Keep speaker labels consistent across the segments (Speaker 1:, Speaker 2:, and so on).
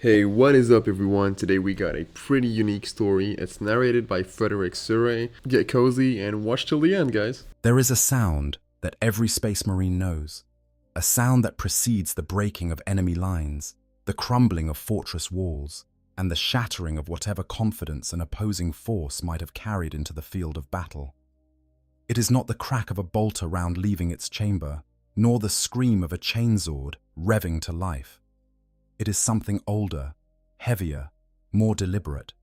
Speaker 1: Hey, what is up everyone? Today we got a pretty unique story. It's narrated by Frederick Surrey. Get cozy and watch till the end, guys.
Speaker 2: There is a sound that every Space Marine knows, a sound that precedes the breaking of enemy lines, the crumbling of fortress walls, and the shattering of whatever confidence an opposing force might have carried into the field of battle. It is not the crack of a bolter round leaving its chamber, nor the scream of a chainsword revving to life. It is something older, heavier, more deliberate.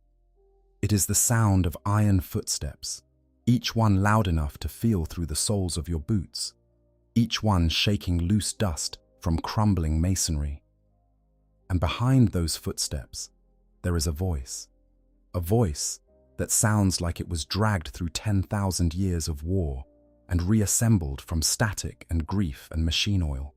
Speaker 2: It is the sound of iron footsteps, each one loud enough to feel through the soles of your boots, each one shaking loose dust from crumbling masonry. And behind those footsteps, there is a voice that sounds like it was dragged through 10,000 years of war and reassembled from static and grief and machine oil.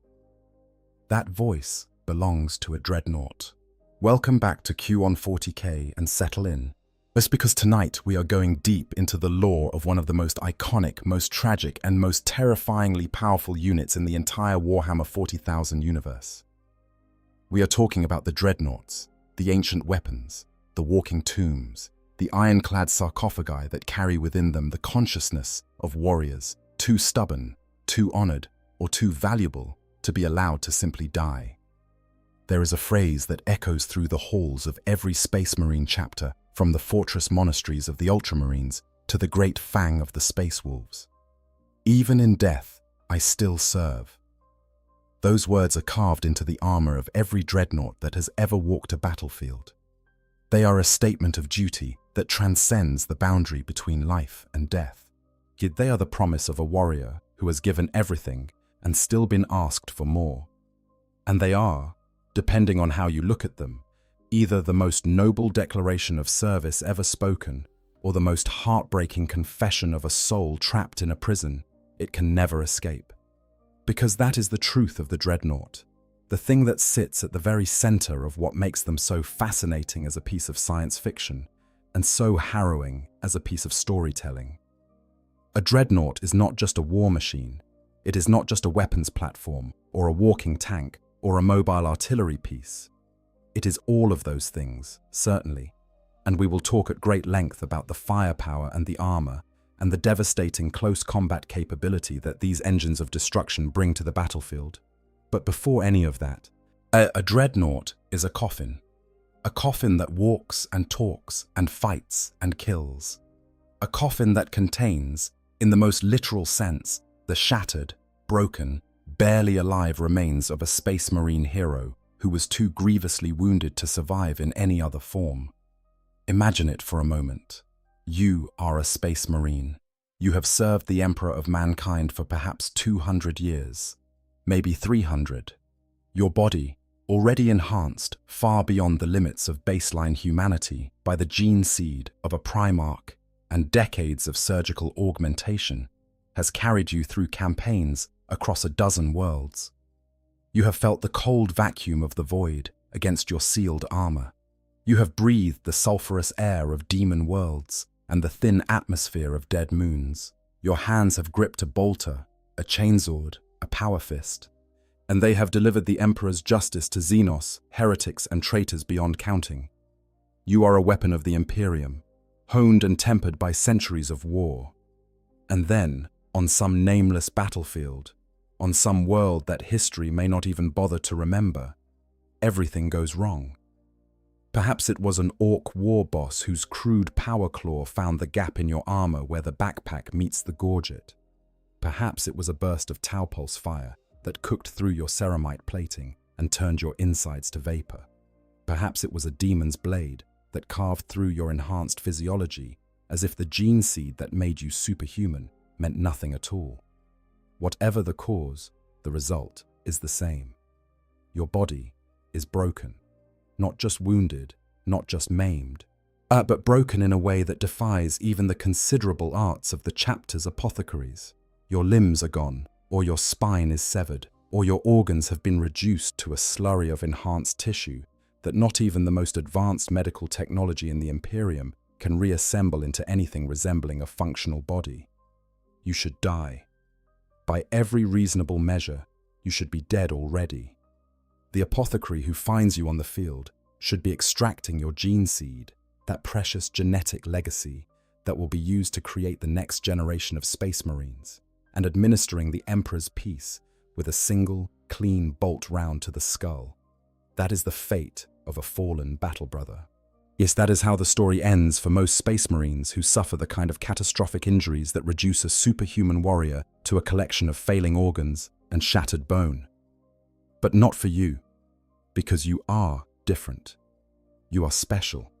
Speaker 2: That voice belongs to a dreadnought. Welcome back to Q on 40K and settle in. That's because tonight we are going deep into the lore of one of the most iconic, most tragic, and most terrifyingly powerful units in the entire Warhammer 40,000 universe. We are talking about the Dreadnoughts, the ancient weapons, the walking tombs, the ironclad sarcophagi that carry within them the consciousness of warriors too stubborn, too honored, or too valuable to be allowed to simply die. There is a phrase that echoes through the halls of every Space Marine chapter, from the fortress monasteries of the Ultramarines to the great fang of the Space Wolves. Even in death, I still serve. Those words are carved into the armor of every dreadnought that has ever walked a battlefield. They are a statement of duty that transcends the boundary between life and death. Yet they are the promise of a warrior who has given everything and still been asked for more. And they are, depending on how you look at them, either the most noble declaration of service ever spoken or the most heartbreaking confession of a soul trapped in a prison it can never escape. Because that is the truth of the dreadnought, the thing that sits at the very center of what makes them so fascinating as a piece of science fiction and so harrowing as a piece of storytelling. A dreadnought is not just a war machine. It is not just a weapons platform or a walking tank or a mobile artillery piece. It is all of those things, certainly, and we will talk at great length about the firepower and the armor and the devastating close combat capability that these engines of destruction bring to the battlefield. But before any of that, a dreadnought is a coffin that walks and talks and fights and kills. A coffin that contains, in the most literal sense, the shattered, broken, barely alive remains of a Space Marine hero who was too grievously wounded to survive in any other form. Imagine it for a moment. You are a Space Marine. You have served the Emperor of mankind for perhaps 200 years, maybe 300. Your body, already enhanced far beyond the limits of baseline humanity by the gene seed of a Primarch and decades of surgical augmentation, has carried you through campaigns across a dozen worlds. You have felt the cold vacuum of the void against your sealed armor. You have breathed the sulphurous air of demon worlds and the thin atmosphere of dead moons. Your hands have gripped a bolter, a chainsword, a power fist, and they have delivered the Emperor's justice to Xenos, heretics and traitors beyond counting. You are a weapon of the Imperium, honed and tempered by centuries of war. And then, on some nameless battlefield, on some world that history may not even bother to remember, everything goes wrong. Perhaps it was an orc war boss whose crude power claw found the gap in your armor where the backpack meets the gorget. Perhaps it was a burst of tau pulse fire that cooked through your ceramite plating and turned your insides to vapor. Perhaps it was a demon's blade that carved through your enhanced physiology as if the gene seed that made you superhuman meant nothing at all. Whatever the cause, the result is the same. Your body is broken, not just wounded, not just maimed, but broken in a way that defies even the considerable arts of the chapter's apothecaries. Your limbs are gone, or your spine is severed, or your organs have been reduced to a slurry of enhanced tissue that not even the most advanced medical technology in the Imperium can reassemble into anything resembling a functional body. You should die. By every reasonable measure, you should be dead already. The apothecary who finds you on the field should be extracting your gene seed, that precious genetic legacy that will be used to create the next generation of Space Marines, and administering the Emperor's peace with a single, clean bolt round to the skull. That is the fate of a fallen battle brother. Yes, that is how the story ends for most Space Marines who suffer the kind of catastrophic injuries that reduce a superhuman warrior to a collection of failing organs and shattered bone. But not for you, because you are different. You are special.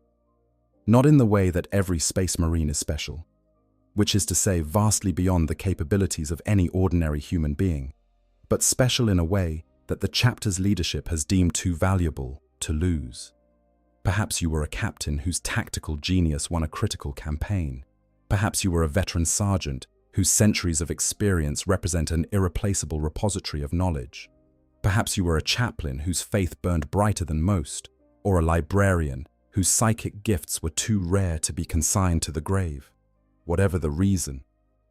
Speaker 2: Not in the way that every Space Marine is special, which is to say vastly beyond the capabilities of any ordinary human being, but special in a way that the chapter's leadership has deemed too valuable to lose. Perhaps you were a captain whose tactical genius won a critical campaign. Perhaps you were a veteran sergeant whose centuries of experience represent an irreplaceable repository of knowledge. Perhaps you were a chaplain whose faith burned brighter than most, or a librarian whose psychic gifts were too rare to be consigned to the grave. Whatever the reason,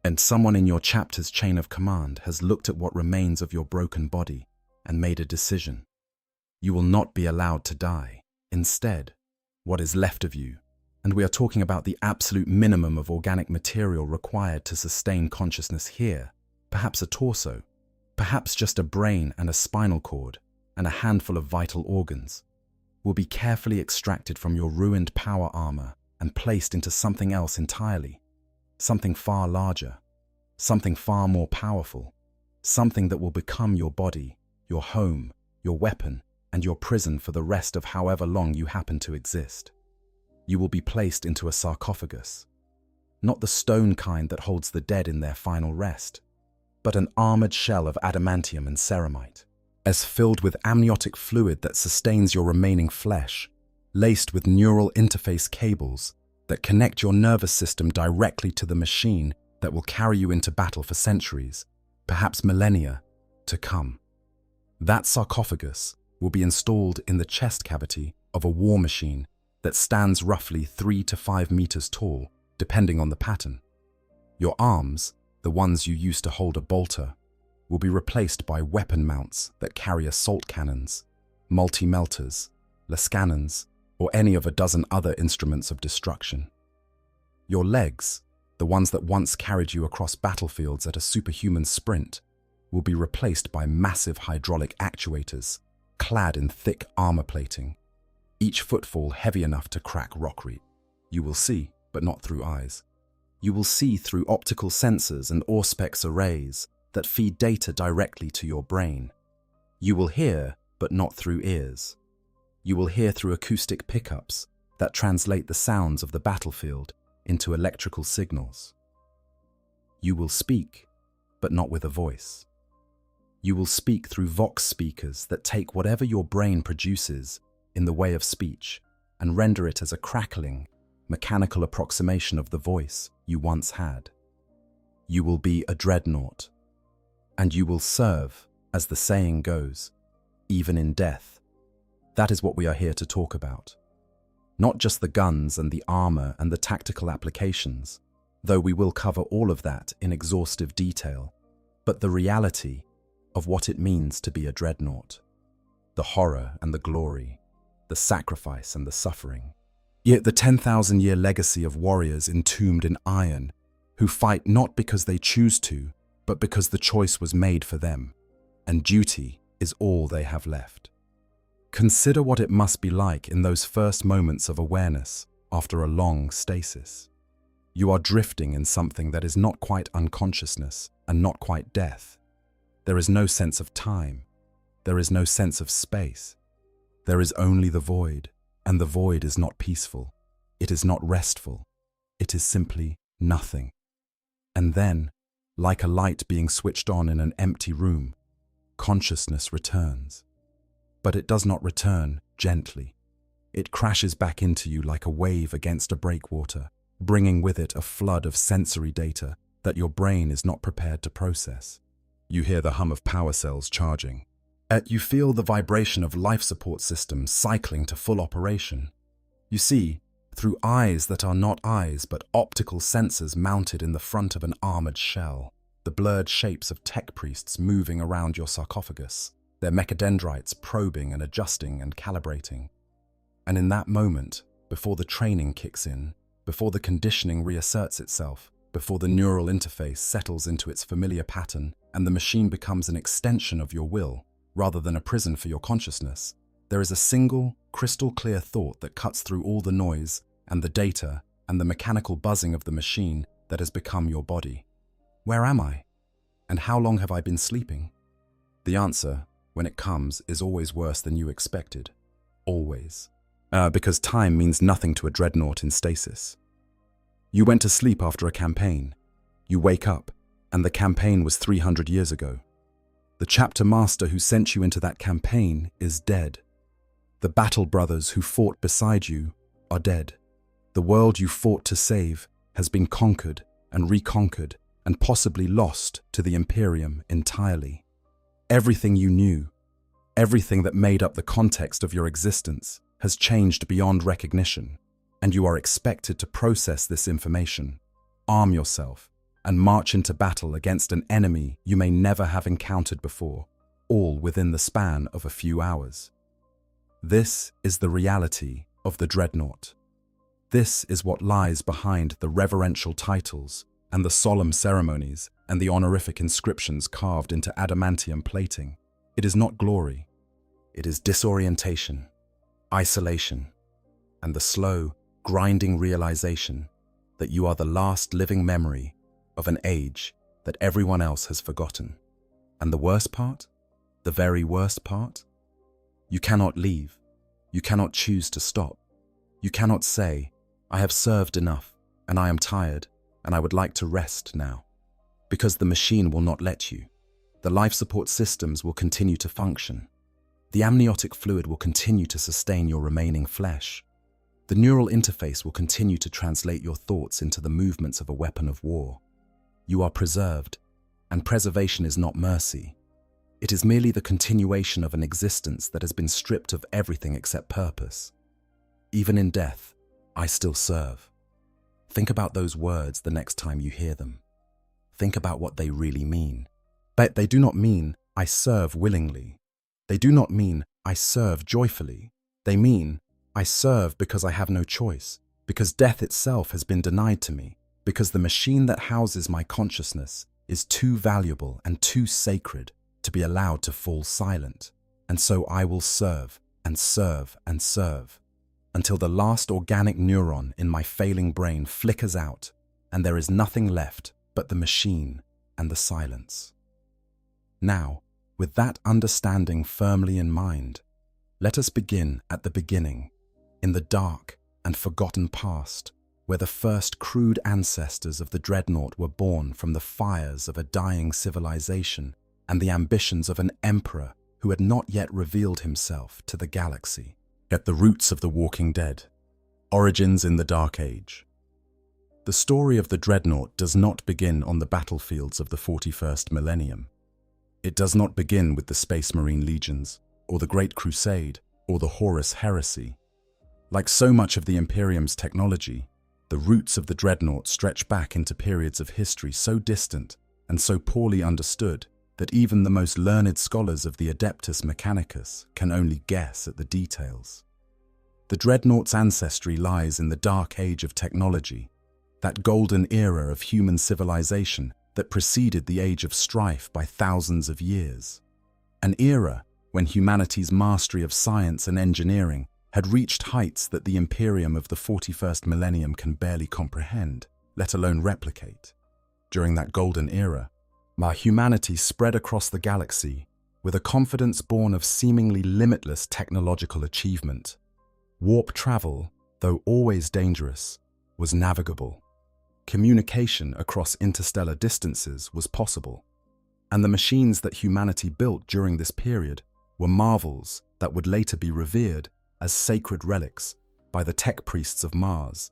Speaker 2: and someone in your chapter's chain of command has looked at what remains of your broken body and made a decision. You will not be allowed to die. Instead, what is left of you, and we are talking about the absolute minimum of organic material required to sustain consciousness here, perhaps a torso, perhaps just a brain and a spinal cord, and a handful of vital organs, will be carefully extracted from your ruined power armor and placed into something else entirely, something far larger, something far more powerful, something that will become your body, your home, your weapon, and your prison for the rest of however long you happen to exist. You will be placed into a sarcophagus, not the stone kind that holds the dead in their final rest, but an armored shell of adamantium and ceramite, as filled with amniotic fluid that sustains your remaining flesh, laced with neural interface cables that connect your nervous system directly to the machine that will carry you into battle for centuries, perhaps millennia, to come. That sarcophagus will be installed in the chest cavity of a war machine that stands roughly 3 to 5 meters tall, depending on the pattern. Your arms, the ones you used to hold a bolter, will be replaced by weapon mounts that carry assault cannons, multi-melters, lascannons, or any of a dozen other instruments of destruction. Your legs, the ones that once carried you across battlefields at a superhuman sprint, will be replaced by massive hydraulic actuators clad in thick armor plating, each footfall heavy enough to crack rockreed. You will see, but not through eyes. You will see through optical sensors and Auspex arrays that feed data directly to your brain. You will hear, but not through ears. You will hear through acoustic pickups that translate the sounds of the battlefield into electrical signals. You will speak, but not with a voice. You will speak through Vox speakers that take whatever your brain produces in the way of speech and render it as a crackling, mechanical approximation of the voice you once had. You will be a dreadnought, and you will serve, as the saying goes, even in death. That is what we are here to talk about. Not just the guns and the armor and the tactical applications, though we will cover all of that in exhaustive detail, but the reality of what it means to be a dreadnought, the horror and the glory, the sacrifice and the suffering. Yet the 10,000-year legacy of warriors entombed in iron, who fight not because they choose to, but because the choice was made for them, and duty is all they have left. Consider what it must be like in those first moments of awareness after a long stasis. You are drifting in something that is not quite unconsciousness and not quite death. There is no sense of time. There is no sense of space. There is only the void, and the void is not peaceful. It is not restful. It is simply nothing. And then, like a light being switched on in an empty room, consciousness returns. But it does not return gently. It crashes back into you like a wave against a breakwater, bringing with it a flood of sensory data that your brain is not prepared to process. You hear the hum of power cells charging. You feel the vibration of life support systems cycling to full operation. You see, through eyes that are not eyes but optical sensors mounted in the front of an armored shell, the blurred shapes of tech priests moving around your sarcophagus, their mechadendrites probing and adjusting and calibrating. And in that moment, before the training kicks in, before the conditioning reasserts itself, before the neural interface settles into its familiar pattern and the machine becomes an extension of your will, rather than a prison for your consciousness, there is a single, crystal-clear thought that cuts through all the noise and the data and the mechanical buzzing of the machine that has become your body. Where am I? And how long have I been sleeping? The answer, when it comes, is always worse than you expected. Always. Because time means nothing to a dreadnought in stasis. You went to sleep after a campaign. You wake up, and the campaign was 300 years ago. The chapter master who sent you into that campaign is dead. The battle brothers who fought beside you are dead. The world you fought to save has been conquered and reconquered and possibly lost to the Imperium entirely. Everything you knew, everything that made up the context of your existence, has changed beyond recognition, and you are expected to process this information, arm yourself, and march into battle against an enemy you may never have encountered before, all within the span of a few hours. This is the reality of the dreadnought. This is what lies behind the reverential titles and the solemn ceremonies and the honorific inscriptions carved into adamantium plating. It is not glory. It is disorientation, isolation, and the slow, grinding realization that you are the last living memory of an age that everyone else has forgotten. And the worst part, the very worst part, you cannot leave. You cannot choose to stop. You cannot say, I have served enough, and I am tired, and I would like to rest now. Because the machine will not let you. The life support systems will continue to function. The amniotic fluid will continue to sustain your remaining flesh. The neural interface will continue to translate your thoughts into the movements of a weapon of war. You are preserved, and preservation is not mercy. It is merely the continuation of an existence that has been stripped of everything except purpose. Even in death, I still serve. Think about those words the next time you hear them. Think about what they really mean. But they do not mean, I serve willingly. They do not mean, I serve joyfully. They mean, I serve because I have no choice, because death itself has been denied to me, because the machine that houses my consciousness is too valuable and too sacred to be allowed to fall silent. And so I will serve and serve and serve until the last organic neuron in my failing brain flickers out and there is nothing left but the machine and the silence. Now, with that understanding firmly in mind, let us begin at the beginning, in the dark and forgotten past, where the first crude ancestors of the dreadnought were born from the fires of a dying civilization and the ambitions of an emperor who had not yet revealed himself to the galaxy. At the roots of the Walking Dead. Origins in the Dark Age. The story of the dreadnought does not begin on the battlefields of the 41st Millennium. It does not begin with the Space Marine Legions, or the Great Crusade, or the Horus Heresy. Like so much of the Imperium's technology, the roots of the dreadnought stretch back into periods of history so distant and so poorly understood that even the most learned scholars of the Adeptus Mechanicus can only guess at the details. The dreadnought's ancestry lies in the dark age of technology, that golden era of human civilization that preceded the age of strife by thousands of years. An era when humanity's mastery of science and engineering had reached heights that the Imperium of the 41st Millennium can barely comprehend, let alone replicate. During that golden era, humanity spread across the galaxy with a confidence born of seemingly limitless technological achievement. Warp travel, though always dangerous, was navigable. Communication across interstellar distances was possible, and the machines that humanity built during this period were marvels that would later be revered as sacred relics by the tech priests of Mars,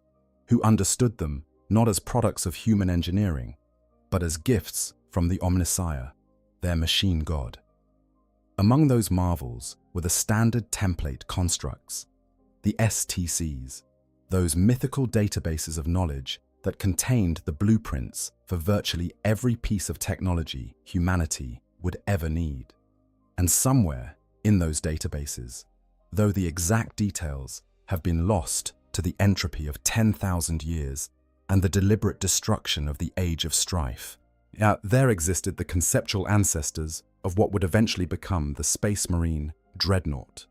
Speaker 2: who understood them not as products of human engineering, but as gifts from the Omnissiah, their machine god. Among those marvels were the standard template constructs, the STCs, those mythical databases of knowledge that contained the blueprints for virtually every piece of technology humanity would ever need. And somewhere in those databases, though the exact details have been lost to the entropy of 10,000 years and the deliberate destruction of the Age of Strife. There existed the conceptual ancestors of what would eventually become the Space Marine Dreadnought.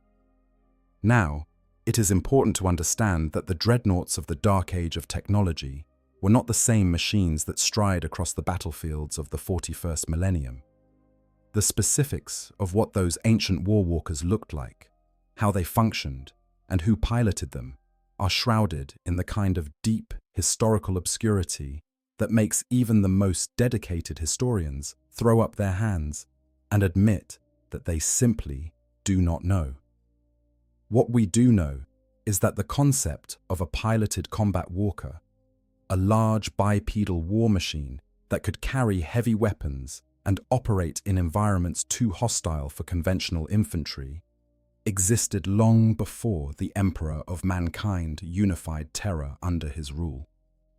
Speaker 2: Now, it is important to understand that the Dreadnoughts of the Dark Age of technology were not the same machines that stride across the battlefields of the 41st millennium. The specifics of what those ancient warwalkers looked like, how they functioned, and who piloted them are shrouded in the kind of deep historical obscurity that makes even the most dedicated historians throw up their hands and admit that they simply do not know. What we do know is that the concept of a piloted combat walker, a large bipedal war machine that could carry heavy weapons and operate in environments too hostile for conventional infantry, existed long before the Emperor of Mankind unified Terra under his rule.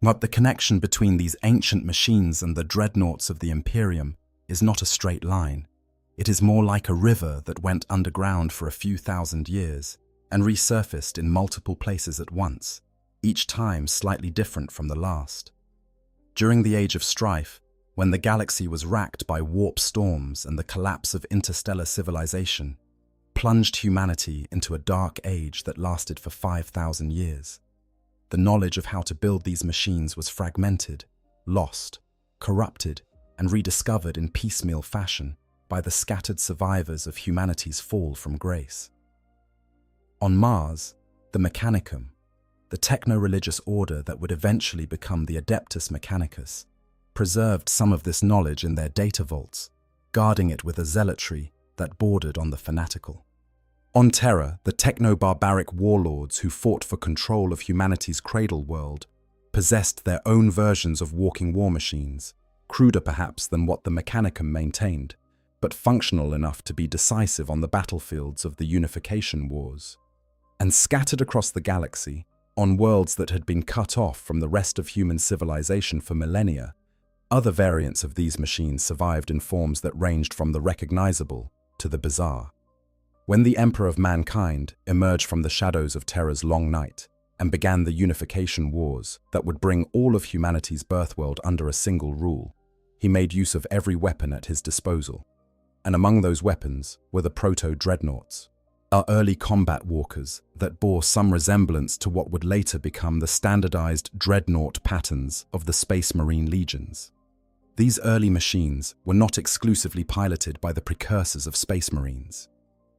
Speaker 2: But the connection between these ancient machines and the dreadnoughts of the Imperium is not a straight line. It is more like a river that went underground for a few thousand years and resurfaced in multiple places at once, each time slightly different from the last. During the Age of Strife, when the galaxy was racked by warp storms and the collapse of interstellar civilization, plunged humanity into a dark age that lasted for 5,000 years. The knowledge of how to build these machines was fragmented, lost, corrupted, and rediscovered in piecemeal fashion by the scattered survivors of humanity's fall from grace. On Mars, the Mechanicum, the techno-religious order that would eventually become the Adeptus Mechanicus, preserved some of this knowledge in their data vaults, guarding it with a zealotry that bordered on the fanatical. On Terra, the techno-barbaric warlords who fought for control of humanity's cradle world possessed their own versions of walking war machines, cruder perhaps than what the Mechanicum maintained, but functional enough to be decisive on the battlefields of the Unification Wars. And scattered across the galaxy, on worlds that had been cut off from the rest of human civilization for millennia, other variants of these machines survived in forms that ranged from the recognizable to the bizarre. When the Emperor of Mankind emerged from the shadows of Terra's long night and began the Unification Wars that would bring all of humanity's birthworld under a single rule, he made use of every weapon at his disposal. And among those weapons were the proto-dreadnoughts, our early combat walkers that bore some resemblance to what would later become the standardized dreadnought patterns of the Space Marine legions. These early machines were not exclusively piloted by the precursors of Space Marines.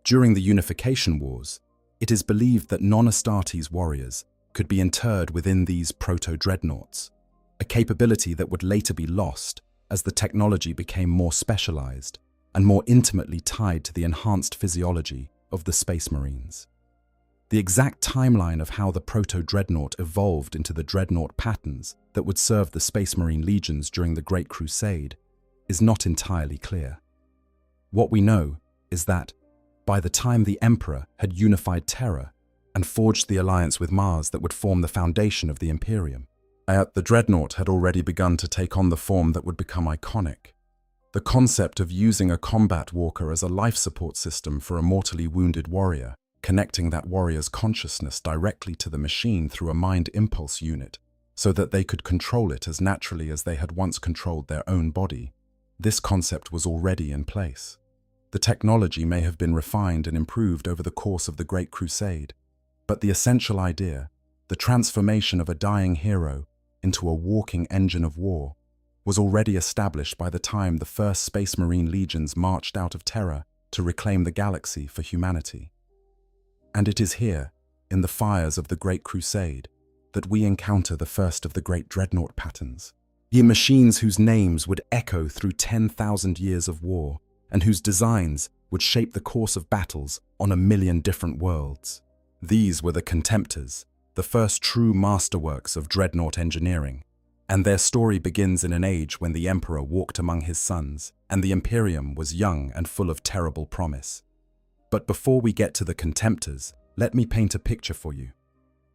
Speaker 2: During the Unification Wars, it is believed that non-Astartes warriors could be interred within these proto-dreadnoughts, a capability that would later be lost as the technology became more specialized and more intimately tied to the enhanced physiology of the Space Marines. The exact timeline of how the proto-dreadnought evolved into the dreadnought patterns that would serve the Space Marine legions during the Great Crusade is not entirely clear. What we know is that, by the time the Emperor had unified Terra and forged the alliance with Mars that would form the foundation of the Imperium, the dreadnought had already begun to take on the form that would become iconic. The concept of using a combat walker as a life support system for a mortally wounded warrior, connecting that warrior's consciousness directly to the machine through a mind impulse unit so that they could control it as naturally as they had once controlled their own body, this concept was already in place. The technology may have been refined and improved over the course of the Great Crusade, but the essential idea, the transformation of a dying hero into a walking engine of war, was already established by the time the first Space Marine legions marched out of Terra to reclaim the galaxy for humanity. And it is here, in the fires of the Great Crusade, that we encounter the first of the great dreadnought patterns. Ye machines whose names would echo through 10,000 years of war, and whose designs would shape the course of battles on a million different worlds. These were the contemptors, the first true masterworks of dreadnought engineering, and their story begins in an age when the Emperor walked among his sons, and the Imperium was young and full of terrible promise. But before we get to the contemptors, let me paint a picture for you.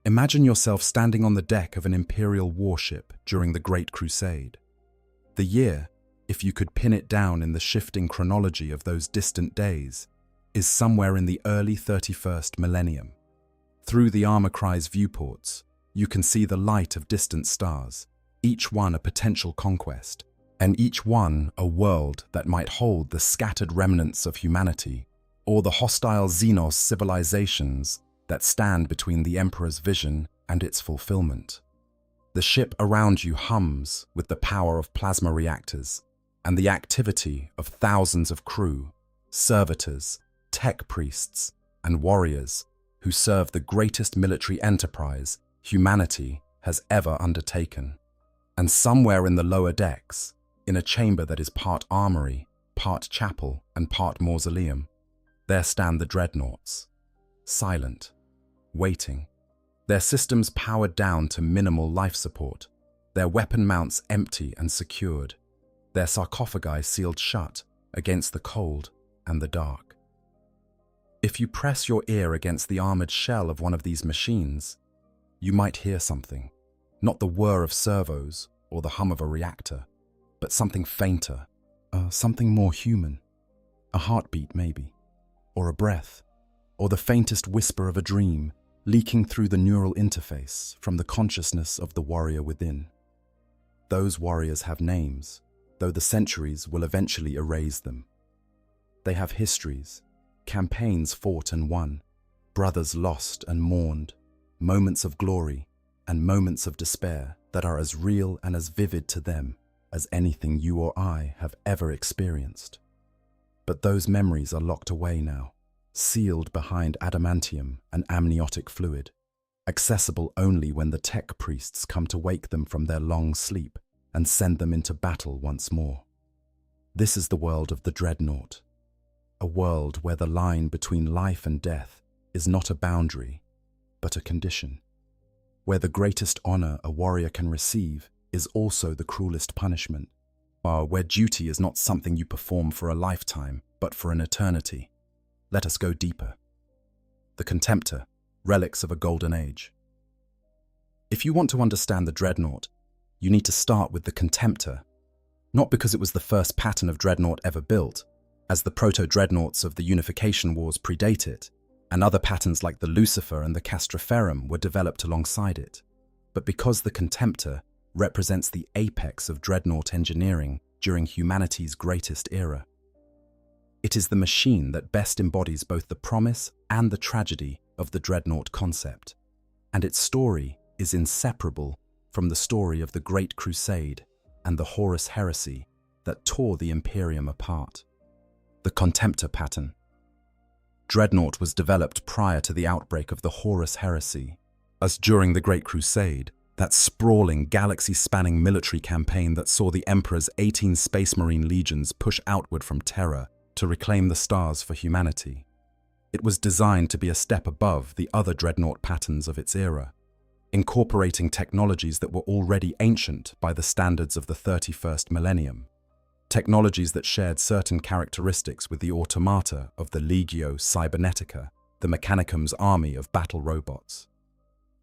Speaker 2: Imagine yourself standing on the deck of an Imperial warship during the Great Crusade. The year, if you could pin it down in the shifting chronology of those distant days, is somewhere in the early 31st millennium. Through the armor cry's viewports, you can see the light of distant stars, each one a potential conquest, and each one a world that might hold the scattered remnants of humanity, or the hostile Xenos civilizations that stand between the Emperor's vision and its fulfillment. The ship around you hums with the power of plasma reactors and the activity of thousands of crew, servitors, tech priests, and warriors who serve the greatest military enterprise humanity has ever undertaken. And somewhere in the lower decks, in a chamber that is part armory, part chapel, and part mausoleum, there stand the Dreadnoughts, silent, waiting, their systems powered down to minimal life support, their weapon mounts empty and secured, their sarcophagi sealed shut against the cold and the dark. If you press your ear against the armored shell of one of these machines, you might hear something, not the whir of servos or the hum of a reactor, but something fainter, something more human, a heartbeat maybe, or a breath, or the faintest whisper of a dream leaking through the neural interface from the consciousness of the warrior within. Those warriors have names, though the centuries will eventually erase them. They have histories, campaigns fought and won, brothers lost and mourned, moments of glory and moments of despair that are as real and as vivid to them as anything you or I have ever experienced. But those memories are locked away now, sealed behind adamantium and amniotic fluid, accessible only when the tech priests come to wake them from their long sleep and send them into battle once more. This is the world of the Dreadnought, a world where the line between life and death is not a boundary, but a condition, where the greatest honor a warrior can receive is also the cruelest punishment, where duty is not something you perform for a lifetime, but for an eternity. Let us go deeper. The Contemptor, relics of a golden age. If you want to understand the Dreadnought, you need to start with the Contemptor, not because it was the first pattern of Dreadnought ever built, as the proto-Dreadnoughts of the Unification Wars predate it, and other patterns like the Lucifer and the castraferrum were developed alongside it, but because the Contemptor represents the apex of Dreadnought engineering during humanity's greatest era. It is the machine that best embodies both the promise and the tragedy of the Dreadnought concept, and its story is inseparable from the story of the Great Crusade and the Horus heresy that tore the Imperium apart. The Contemptor pattern. Dreadnought was developed prior to the outbreak of the Horus heresy, as during the Great Crusade, that sprawling, galaxy-spanning military campaign that saw the Emperor's 18 Space Marine legions push outward from Terra to reclaim the stars for humanity. It was designed to be a step above the other Dreadnought patterns of its era, incorporating technologies that were already ancient by the standards of the 31st millennium, technologies that shared certain characteristics with the automata of the Legio Cybernetica, the Mechanicum's army of battle robots.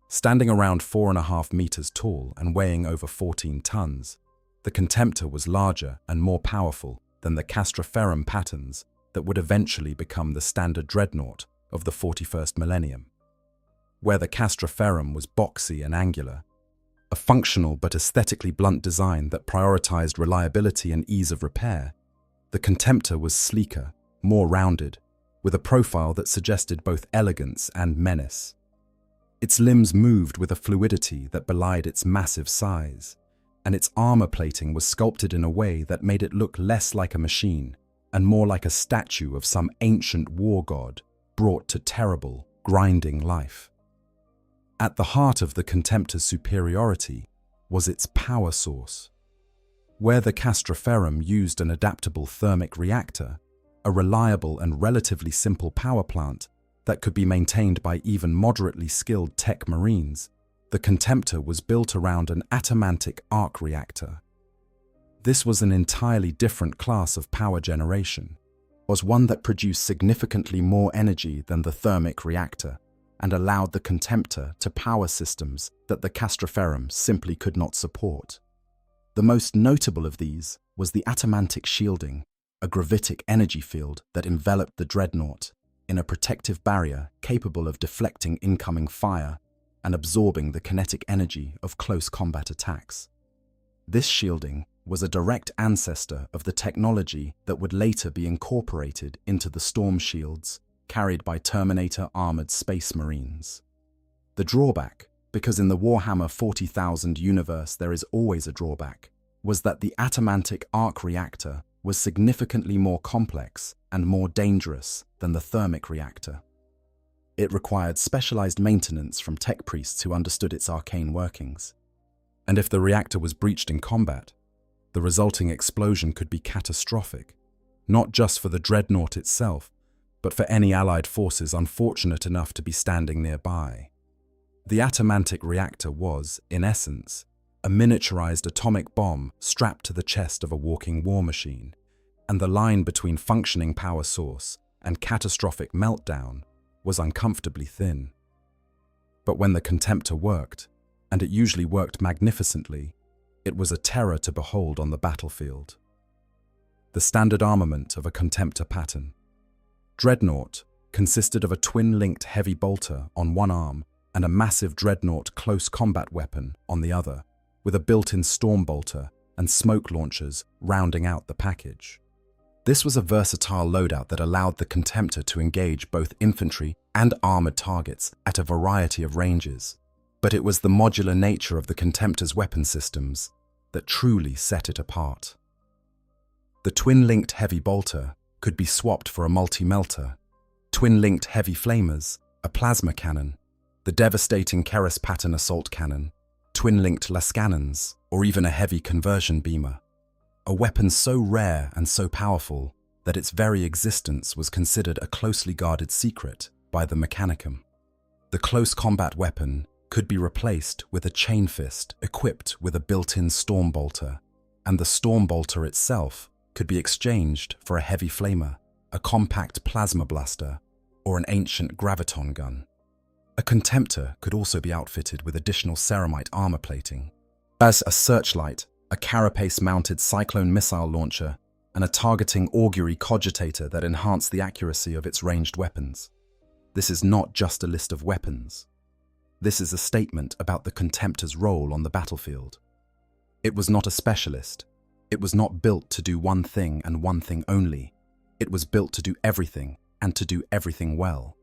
Speaker 2: Standing around 4.5 meters tall and weighing over 14 tons, the Contemptor was larger and more powerful than the castraferrum patterns that would eventually become the standard Dreadnought of the 41st millennium. Where the castraferrum was boxy and angular, a functional but aesthetically blunt design that prioritized reliability and ease of repair, the Contemptor was sleeker, more rounded, with a profile that suggested both elegance and menace. Its limbs moved with a fluidity that belied its massive size, and its armor plating was sculpted in a way that made it look less like a machine and more like a statue of some ancient war god brought to terrible, grinding life. At the heart of the Contemptor's superiority was its power source. Where the castraferrum used an adaptable thermic reactor, a reliable and relatively simple power plant that could be maintained by even moderately skilled tech marines, the Contemptor was built around an atomantic arc reactor. This was an entirely different class of power generation, was one that produced significantly more energy than the thermic reactor, and allowed the Contemptor to power systems that the castraferrum simply could not support. The most notable of these was the atomantic shielding, a gravitic energy field that enveloped the Dreadnought, in a protective barrier capable of deflecting incoming fire and absorbing the kinetic energy of close combat attacks. This shielding was a direct ancestor of the technology that would later be incorporated into the storm shields carried by Terminator armored space marines. The drawback, because in the Warhammer 40,000 universe there is always a drawback, was that the atomantic arc reactor was significantly more complex and more dangerous than the thermic reactor. It required specialized maintenance from tech priests who understood its arcane workings. And if the reactor was breached in combat, the resulting explosion could be catastrophic, not just for the Dreadnought itself, but for any Allied forces unfortunate enough to be standing nearby. The atomantic reactor was, in essence, a miniaturized atomic bomb strapped to the chest of a walking war machine, and the line between functioning power source and catastrophic meltdown was uncomfortably thin. But when the contemptor worked, and it usually worked magnificently, it was a terror to behold on the battlefield. The standard armament of a contemptor pattern. Dreadnought consisted of a twin-linked heavy bolter on one arm and a massive Dreadnought close combat weapon on the other, with a built-in storm bolter and smoke launchers rounding out the package. This was a versatile loadout that allowed the contemptor to engage both infantry and armored targets at a variety of ranges. But it was the modular nature of the contemptor's weapon systems that truly set it apart. The twin-linked heavy bolter could be swapped for a multi-melter, twin-linked heavy flamers, a plasma cannon, the devastating Keras pattern assault cannon, twin-linked lascannons, or even a heavy conversion beamer. A weapon so rare and so powerful that its very existence was considered a closely guarded secret by the Mechanicum. The close combat weapon could be replaced with a chain fist equipped with a built-in storm bolter, and the storm bolter itself could be exchanged for a heavy flamer, a compact plasma blaster, or an ancient graviton gun. A contemptor could also be outfitted with additional ceramite armor plating, as a searchlight, a carapace-mounted cyclone missile launcher, and a targeting augury cogitator that enhanced the accuracy of its ranged weapons. This is not just a list of weapons. This is a statement about the contemptor's role on the battlefield. It was not a specialist. It was not built to do one thing and one thing only. It was built to do everything and to do everything well.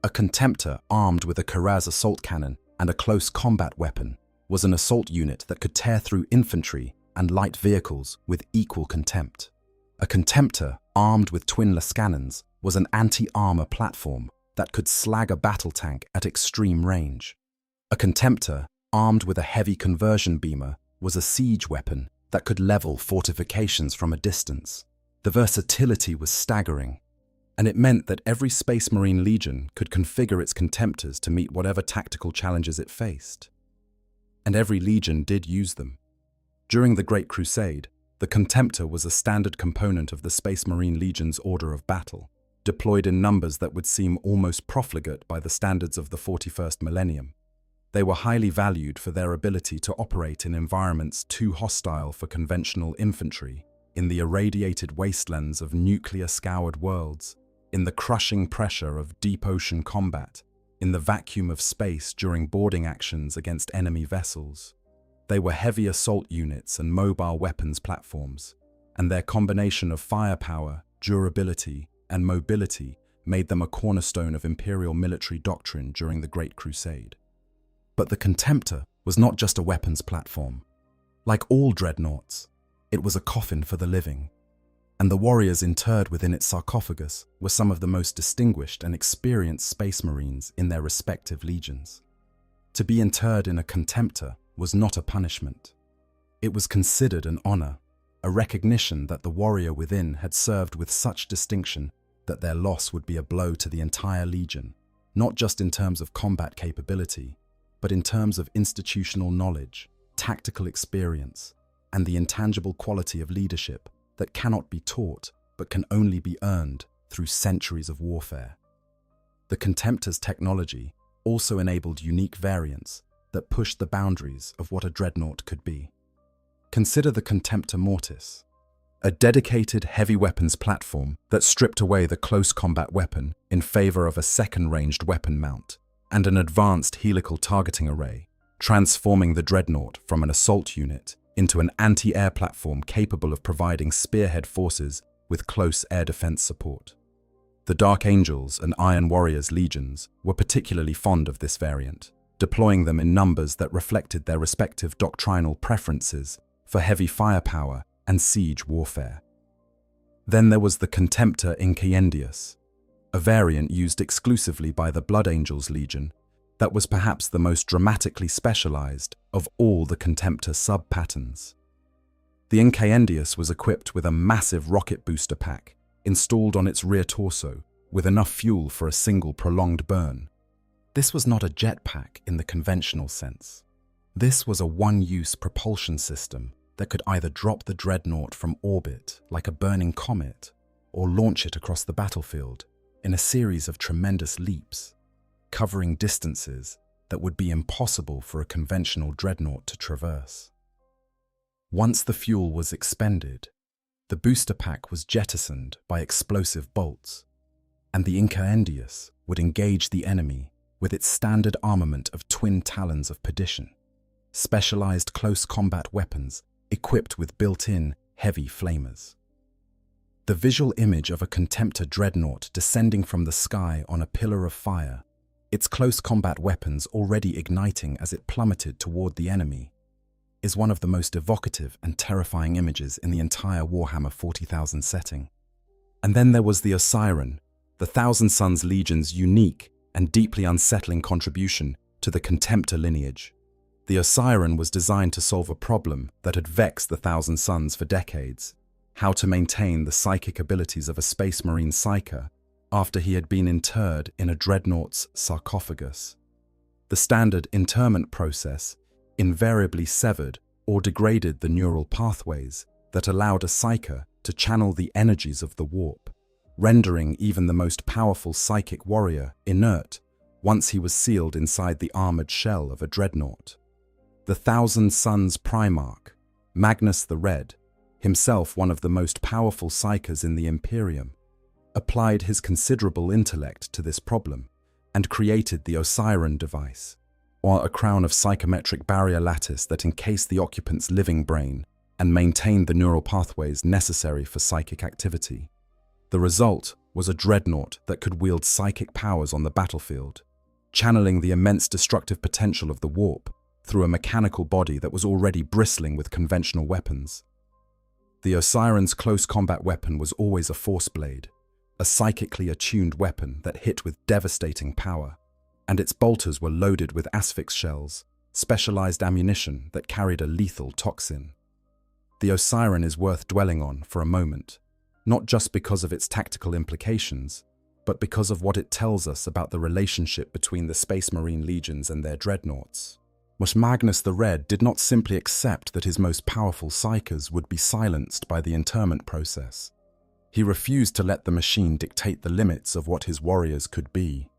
Speaker 2: A contemptor armed with a Keras assault cannon and a close combat weapon was an assault unit that could tear through infantry and light vehicles with equal contempt. A contemptor armed with twin lascannons was an anti-armor platform that could slag a battle tank at extreme range. A contemptor armed with a heavy conversion beamer was a siege weapon that could level fortifications from a distance. The versatility was staggering, and it meant that every Space Marine Legion could configure its contemptors to meet whatever tactical challenges it faced. And every legion did use them. During the Great Crusade, the contemptor was a standard component of the Space Marine Legion's order of battle, deployed in numbers that would seem almost profligate by the standards of the 41st millennium. They were highly valued for their ability to operate in environments too hostile for conventional infantry, in the irradiated wastelands of nuclear-scoured worlds, in the crushing pressure of deep ocean combat, in the vacuum of space during boarding actions against enemy vessels. They were heavy assault units and mobile weapons platforms, and their combination of firepower, durability, and mobility made them a cornerstone of Imperial military doctrine during the Great Crusade. But the Contemptor was not just a weapons platform. Like all dreadnoughts, it was a coffin for the living, and the warriors interred within its sarcophagus were some of the most distinguished and experienced Space Marines in their respective legions. To be interred in a Contemptor was not a punishment. It was considered an honor, a recognition that the warrior within had served with such distinction that their loss would be a blow to the entire legion, not just in terms of combat capability, but in terms of institutional knowledge, tactical experience, and the intangible quality of leadership that cannot be taught but can only be earned through centuries of warfare. The Contemptor's technology also enabled unique variants that pushed the boundaries of what a dreadnought could be. Consider the Contemptor Mortis, a dedicated heavy weapons platform that stripped away the close combat weapon in favor of a second-ranged weapon mount, and an advanced helical targeting array, transforming the Dreadnought from an assault unit into an anti-air platform capable of providing spearhead forces with close air defense support. The Dark Angels and Iron Warriors legions were particularly fond of this variant, deploying them in numbers that reflected their respective doctrinal preferences for heavy firepower and siege warfare. Then there was the contemptor Incendius, a variant used exclusively by the Blood Angels Legion that was perhaps the most dramatically specialized of all the contemptor sub-patterns. The Incendius was equipped with a massive rocket booster pack installed on its rear torso with enough fuel for a single prolonged burn. This was not a jetpack in the conventional sense. This was a one-use propulsion system that could either drop the Dreadnought from orbit like a burning comet or launch it across the battlefield in a series of tremendous leaps, covering distances that would be impossible for a conventional Dreadnought to traverse. Once the fuel was expended, the booster pack was jettisoned by explosive bolts, and the Incendius would engage the enemy with its standard armament of twin talons of perdition, specialized close combat weapons equipped with built-in heavy flamers. The visual image of a contemptor Dreadnought descending from the sky on a pillar of fire, its close combat weapons already igniting as it plummeted toward the enemy, is one of the most evocative and terrifying images in the entire Warhammer 40,000 setting. And then there was the Osiren, the Thousand Sons Legion's unique and deeply unsettling contribution to the contemptor lineage. The Osiren was designed to solve a problem that had vexed the Thousand Sons for decades: how to maintain the psychic abilities of a Space Marine psyker after he had been interred in a Dreadnought's sarcophagus. The standard interment process invariably severed or degraded the neural pathways that allowed a psyker to channel the energies of the warp, rendering even the most powerful psychic warrior inert once he was sealed inside the armored shell of a Dreadnought. The Thousand Sons Primarch, Magnus the Red, himself one of the most powerful psykers in the Imperium, applied his considerable intellect to this problem and created the Osiren device, or a crown of psychometric barrier lattice that encased the occupant's living brain and maintained the neural pathways necessary for psychic activity. The result was a Dreadnought that could wield psychic powers on the battlefield, channeling the immense destructive potential of the warp through a mechanical body that was already bristling with conventional weapons. The Osiren's close combat weapon was always a force blade, a psychically attuned weapon that hit with devastating power, and its bolters were loaded with asphyx shells, specialized ammunition that carried a lethal toxin. The Osiren is worth dwelling on for a moment, not just because of its tactical implications, but because of what it tells us about the relationship between the Space Marine legions and their Dreadnoughts. Magnus the Red did not simply accept that his most powerful psykers would be silenced by the interment process. He refused to let the machine dictate the limits of what his warriors could be.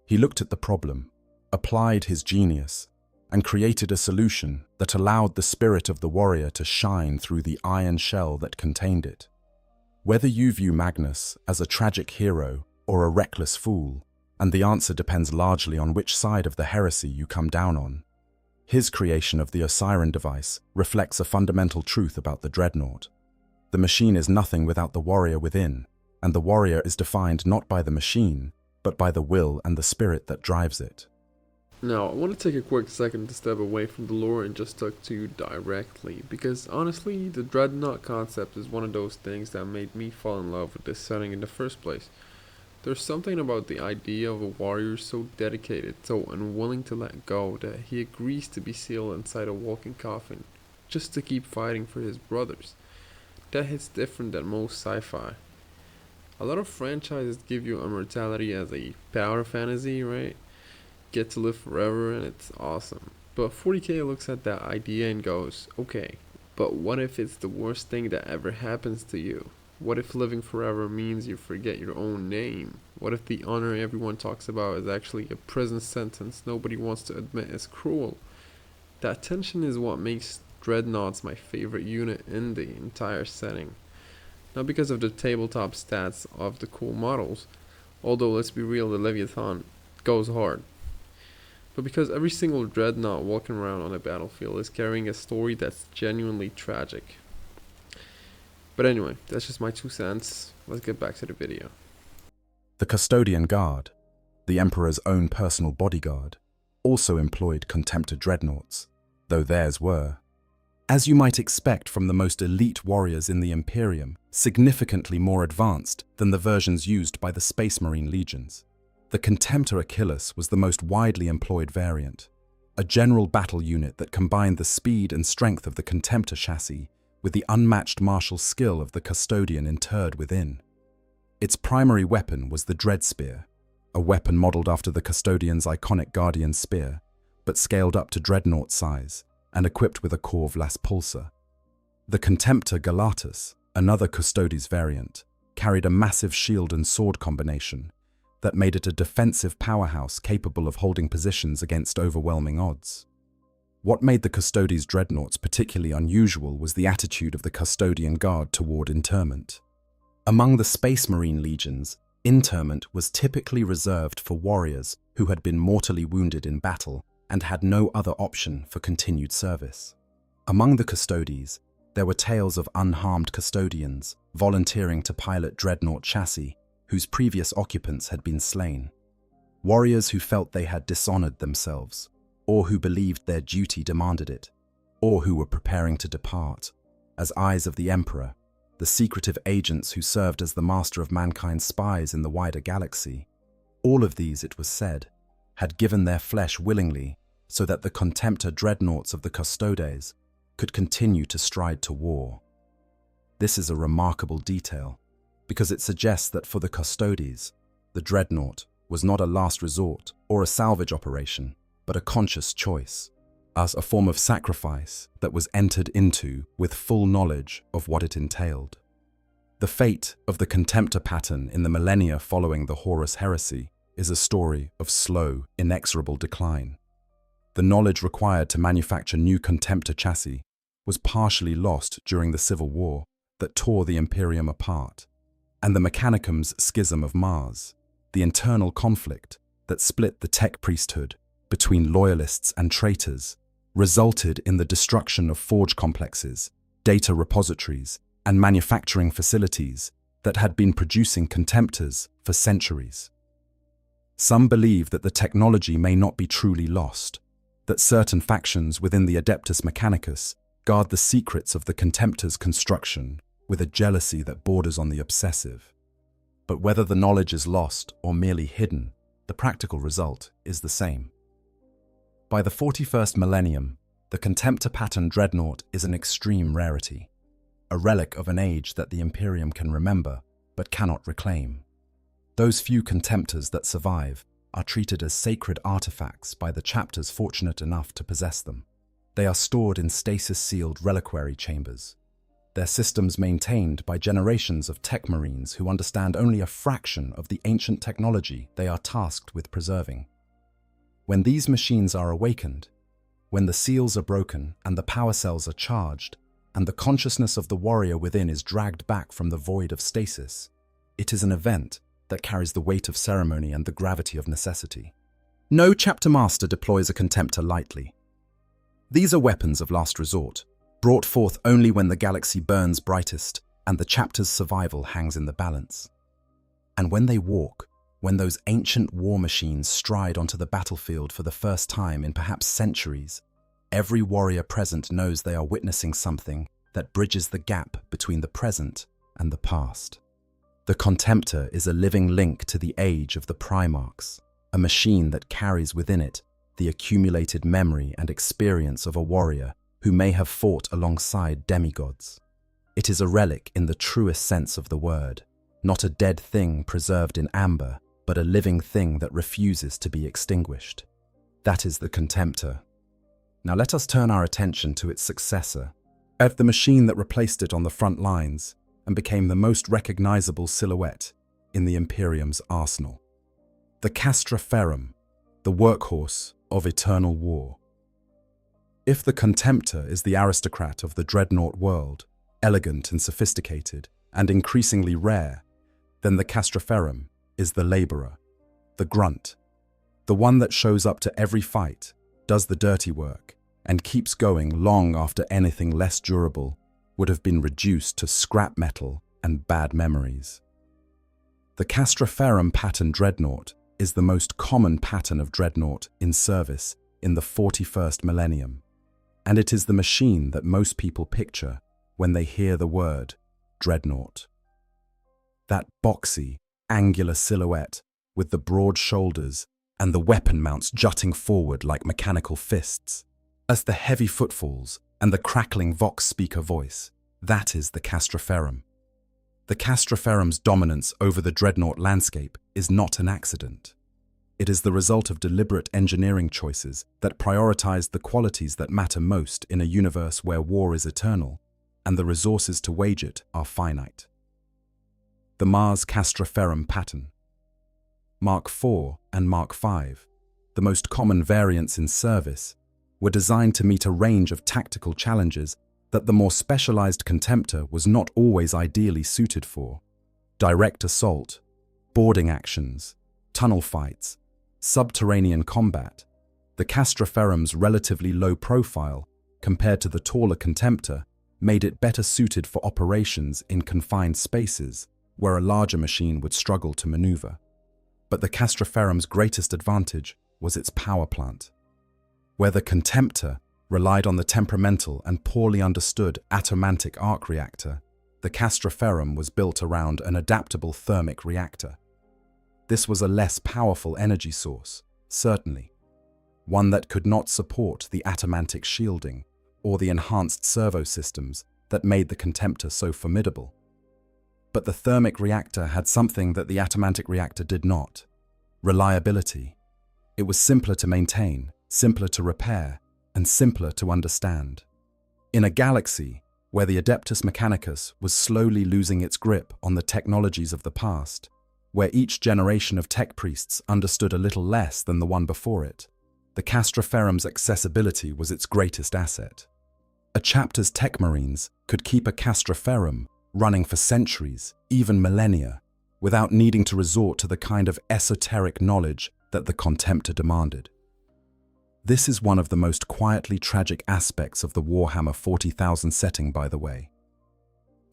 Speaker 2: He looked at the problem, applied his genius, and created a solution that allowed the spirit of the warrior to shine through the iron shell that contained it. Whether you view Magnus as a tragic hero or a reckless fool, and the answer depends largely on which side of the heresy you come down on, his creation of the Osiren device reflects a fundamental truth about the Dreadnought. The machine is nothing without the warrior within, and the warrior is defined not by the machine, but by the will and the spirit that drives it.
Speaker 1: Now, I want to take a quick second to step away from the lore and just talk to you directly, because honestly, the Dreadnought concept is one of those things that made me fall in love with this setting in the first place. There's something about the idea of a warrior so dedicated, so unwilling to let go, that he agrees to be sealed inside a walking coffin, just to keep fighting for his brothers. That hits different than most sci-fi. A lot of franchises give you immortality as a power fantasy, right? Get to live forever and it's awesome. But 40K looks at that idea and goes, okay, but what if it's the worst thing that ever happens to you? What if living forever means you forget your own name? What if the honor everyone talks about is actually a prison sentence nobody wants to admit is cruel? That tension is what makes Dreadnought's my favorite unit in the entire setting. Not because of the tabletop stats of the cool models, although let's be real, the Leviathan goes hard, but because every single Dreadnought walking around on the battlefield is carrying a story that's genuinely tragic. But anyway, that's just my 2 cents. Let's get back to the video.
Speaker 2: The Custodian Guard, the Emperor's own personal bodyguard, also employed contemptor dreadnoughts, though theirs were, as you might expect from the most elite warriors in the Imperium, significantly more advanced than the versions used by the Space Marine legions. The Contemptor Achilles was the most widely employed variant, a general battle unit that combined the speed and strength of the Contemptor chassis with the unmatched martial skill of the Custodian interred within. Its primary weapon was the Dread Spear, a weapon modeled after the Custodian's iconic Guardian Spear, but scaled up to dreadnought size and equipped with a Corv Las Pulsar. The Contemptor Galatus, another Custodes variant, carried a massive shield and sword combination that made it a defensive powerhouse capable of holding positions against overwhelming odds. What made the Custodes dreadnoughts particularly unusual was the attitude of the Custodian Guard toward interment. Among the Space Marine legions, interment was typically reserved for warriors who had been mortally wounded in battle and had no other option for continued service. Among the Custodes, there were tales of unharmed Custodians volunteering to pilot dreadnought chassis whose previous occupants had been slain. Warriors who felt they had dishonored themselves, or who believed their duty demanded it, or who were preparing to depart, as eyes of the Emperor, the secretive agents who served as the master of mankind's spies in the wider galaxy. All of these, it was said, had given their flesh willingly so that the contemptor dreadnoughts of the Custodes could continue to stride to war. This is a remarkable detail, because it suggests that for the Custodes, the dreadnought was not a last resort or a salvage operation, but a conscious choice, as a form of sacrifice that was entered into with full knowledge of what it entailed. The fate of the contemptor pattern in the millennia following the Horus heresy is a story of slow, inexorable decline. The knowledge required to manufacture new contemptor chassis was partially lost during the Civil War that tore the Imperium apart, and the Mechanicum's schism of Mars, the internal conflict that split the tech priesthood between loyalists and traitors, resulted in the destruction of forge complexes, data repositories, and manufacturing facilities that had been producing contemptors for centuries. Some believe that the technology may not be truly lost, that certain factions within the Adeptus Mechanicus guard the secrets of the contemptor's construction with a jealousy that borders on the obsessive. But whether the knowledge is lost or merely hidden, the practical result is the same. By the 41st millennium, the contemptor pattern dreadnought is an extreme rarity, a relic of an age that the Imperium can remember but cannot reclaim. Those few contemptors that survive are treated as sacred artifacts by the chapters fortunate enough to possess them. They are stored in stasis-sealed reliquary chambers, their systems maintained by generations of tech marines who understand only a fraction of the ancient technology they are tasked with preserving. When these machines are awakened, when the seals are broken and the power cells are charged, and the consciousness of the warrior within is dragged back from the void of stasis, it is an event that carries the weight of ceremony and the gravity of necessity. No chapter master deploys a contemptor lightly. These are weapons of last resort, brought forth only when the galaxy burns brightest and the chapter's survival hangs in the balance. And when they walk, when those ancient war machines stride onto the battlefield for the first time in perhaps centuries, every warrior present knows they are witnessing something that bridges the gap between the present and the past. The contemptor is a living link to the age of the Primarchs, a machine that carries within it the accumulated memory and experience of a warrior who may have fought alongside demigods. It is a relic in the truest sense of the word, not a dead thing preserved in amber, but a living thing that refuses to be extinguished. That is the contemptor. Now let us turn our attention to its successor, the machine that replaced it on the front lines and became the most recognizable silhouette in the Imperium's arsenal. The castraferrum, the workhorse of eternal war. If the contemptor is the aristocrat of the dreadnought world, elegant and sophisticated, and increasingly rare, then the castraferrum is the laborer, the grunt, the one that shows up to every fight, does the dirty work, and keeps going long after anything less durable would have been reduced to scrap metal and bad memories. The castraferrum pattern dreadnought is the most common pattern of dreadnought in service in the 41st millennium, and it is the machine that most people picture when they hear the word dreadnought. That boxy, angular silhouette with the broad shoulders and the weapon mounts jutting forward like mechanical fists, as the heavy footfalls and the crackling vox speaker voice, that is the castraferrum. The castraferrum's dominance over the dreadnought landscape is not an accident. It is the result of deliberate engineering choices that prioritize the qualities that matter most in a universe where war is eternal and the resources to wage it are finite. The Mars castraferrum pattern. Mark IV and Mark V, the most common variants in service, were designed to meet a range of tactical challenges that the more specialized contemptor was not always ideally suited for. Direct assault, boarding actions, tunnel fights, subterranean combat. The castraferrum's relatively low profile, compared to the taller contemptor, made it better suited for operations in confined spaces, where a larger machine would struggle to maneuver. But the castraferrum's greatest advantage was its power plant. Where the contemptor relied on the temperamental and poorly understood atomantic arc reactor, the castraferrum was built around an adaptable thermic reactor. This was a less powerful energy source, certainly, one that could not support the atomantic shielding or the enhanced servo systems that made the contemptor so formidable. But the thermic reactor had something that the atomantic reactor did not: reliability. It was simpler to maintain, simpler to repair, and simpler to understand. In a galaxy where the Adeptus Mechanicus was slowly losing its grip on the technologies of the past, where each generation of tech priests understood a little less than the one before it, the castraferrum's accessibility was its greatest asset. A chapter's tech marines could keep a castraferrum running for centuries, even millennia, without needing to resort to the kind of esoteric knowledge that the contemptor demanded. This is one of the most quietly tragic aspects of the Warhammer 40,000 setting, by the way.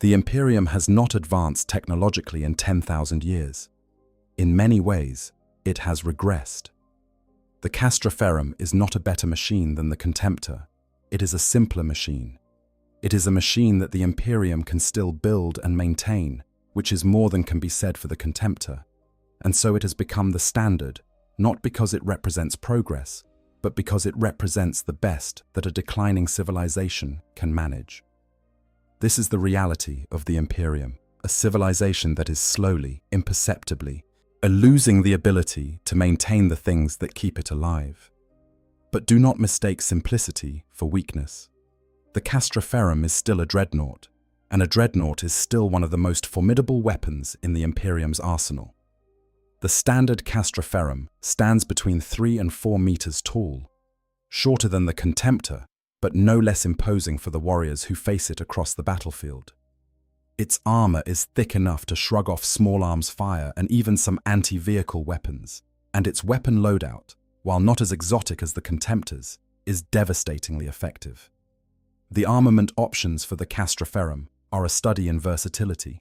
Speaker 2: The Imperium has not advanced technologically in 10,000 years. In many ways, it has regressed. The castraferrum is not a better machine than the contemptor. It is a simpler machine. It is a machine that the Imperium can still build and maintain, which is more than can be said for the contemptor. And so it has become the standard, not because it represents progress, but because it represents the best that a declining civilization can manage. This is the reality of the Imperium, a civilization that is slowly, imperceptibly, losing the ability to maintain the things that keep it alive. But do not mistake simplicity for weakness. The castraferrum is still a dreadnought, and a dreadnought is still one of the most formidable weapons in the Imperium's arsenal. The standard castraferrum stands between 3 and 4 meters tall, shorter than the contemptor, but no less imposing for the warriors who face it across the battlefield. Its armor is thick enough to shrug off small arms fire and even some anti-vehicle weapons, and its weapon loadout, while not as exotic as the contemptor's, is devastatingly effective. The armament options for the castraferrum are a study in versatility.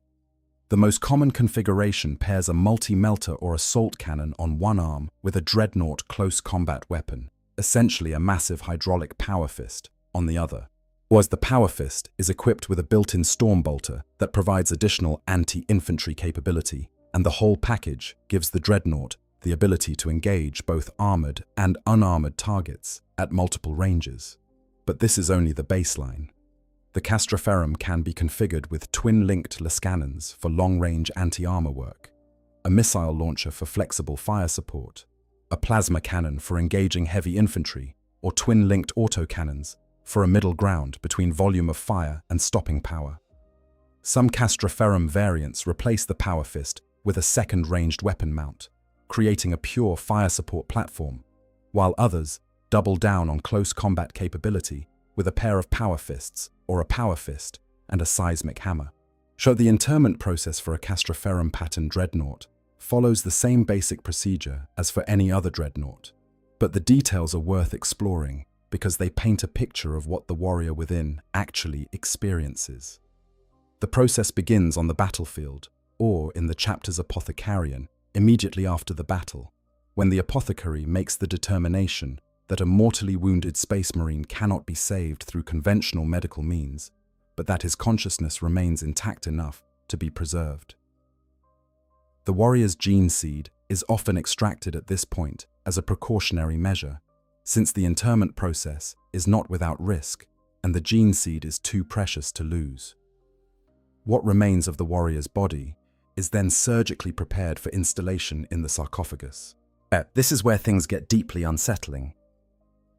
Speaker 2: The most common configuration pairs a multi-melter or assault cannon on one arm with a dreadnought close combat weapon, essentially a massive hydraulic power fist, on the other. Whereas the power fist is equipped with a built-in storm bolter that provides additional anti-infantry capability, and the whole package gives the dreadnought the ability to engage both armored and unarmored targets at multiple ranges. But this is only the baseline. The castraferrum can be configured with twin-linked lascannons for long-range anti-armor work, a missile launcher for flexible fire support, a plasma cannon for engaging heavy infantry, or twin-linked autocannons for a middle ground between volume of fire and stopping power. Some castraferrum variants replace the power fist with a second ranged weapon mount, creating a pure fire support platform, while others double down on close combat capability with a pair of power fists or a power fist and a seismic hammer. So the interment process for a castraferrum pattern dreadnought follows the same basic procedure as for any other dreadnought, but the details are worth exploring because they paint a picture of what the warrior within actually experiences. The process begins on the battlefield, or in the chapter's apothecarian, immediately after the battle, when the apothecary makes the determination that a mortally wounded space marine cannot be saved through conventional medical means, but that his consciousness remains intact enough to be preserved. The warrior's gene seed is often extracted at this point as a precautionary measure, since the interment process is not without risk and the gene seed is too precious to lose. What remains of the warrior's body is then surgically prepared for installation in the sarcophagus. This is where things get deeply unsettling.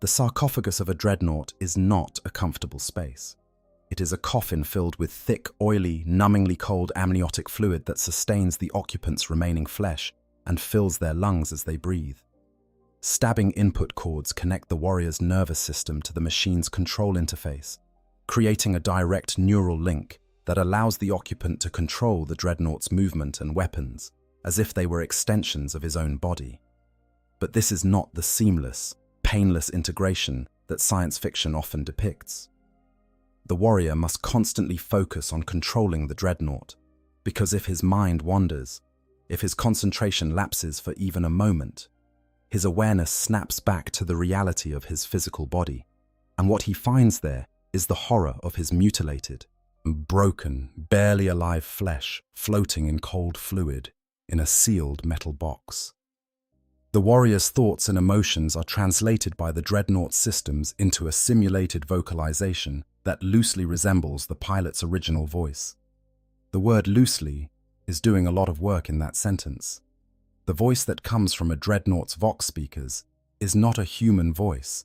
Speaker 2: The sarcophagus of a dreadnought is not a comfortable space. It is a coffin filled with thick, oily, numbingly cold amniotic fluid that sustains the occupant's remaining flesh and fills their lungs as they breathe. Stabbing input cords connect the warrior's nervous system to the machine's control interface, creating a direct neural link that allows the occupant to control the dreadnought's movement and weapons, as if they were extensions of his own body. But this is not the seamless, painless integration that science fiction often depicts. The warrior must constantly focus on controlling the dreadnought, because if his mind wanders, if his concentration lapses for even a moment, his awareness snaps back to the reality of his physical body, and what he finds there is the horror of his mutilated, broken, barely alive flesh floating in cold fluid in a sealed metal box. The warrior's thoughts and emotions are translated by the dreadnought systems into a simulated vocalization that loosely resembles the pilot's original voice. The word loosely is doing a lot of work in that sentence. The voice that comes from a dreadnought's vox speakers is not a human voice.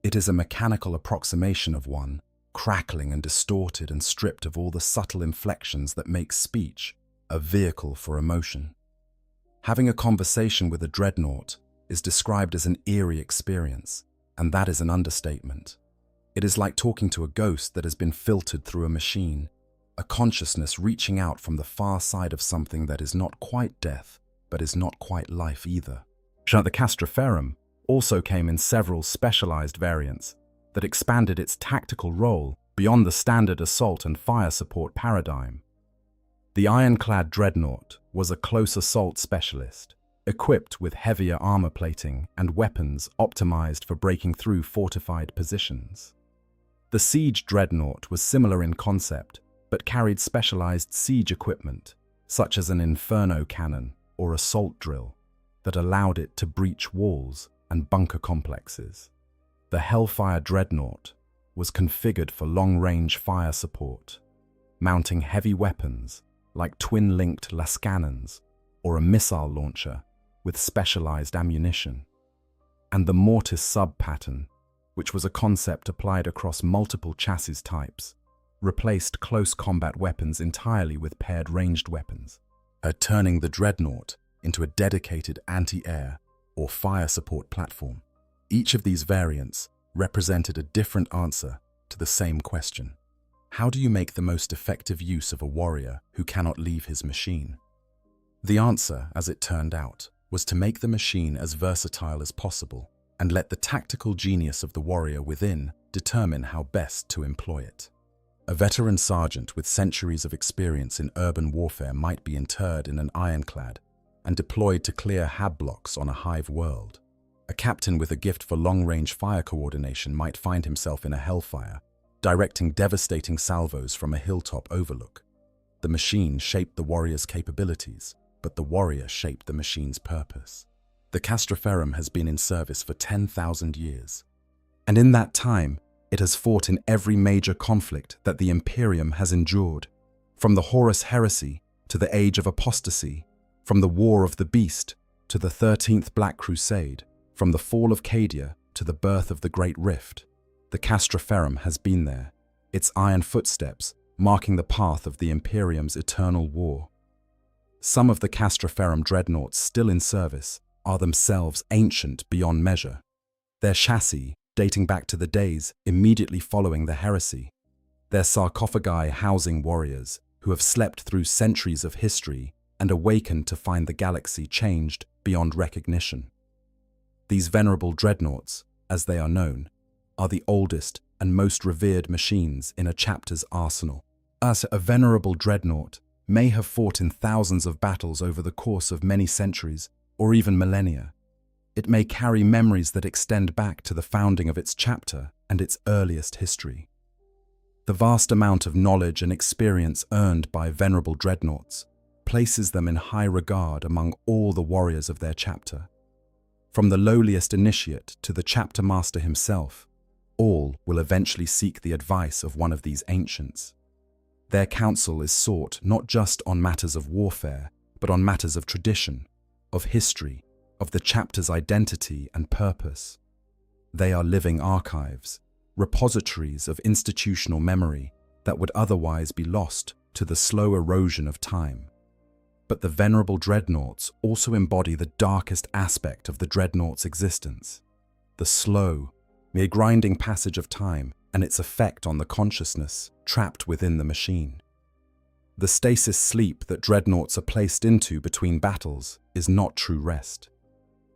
Speaker 2: It is a mechanical approximation of one, crackling and distorted and stripped of all the subtle inflections that make speech a vehicle for emotion. Having a conversation with a dreadnought is described as an eerie experience, and that is an understatement. It is like talking to a ghost that has been filtered through a machine, a consciousness reaching out from the far side of something that is not quite death, but is not quite life either. The castraferrum also came in several specialized variants that expanded its tactical role beyond the standard assault and fire support paradigm. The ironclad dreadnought was a close assault specialist, equipped with heavier armor plating and weapons optimized for breaking through fortified positions. The siege dreadnought was similar in concept, but carried specialized siege equipment, such as an inferno cannon or assault drill, that allowed it to breach walls and bunker complexes. The Hellfire dreadnought was configured for long-range fire support, mounting heavy weapons like twin-linked lascannons or a missile launcher with specialized ammunition. And the Mortis sub-pattern, which was a concept applied across multiple chassis types, replaced close combat weapons entirely with paired ranged weapons, turning the dreadnought into a dedicated anti-air or fire support platform. Each of these variants represented a different answer to the same question. How do you make the most effective use of a warrior who cannot leave his machine? The answer, as it turned out, was to make the machine as versatile as possible and let the tactical genius of the warrior within determine how best to employ it. A veteran sergeant with centuries of experience in urban warfare might be interred in an ironclad and deployed to clear hab blocks on a hive world. A captain with a gift for long-range fire coordination might find himself in a hellfire, directing devastating salvos from a hilltop overlook. The machine shaped the warrior's capabilities, but the warrior shaped the machine's purpose. The castraferrum has been in service for 10,000 years, and in that time, it has fought in every major conflict that the Imperium has endured, from the Horus Heresy to the Age of Apostasy, from the War of the Beast to the 13th Black Crusade, from the fall of Cadia to the birth of the Great Rift. The castraferrum has been there, its iron footsteps marking the path of the Imperium's eternal war. Some of the castraferrum dreadnoughts still in service are themselves ancient beyond measure. Their chassis, dating back to the days immediately following the heresy. Their sarcophagi housing warriors who have slept through centuries of history and awakened to find the galaxy changed beyond recognition. These venerable dreadnoughts, as they are known, are the oldest and most revered machines in a chapter's arsenal. As a venerable dreadnought may have fought in thousands of battles over the course of many centuries or even millennia, it may carry memories that extend back to the founding of its chapter and its earliest history. The vast amount of knowledge and experience earned by venerable dreadnoughts places them in high regard among all the warriors of their chapter. From the lowliest initiate to the chapter master himself, all will eventually seek the advice of one of these ancients. Their counsel is sought not just on matters of warfare, but on matters of tradition, of history, of the chapter's identity and purpose. They are living archives, repositories of institutional memory that would otherwise be lost to the slow erosion of time. But the venerable dreadnoughts also embody the darkest aspect of the dreadnaught's existence, the slow, mere grinding passage of time and its effect on the consciousness trapped within the machine. The stasis sleep that dreadnoughts are placed into between battles is not true rest.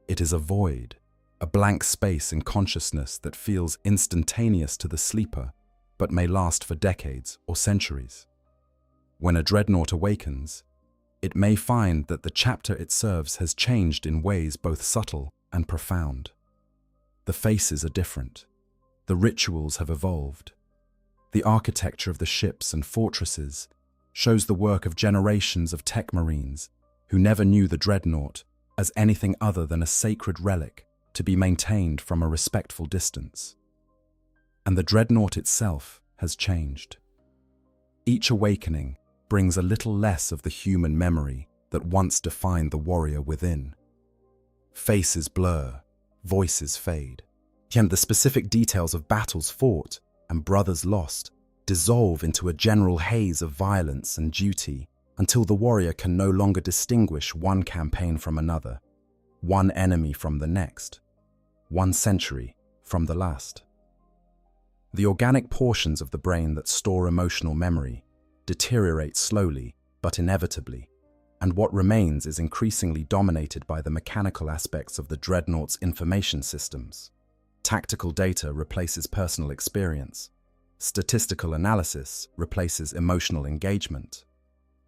Speaker 2: It is a void, a blank space in consciousness that feels instantaneous to the sleeper, but may last for decades or centuries. When a dreadnought awakens, it may find that the chapter it serves has changed in ways both subtle and profound. The faces are different. The rituals have evolved. The architecture of the ships and fortresses shows the work of generations of tech marines who never knew the dreadnought as anything other than a sacred relic to be maintained from a respectful distance. And the dreadnought itself has changed. Each awakening brings a little less of the human memory that once defined the warrior within. Faces blur, voices fade, and the specific details of battles fought and brothers lost dissolve into a general haze of violence and duty until the warrior can no longer distinguish one campaign from another, one enemy from the next, one century from the last. The organic portions of the brain that store emotional memory deteriorate slowly but inevitably, and what remains is increasingly dominated by the mechanical aspects of the dreadnought's information systems. Tactical data replaces personal experience. Statistical analysis replaces emotional engagement.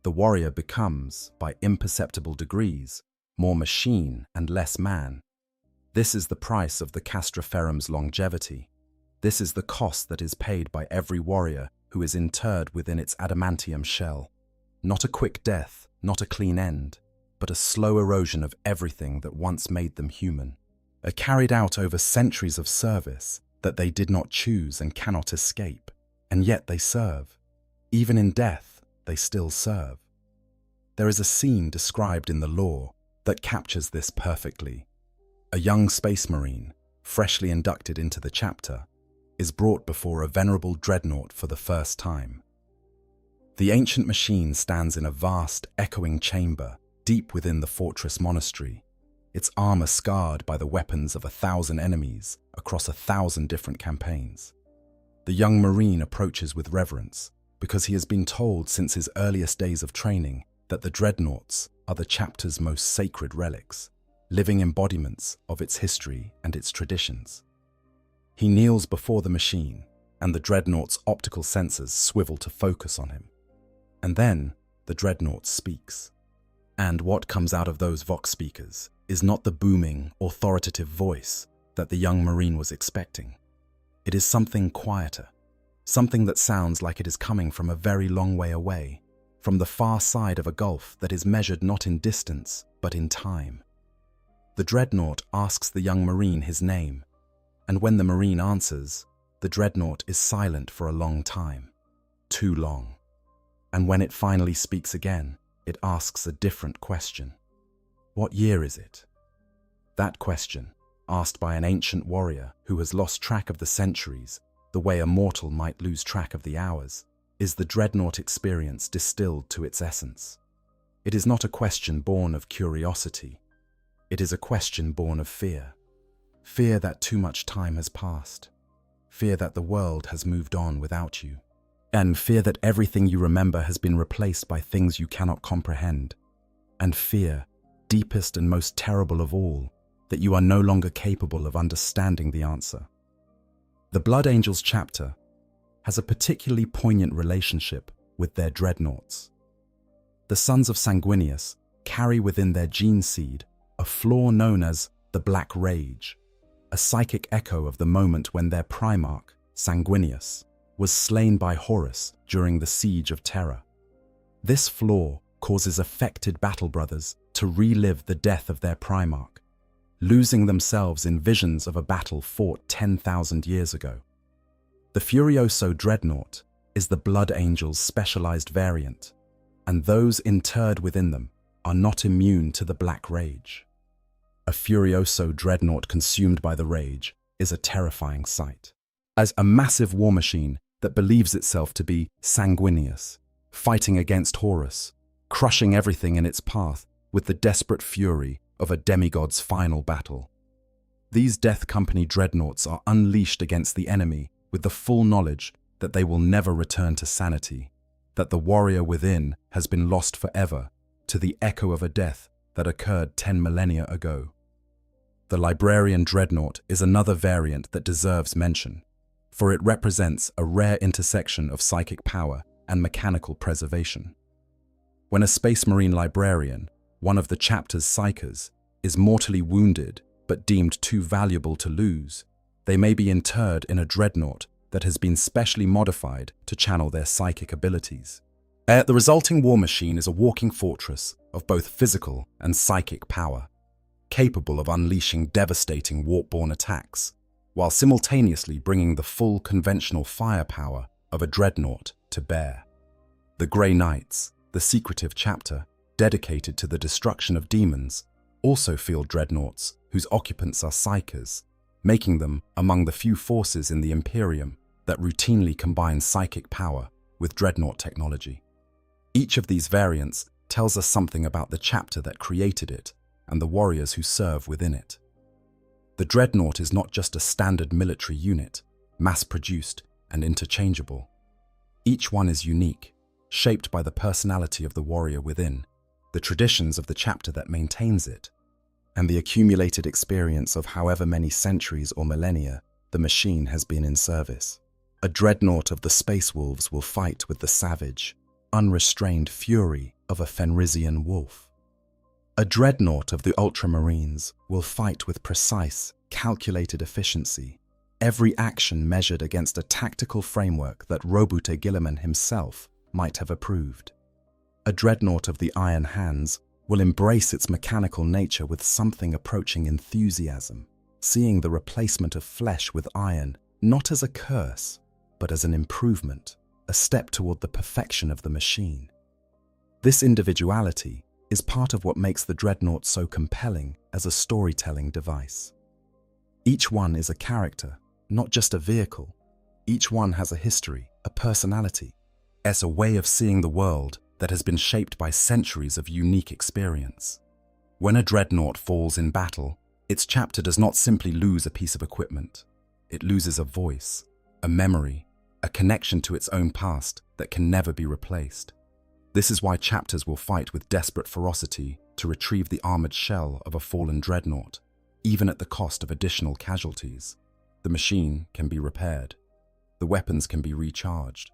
Speaker 2: The warrior becomes, by imperceptible degrees, more machine and less man. This is the price of the castraferrum's longevity. This is the cost that is paid by every warrior who is interred within its adamantium shell. Not a quick death, not a clean end, but a slow erosion of everything that once made them human. Carried out over centuries of service that they did not choose and cannot escape, and yet they serve. Even in death, they still serve. There is a scene described in the lore that captures this perfectly. A young space marine, freshly inducted into the chapter, is brought before a venerable dreadnought for the first time. The ancient machine stands in a vast, echoing chamber deep within the fortress monastery, its armor scarred by the weapons of 1,000 enemies across 1,000 different campaigns. The young marine approaches with reverence because he has been told since his earliest days of training that the dreadnoughts are the chapter's most sacred relics, living embodiments of its history and its traditions. He kneels before the machine, and the dreadnought's optical sensors swivel to focus on him. And then the dreadnought speaks. And what comes out of those vox speakers is not the booming, authoritative voice that the young marine was expecting. It is something quieter, something that sounds like it is coming from a very long way away, from the far side of a gulf that is measured not in distance, but in time. The dreadnought asks the young marine his name, and when the marine answers, the dreadnought is silent for a long time, too long. And when it finally speaks again, it asks a different question. What year is it? That question, asked by an ancient warrior who has lost track of the centuries, the way a mortal might lose track of the hours, is the dreadnought experience distilled to its essence. It is not a question born of curiosity. It is a question born of fear. Fear that too much time has passed. Fear that the world has moved on without you. And fear that everything you remember has been replaced by things you cannot comprehend. And fear, deepest and most terrible of all, that you are no longer capable of understanding the answer. The Blood Angels chapter has a particularly poignant relationship with their dreadnoughts. The sons of Sanguinius carry within their gene seed a flaw known as the Black Rage, a psychic echo of the moment when their primarch, Sanguinius, was slain by Horus during the Siege of Terra. This flaw causes affected battle brothers to relive the death of their primarch, losing themselves in visions of a battle fought 10,000 years ago. The Furioso Dreadnought is the Blood Angels' specialized variant, and those interred within them are not immune to the Black Rage. A Furioso Dreadnought consumed by the Rage is a terrifying sight. As a massive war machine that believes itself to be Sanguinius, fighting against Horus, crushing everything in its path with the desperate fury of a demigod's final battle. These Death Company dreadnoughts are unleashed against the enemy with the full knowledge that they will never return to sanity, that the warrior within has been lost forever to the echo of a death that occurred 10 millennia ago. The Librarian Dreadnought is another variant that deserves mention, for it represents a rare intersection of psychic power and mechanical preservation. When a Space Marine Librarian, one of the chapter's psychers, is mortally wounded but deemed too valuable to lose, they may be interred in a dreadnought that has been specially modified to channel their psychic abilities. The resulting war machine is a walking fortress of both physical and psychic power, capable of unleashing devastating warp-borne attacks, while simultaneously bringing the full conventional firepower of a dreadnought to bear. The Grey Knights, the secretive chapter dedicated to the destruction of demons, also field dreadnoughts whose occupants are psychers, making them among the few forces in the Imperium that routinely combine psychic power with dreadnought technology. Each of these variants tells us something about the chapter that created it and the warriors who serve within it. The dreadnought is not just a standard military unit, mass-produced and interchangeable. Each one is unique, shaped by the personality of the warrior within, the traditions of the chapter that maintains it, and the accumulated experience of however many centuries or millennia the machine has been in service. A dreadnought of the Space Wolves will fight with the savage, unrestrained fury of a Fenrisian wolf. A dreadnought of the Ultramarines will fight with precise, calculated efficiency, every action measured against a tactical framework that Robute Guilliman himself might have approved. A dreadnought of the Iron Hands will embrace its mechanical nature with something approaching enthusiasm, seeing the replacement of flesh with iron not as a curse, but as an improvement, a step toward the perfection of the machine. This individuality is part of what makes the dreadnought so compelling as a storytelling device. Each one is a character, not just a vehicle. Each one has a history, a personality, as a way of seeing the world that has been shaped by centuries of unique experience. When a dreadnought falls in battle, its chapter does not simply lose a piece of equipment. It loses a voice, a memory, a connection to its own past that can never be replaced. This is why chapters will fight with desperate ferocity to retrieve the armored shell of a fallen dreadnought, even at the cost of additional casualties. The machine can be repaired, the weapons can be recharged,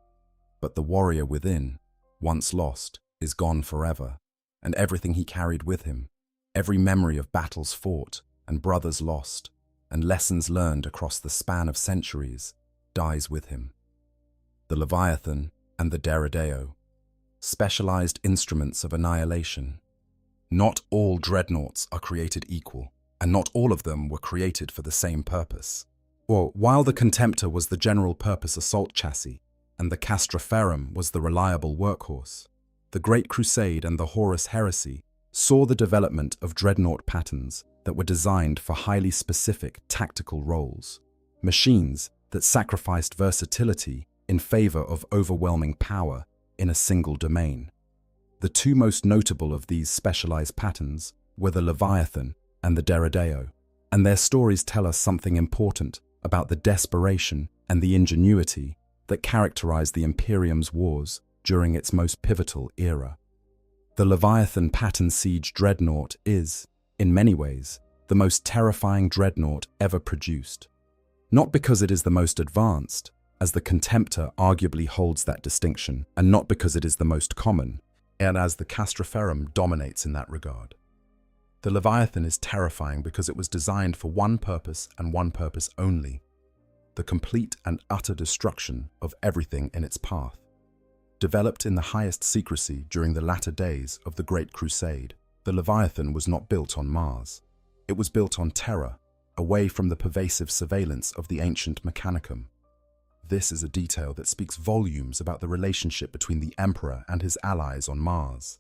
Speaker 2: but the warrior within, once lost, is gone forever, and everything he carried with him, every memory of battles fought and brothers lost, and lessons learned across the span of centuries, dies with him. The Leviathan and the Dreadnought, specialized instruments of annihilation. Not all dreadnoughts are created equal, and not all of them were created for the same purpose. Or while the Contemptor was the general-purpose assault chassis, and the castraferrum was the reliable workhorse, the Great Crusade and the Horus Heresy saw the development of dreadnought patterns that were designed for highly specific tactical roles, machines that sacrificed versatility in favor of overwhelming power in a single domain. The two most notable of these specialized patterns were the Leviathan and the Dreadnought. And their stories tell us something important about the desperation and the ingenuity that characterized the Imperium's wars during its most pivotal era. The Leviathan pattern siege dreadnought is, in many ways, the most terrifying dreadnought ever produced. Not because it is the most advanced, as the contemptor arguably holds that distinction, and not because it is the most common, and as the castraferrum dominates in that regard. The Leviathan is terrifying because it was designed for one purpose and one purpose only: the complete and utter destruction of everything in its path. Developed in the highest secrecy during the latter days of the Great Crusade, the Leviathan was not built on Mars. It was built on Terra, away from the pervasive surveillance of the ancient Mechanicum. This is a detail that speaks volumes about the relationship between the Emperor and his allies on Mars.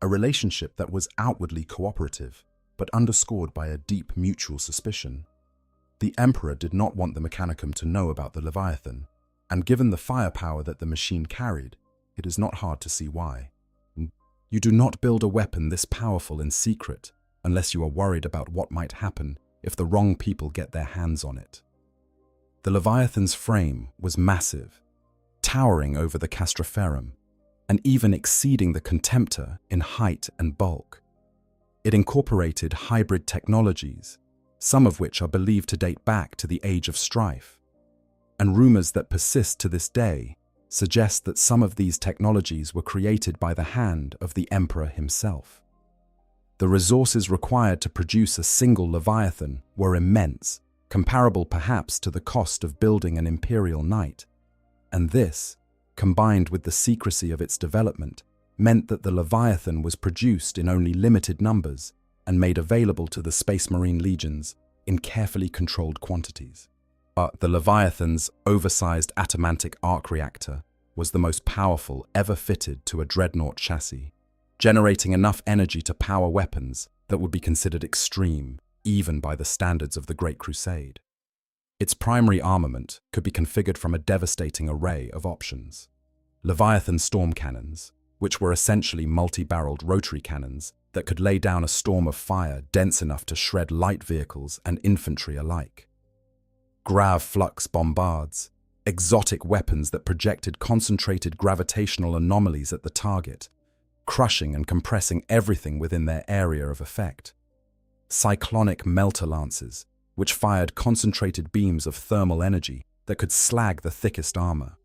Speaker 2: A relationship that was outwardly cooperative, but underscored by a deep mutual suspicion. The Emperor did not want the Mechanicum to know about the Leviathan, and given the firepower that the machine carried, it is not hard to see why. You do not build a weapon this powerful in secret unless you are worried about what might happen if the wrong people get their hands on it. The Leviathan's frame was massive, towering over the castraferrum, and even exceeding the contemptor in height and bulk. It incorporated hybrid technologies, some of which are believed to date back to the Age of Strife, and rumors that persist to this day suggest that some of these technologies were created by the hand of the Emperor himself. The resources required to produce a single Leviathan were immense, comparable perhaps to the cost of building an Imperial knight, and this, combined with the secrecy of its development, meant that the Leviathan was produced in only limited numbers and made available to the Space Marine legions in carefully controlled quantities. But the Leviathan's oversized atomantic arc reactor was the most powerful ever fitted to a dreadnought chassis, generating enough energy to power weapons that would be considered extreme even by the standards of the Great Crusade. Its primary armament could be configured from a devastating array of options. Leviathan storm cannons, which were essentially multi-barreled rotary cannons that could lay down a storm of fire dense enough to shred light vehicles and infantry alike. Grav flux bombards, exotic weapons that projected concentrated gravitational anomalies at the target, crushing and compressing everything within their area of effect. Cyclonic melter lances, which fired concentrated beams of thermal energy that could slag the thickest armor.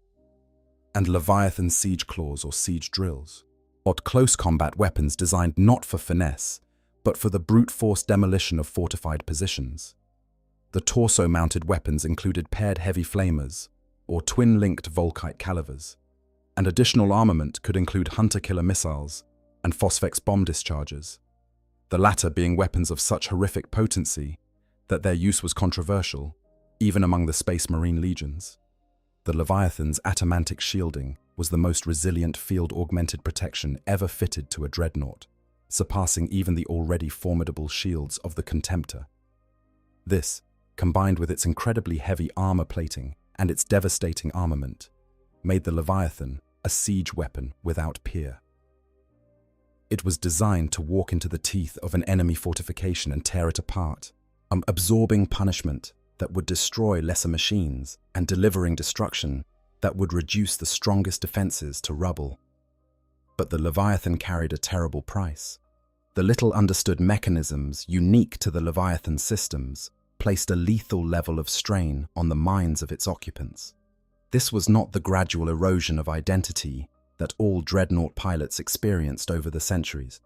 Speaker 2: And Leviathan siege claws or siege drills, odd close combat weapons designed not for finesse, but for the brute force demolition of fortified positions. The torso-mounted weapons included paired heavy flamers, or twin-linked Volkite calivers, and additional armament could include hunter-killer missiles and phosphex bomb dischargers, the latter being weapons of such horrific potency that their use was controversial, even among the Space Marine legions. The Leviathan's atomantic shielding was the most resilient field-augmented protection ever fitted to a dreadnought, surpassing even the already formidable shields of the contemptor. This, combined with its incredibly heavy armor plating and its devastating armament, made the Leviathan a siege weapon without peer. It was designed to walk into the teeth of an enemy fortification and tear it apart, absorbing punishment that would destroy lesser machines and delivering destruction that would reduce the strongest defenses to rubble. But the Leviathan carried a terrible price. The little understood mechanisms unique to the Leviathan systems placed a lethal level of strain on the minds of its occupants. This was not the gradual erosion of identity that all dreadnought pilots experienced over the centuries.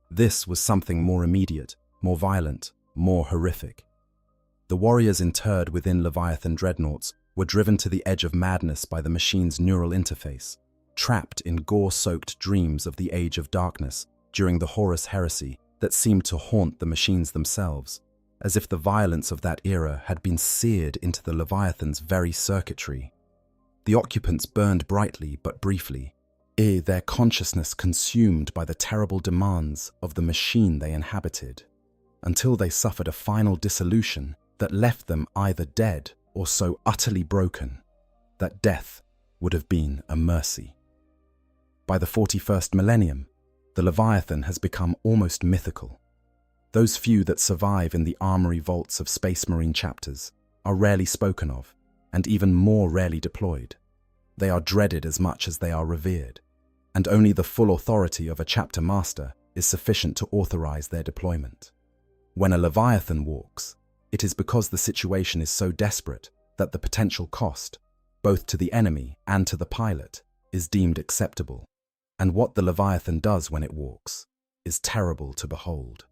Speaker 2: This was something more immediate, more violent, more horrific. The warriors interred within Leviathan dreadnoughts were driven to the edge of madness by the machine's neural interface, trapped in gore-soaked dreams of the Age of Darkness during the Horus Heresy that seemed to haunt the machines themselves, as if the violence of that era had been seared into the Leviathan's very circuitry. The occupants burned brightly but briefly, their consciousness consumed by the terrible demands of the machine they inhabited, until they suffered a final dissolution that left them either dead or so utterly broken that death would have been a mercy. By the 41st millennium, the Leviathan has become almost mythical. Those few that survive in the armory vaults of Space Marine chapters are rarely spoken of, and even more rarely deployed. They are dreaded as much as they are revered, and only the full authority of a chapter master is sufficient to authorize their deployment. When a Leviathan walks, it is because the situation is so desperate that the potential cost, both to the enemy and to the pilot, is deemed acceptable, and what the Leviathan does when it walks is terrible to behold.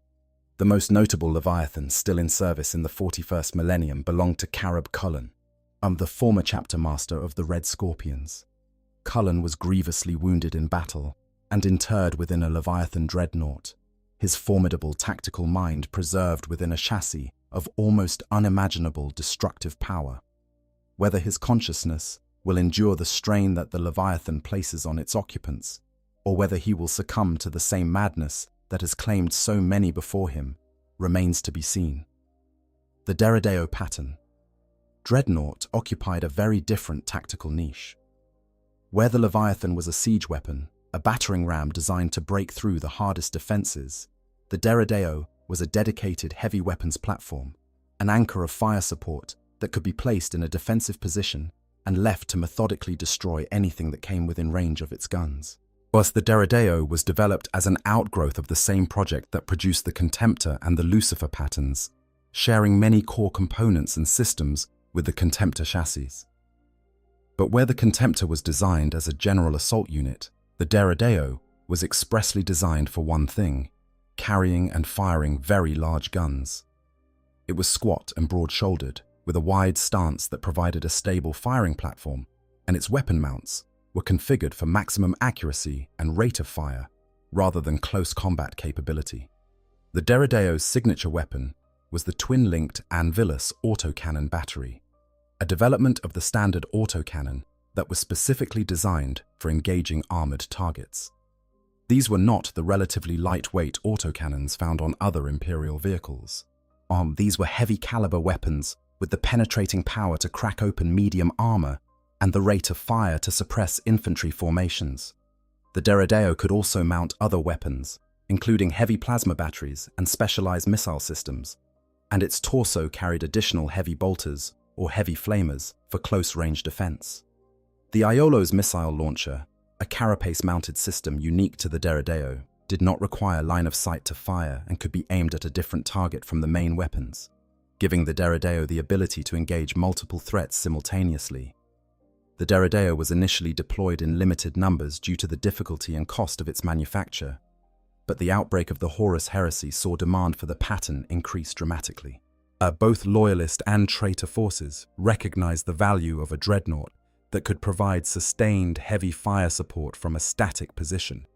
Speaker 2: The most notable Leviathan still in service in the 41st Millennium belonged to Carib Cullen, the former chapter master of the Red Scorpions. Cullen was grievously wounded in battle and interred within a Leviathan dreadnought, his formidable tactical mind preserved within a chassis of almost unimaginable destructive power. Whether his consciousness will endure the strain that the Leviathan places on its occupants, or whether he will succumb to the same madness that has claimed so many before him, remains to be seen. The Dreadnought pattern. Dreadnought occupied a very different tactical niche. Where the Leviathan was a siege weapon, a battering ram designed to break through the hardest defenses, the Dreadnought was a dedicated heavy weapons platform, an anchor of fire support that could be placed in a defensive position and left to methodically destroy anything that came within range of its guns. Whilst the Dreadnought was developed as an outgrowth of the same project that produced the Contemptor and the Lucifer patterns, sharing many core components and systems with the Contemptor chassis. But where the Contemptor was designed as a general assault unit, the Dreadnought was expressly designed for one thing: carrying and firing very large guns. It was squat and broad-shouldered, with a wide stance that provided a stable firing platform, and its weapon mounts were configured for maximum accuracy and rate of fire, rather than close combat capability. The Dreadnought's signature weapon was the twin-linked Anvilus autocannon battery, a development of the standard autocannon that was specifically designed for engaging armored targets. These were not the relatively lightweight autocannons found on other Imperial vehicles. These were heavy-caliber weapons with the penetrating power to crack open medium armor and the rate of fire to suppress infantry formations. The Dreadnought could also mount other weapons, including heavy plasma batteries and specialized missile systems, and its torso carried additional heavy bolters or heavy flamers for close-range defense. The Iolo's missile launcher, a carapace-mounted system unique to the Dreadnought, did not require line of sight to fire and could be aimed at a different target from the main weapons, giving the Dreadnought the ability to engage multiple threats simultaneously. The Dreadnought was initially deployed in limited numbers due to the difficulty and cost of its manufacture, but the outbreak of the Horus heresy saw demand for the pattern increase dramatically. Both loyalist and traitor forces recognized the value of a dreadnought that could provide sustained heavy fire support from a static position,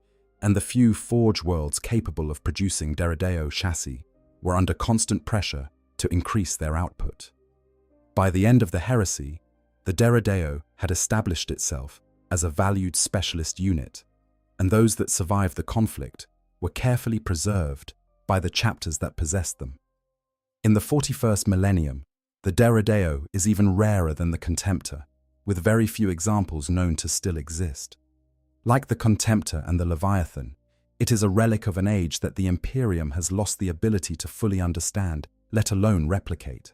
Speaker 2: and the few forge worlds capable of producing Dreadnought chassis were under constant pressure to increase their output. By the end of the heresy, the Dreadnought had established itself as a valued specialist unit, and those that survived the conflict were carefully preserved by the chapters that possessed them. In the 41st Millennium, the Dreadnought is even rarer than the Contemptor, with very few examples known to still exist. Like the Contemptor and the Leviathan, it is a relic of an age that the Imperium has lost the ability to fully understand, let alone replicate.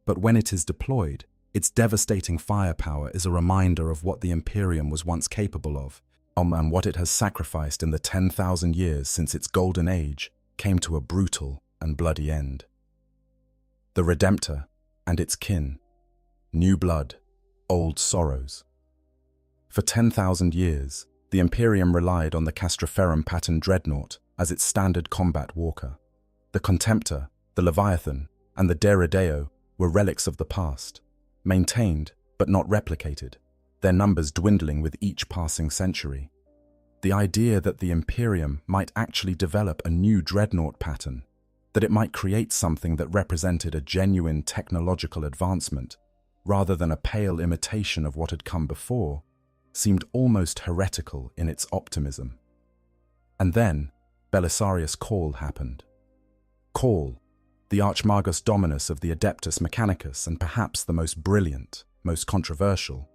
Speaker 2: But when it is deployed, its devastating firepower is a reminder of what the Imperium was once capable of, and what it has sacrificed in the 10,000 years since its golden age came to a brutal and bloody end. The Redemptor and its kin. New blood, old sorrows. For 10,000 years, the Imperium relied on the castraferrum pattern dreadnought as its standard combat walker. The Contemptor, the Leviathan, and the Dreadnought were relics of the past, maintained but not replicated, their numbers dwindling with each passing century. The idea that the Imperium might actually develop a new dreadnought pattern, that it might create something that represented a genuine technological advancement, rather than a pale imitation of what had come before, seemed almost heretical in its optimism. And then, Belisarius Cawl happened. Cawl, the Archmagus Dominus of the Adeptus Mechanicus and perhaps the most brilliant, most controversial,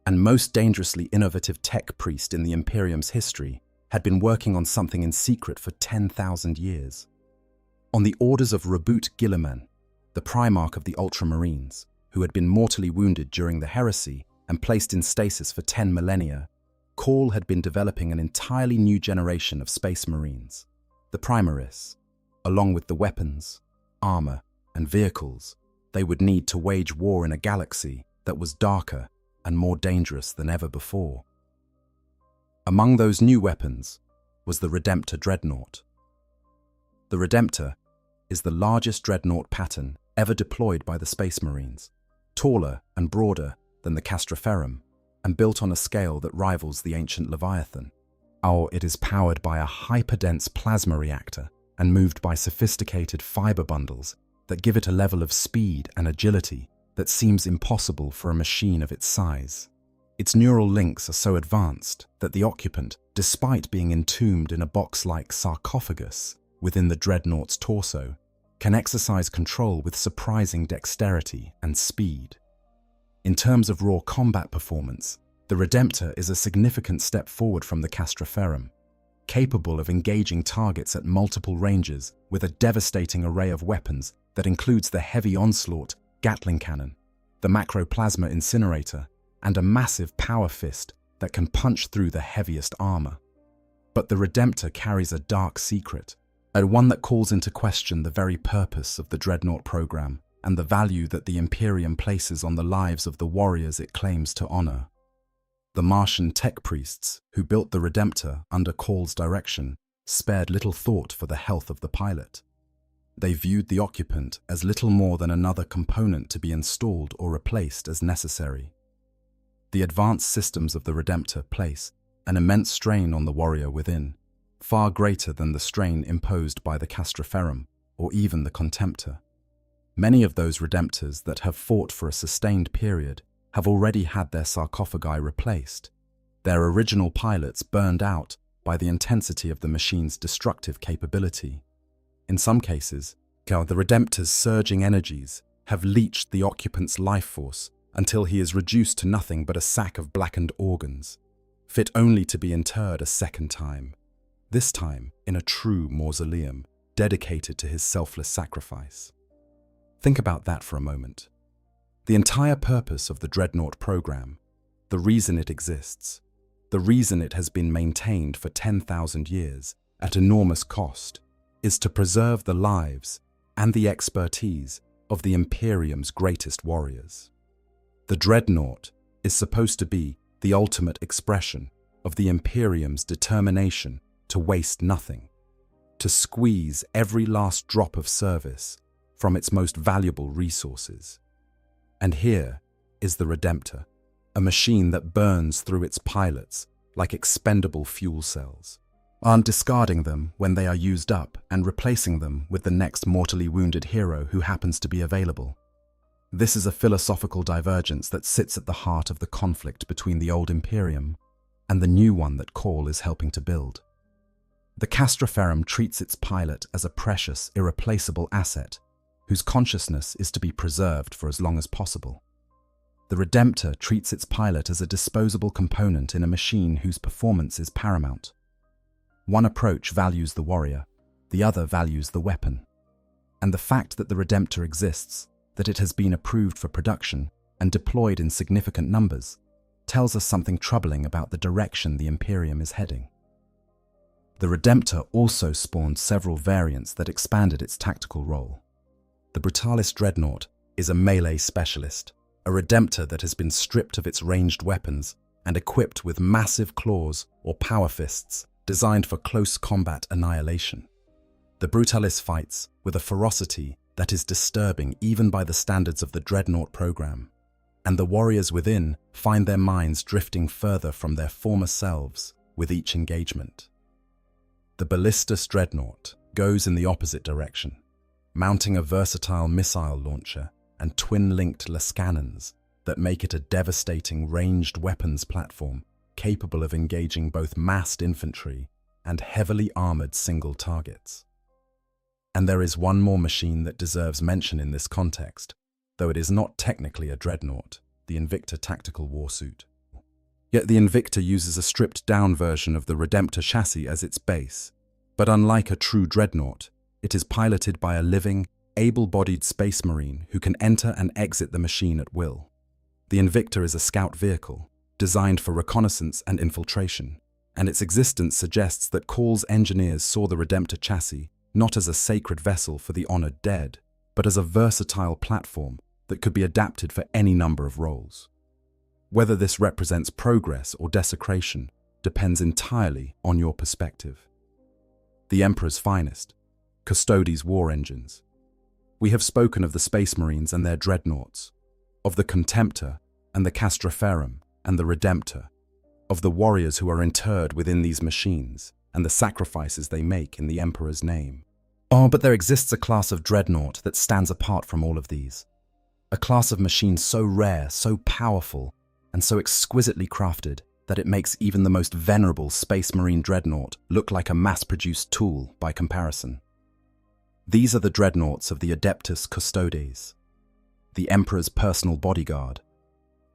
Speaker 2: and most dangerously innovative tech priest in the Imperium's history, had been working on something in secret for 10,000 years. On the orders of Reboot Guilliman, the Primarch of the Ultramarines, who had been mortally wounded during the heresy and placed in stasis for 10 millennia, Call had been developing an entirely new generation of Space Marines, the Primaris, along with the weapons, armor, and vehicles they would need to wage war in a galaxy that was darker and more dangerous than ever before. Among those new weapons was the Redemptor Dreadnought. The Redemptor is the largest dreadnought pattern ever deployed by the Space Marines, taller and broader than the castraferrum, and built on a scale that rivals the ancient Leviathan. It is powered by a hyperdense plasma reactor and moved by sophisticated fiber bundles that give it a level of speed and agility that seems impossible for a machine of its size. Its neural links are so advanced that the occupant, despite being entombed in a box-like sarcophagus within the dreadnought's torso, can exercise control with surprising dexterity and speed. In terms of raw combat performance, the Redemptor is a significant step forward from the castraferrum, capable of engaging targets at multiple ranges with a devastating array of weapons that includes the heavy onslaught Gatling cannon, the macroplasma incinerator, and a massive power fist that can punch through the heaviest armor. But the Redemptor carries a dark secret, and one that calls into question the very purpose of the Dreadnought program and the value that the Imperium places on the lives of the warriors it claims to honor. The Martian tech priests who built the Redemptor under Call's direction spared little thought for the health of the pilot. They viewed the occupant as little more than another component to be installed or replaced as necessary. The advanced systems of the Redemptor place an immense strain on the warrior within, far greater than the strain imposed by the castraferrum or even the contemptor. Many of those Redemptors that have fought for a sustained period have already had their sarcophagi replaced, their original pilots burned out by the intensity of the machine's destructive capability. In some cases, the Redemptor's surging energies have leached the occupant's life force until he is reduced to nothing but a sack of blackened organs, fit only to be interred a second time, this time in a true mausoleum dedicated to his selfless sacrifice. Think about that for a moment. The entire purpose of the Dreadnought program, the reason it exists, the reason it has been maintained for 10,000 years at enormous cost, is to preserve the lives and the expertise of the Imperium's greatest warriors. The Dreadnought is supposed to be the ultimate expression of the Imperium's determination to waste nothing, to squeeze every last drop of service from its most valuable resources. And here is the Redemptor, a machine that burns through its pilots like expendable fuel cells, discarding them when they are used up and replacing them with the next mortally wounded hero who happens to be available. This is a philosophical divergence that sits at the heart of the conflict between the old Imperium and the new one that Call is helping to build. The castraferrum treats its pilot as a precious, irreplaceable asset whose consciousness is to be preserved for as long as possible. The Redemptor treats its pilot as a disposable component in a machine whose performance is paramount. One approach values the warrior, the other values the weapon. And the fact that the Redemptor exists, that it has been approved for production and deployed in significant numbers, tells us something troubling about the direction the Imperium is heading. The Redemptor also spawned several variants that expanded its tactical role. The Brutalis Dreadnought is a melee specialist, a Redemptor that has been stripped of its ranged weapons and equipped with massive claws or power fists designed for close combat annihilation. The Brutalis fights with a ferocity that is disturbing even by the standards of the Dreadnought program, and the warriors within find their minds drifting further from their former selves with each engagement. The Ballistus Dreadnought goes in the opposite direction, mounting a versatile missile launcher and twin-linked las cannons that make it a devastating ranged weapons platform capable of engaging both massed infantry and heavily armored single targets. And there is one more machine that deserves mention in this context, though it is not technically a dreadnought, the Invicta tactical warsuit. Yet the Invicta uses a stripped-down version of the Redemptor chassis as its base, but unlike a true dreadnought, it is piloted by a living, able-bodied space marine who can enter and exit the machine at will. The Invicta is a scout vehicle, designed for reconnaissance and infiltration, and its existence suggests that Call's engineers saw the Redemptor chassis not as a sacred vessel for the honored dead, but as a versatile platform that could be adapted for any number of roles. Whether this represents progress or desecration depends entirely on your perspective. The Emperor's finest, Custodes war engines. We have spoken of the Space Marines and their dreadnoughts, of the contemptor and the castraferrum and the redemptor, of the warriors who are interred within these machines and the sacrifices they make in the Emperor's name. Oh, but there exists a class of dreadnought that stands apart from all of these. A class of machines so rare, so powerful, and so exquisitely crafted that it makes even the most venerable Space Marine dreadnought look like a mass-produced tool by comparison. These are the dreadnoughts of the Adeptus Custodes, the Emperor's personal bodyguard,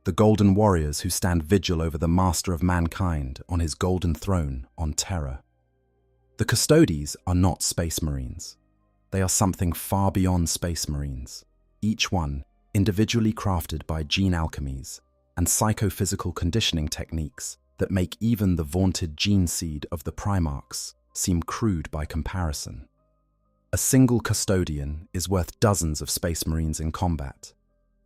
Speaker 2: the golden warriors who stand vigil over the master of mankind on his golden throne on Terra. The Custodes are not Space Marines. They are something far beyond Space Marines, each one individually crafted by gene alchemies and psychophysical conditioning techniques that make even the vaunted gene seed of the Primarchs seem crude by comparison. A single Custodian is worth dozens of Space Marines in combat,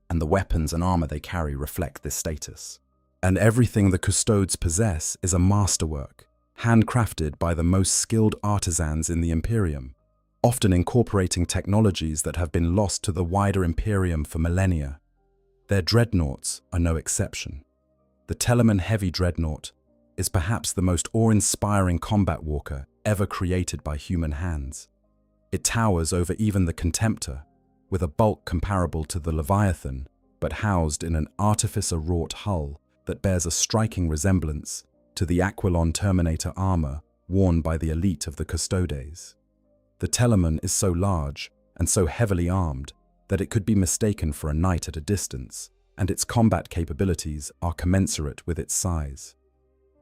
Speaker 2: and the weapons and armor they carry reflect this status. And everything the Custodes possess is a masterwork, handcrafted by the most skilled artisans in the Imperium, often incorporating technologies that have been lost to the wider Imperium for millennia. Their dreadnoughts are no exception. The Telemann Heavy Dreadnought is perhaps the most awe-inspiring combat walker ever created by human hands. It towers over even the Contemptor, with a bulk comparable to the Leviathan, but housed in an artificer-wrought hull that bears a striking resemblance to the Aquilon Terminator armor worn by the elite of the Custodes. The Telemann is so large and so heavily armed that it could be mistaken for a knight at a distance, and its combat capabilities are commensurate with its size.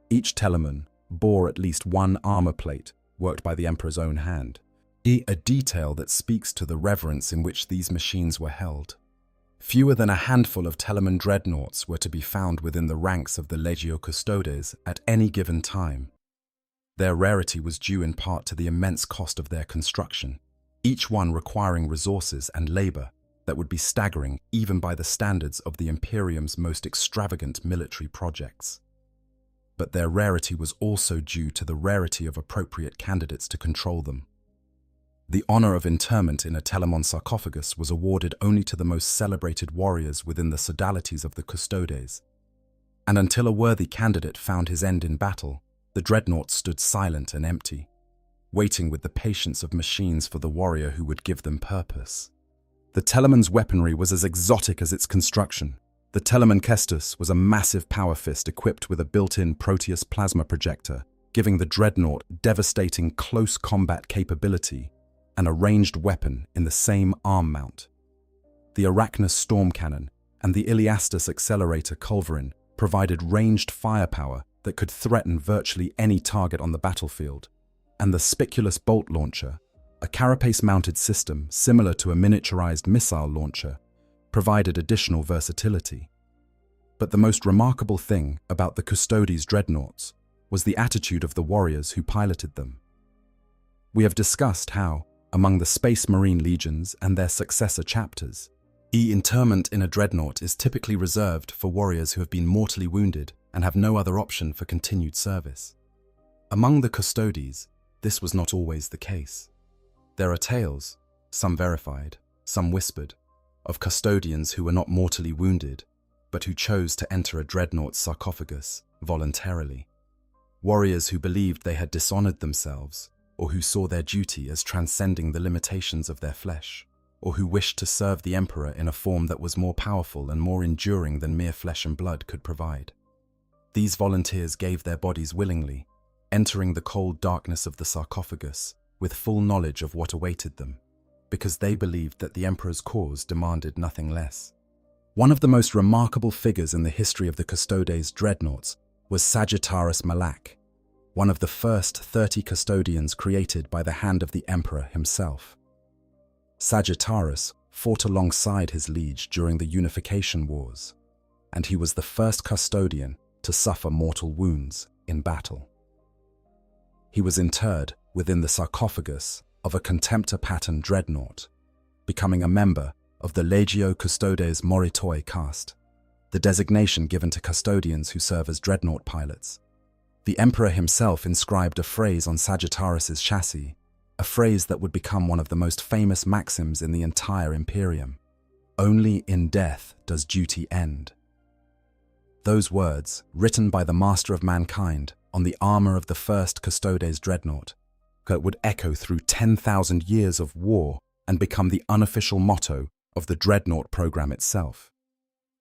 Speaker 2: Each Telemann bore at least one armor plate worked by the Emperor's own hand, a detail that speaks to the reverence in which these machines were held. Fewer than a handful of Telemann dreadnoughts were to be found within the ranks of the Legio Custodes at any given time. Their rarity was due in part to the immense cost of their construction, each one requiring resources and labor that would be staggering even by the standards of the Imperium's most extravagant military projects. But their rarity was also due to the rarity of appropriate candidates to control them. The honor of interment in a Telamon sarcophagus was awarded only to the most celebrated warriors within the sodalities of the Custodes, and until a worthy candidate found his end in battle, the dreadnoughts stood silent and empty, waiting with the patience of machines for the warrior who would give them purpose. The Telamann's weaponry was as exotic as its construction. The Telemann Kestus was a massive power fist equipped with a built-in Proteus plasma projector, giving the dreadnought devastating close combat capability, and a ranged weapon in the same arm mount. The Arachnus storm cannon and the Iliastus accelerator culverin provided ranged firepower that could threaten virtually any target on the battlefield, and the Spiculus bolt launcher, a carapace-mounted system similar to a miniaturized missile launcher, provided additional versatility. But the most remarkable thing about the Custodes dreadnoughts was the attitude of the warriors who piloted them. We have discussed how, among the Space Marine legions and their successor chapters, interment in a dreadnought is typically reserved for warriors who have been mortally wounded and have no other option for continued service. Among the Custodes, this was not always the case. There are tales, some verified, some whispered, of Custodians who were not mortally wounded, but who chose to enter a dreadnought's sarcophagus voluntarily. Warriors who believed they had dishonored themselves, or who saw their duty as transcending the limitations of their flesh, or who wished to serve the Emperor in a form that was more powerful and more enduring than mere flesh and blood could provide. These volunteers gave their bodies willingly, entering the cold darkness of the sarcophagus with full knowledge of what awaited them, because they believed that the Emperor's cause demanded nothing less. One of the most remarkable figures in the history of the Custodes dreadnoughts was Sagittarius Malak, one of the first 30 custodians created by the hand of the emperor himself. Sagittarius fought alongside his liege during the Unification Wars, and he was the first custodian to suffer mortal wounds in battle. He was interred within the sarcophagus of a contemptor pattern dreadnought, becoming a member of the Legio Custodes Moritoi caste, the designation given to custodians who serve as dreadnought pilots. The emperor himself inscribed a phrase on Sagittarius's chassis, a phrase that would become one of the most famous maxims in the entire Imperium: "Only in death does duty end." Those words, written by the master of mankind on the armor of the first Custodes dreadnought, would echo through 10,000 years of war and become the unofficial motto of the dreadnought program itself.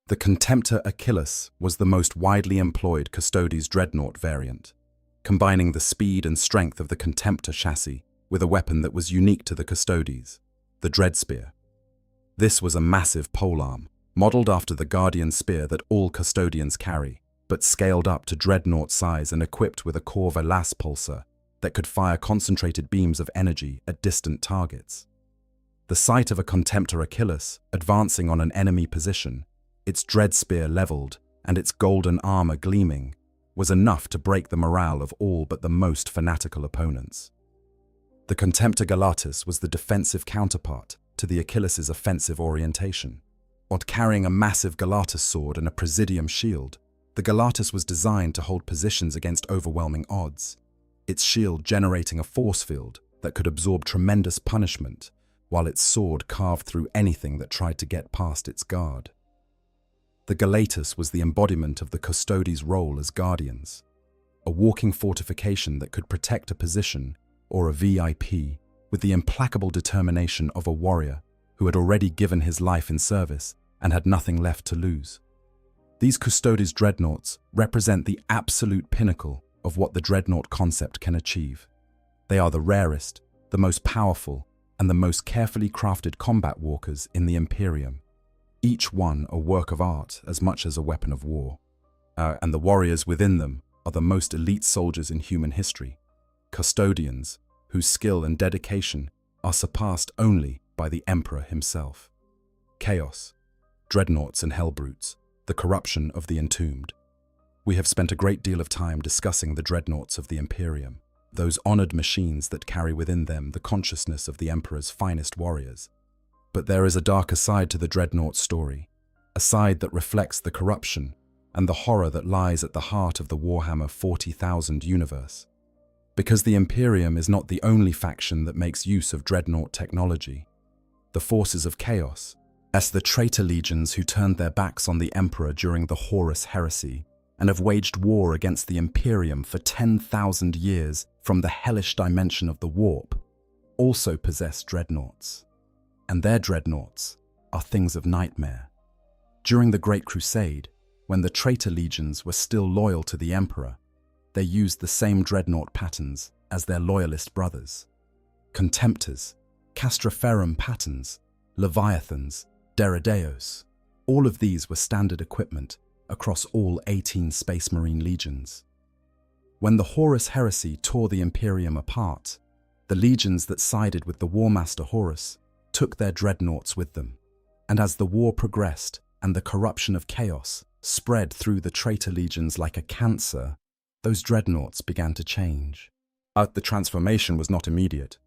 Speaker 2: The contemptor Achilles was the most widely employed Custodes dreadnought variant, combining the speed and strength of the contemptor chassis with a weapon that was unique to the Custodes, the dread spear. This was a massive polearm, modeled after the guardian spear that all custodians carry, but scaled up to dreadnought size and equipped with a Corva las pulsar that could fire concentrated beams of energy at distant targets. The sight of a contemptor Achilles advancing on an enemy position, its dread spear leveled and its golden armor gleaming, was enough to break the morale of all but the most fanatical opponents. The contemptor Galatus was the defensive counterpart to the Achilles' offensive orientation. While carrying a massive Galatus sword and a presidium shield, the Galatus was designed to hold positions against overwhelming odds, its shield generating a force field that could absorb tremendous punishment, while its sword carved through anything that tried to get past its guard. The Galatus was the embodiment of the Custodes' role as guardians, a walking fortification that could protect a position or a VIP with the implacable determination of a warrior who had already given his life in service and had nothing left to lose. These Custodes dreadnoughts represent the absolute pinnacle of what the dreadnought concept can achieve. They are the rarest, the most powerful, and the most carefully crafted combat walkers in the Imperium, each one a work of art as much as a weapon of war. And the warriors within them are the most elite soldiers in human history, custodians whose skill and dedication are surpassed only by the Emperor himself. Chaos, dreadnoughts and hellbrutes, the corruption of the entombed. We have spent a great deal of time discussing the dreadnoughts of the Imperium, those honored machines that carry within them the consciousness of the Emperor's finest warriors. But there is a darker side to the dreadnought story, a side that reflects the corruption and the horror that lies at the heart of the Warhammer 40,000 universe. Because the Imperium is not the only faction that makes use of dreadnought technology. The forces of chaos, as the traitor legions who turned their backs on the Emperor during the Horus heresy and have waged war against the Imperium for 10,000 years from the hellish dimension of the warp, also possess dreadnoughts. And their dreadnoughts are things of nightmare. During the Great Crusade, when the traitor legions were still loyal to the Emperor, they used the same dreadnought patterns as their loyalist brothers. Contemptors, castraferrum patterns, leviathans, deredeos, all of these were standard equipment across all 18 Space Marine legions. When the Horus heresy tore the Imperium apart, the legions that sided with the War Master Horus took their dreadnoughts with them, and as the war progressed and the corruption of chaos spread through the traitor legions like a cancer, those dreadnoughts began to change. The transformation was not immediate.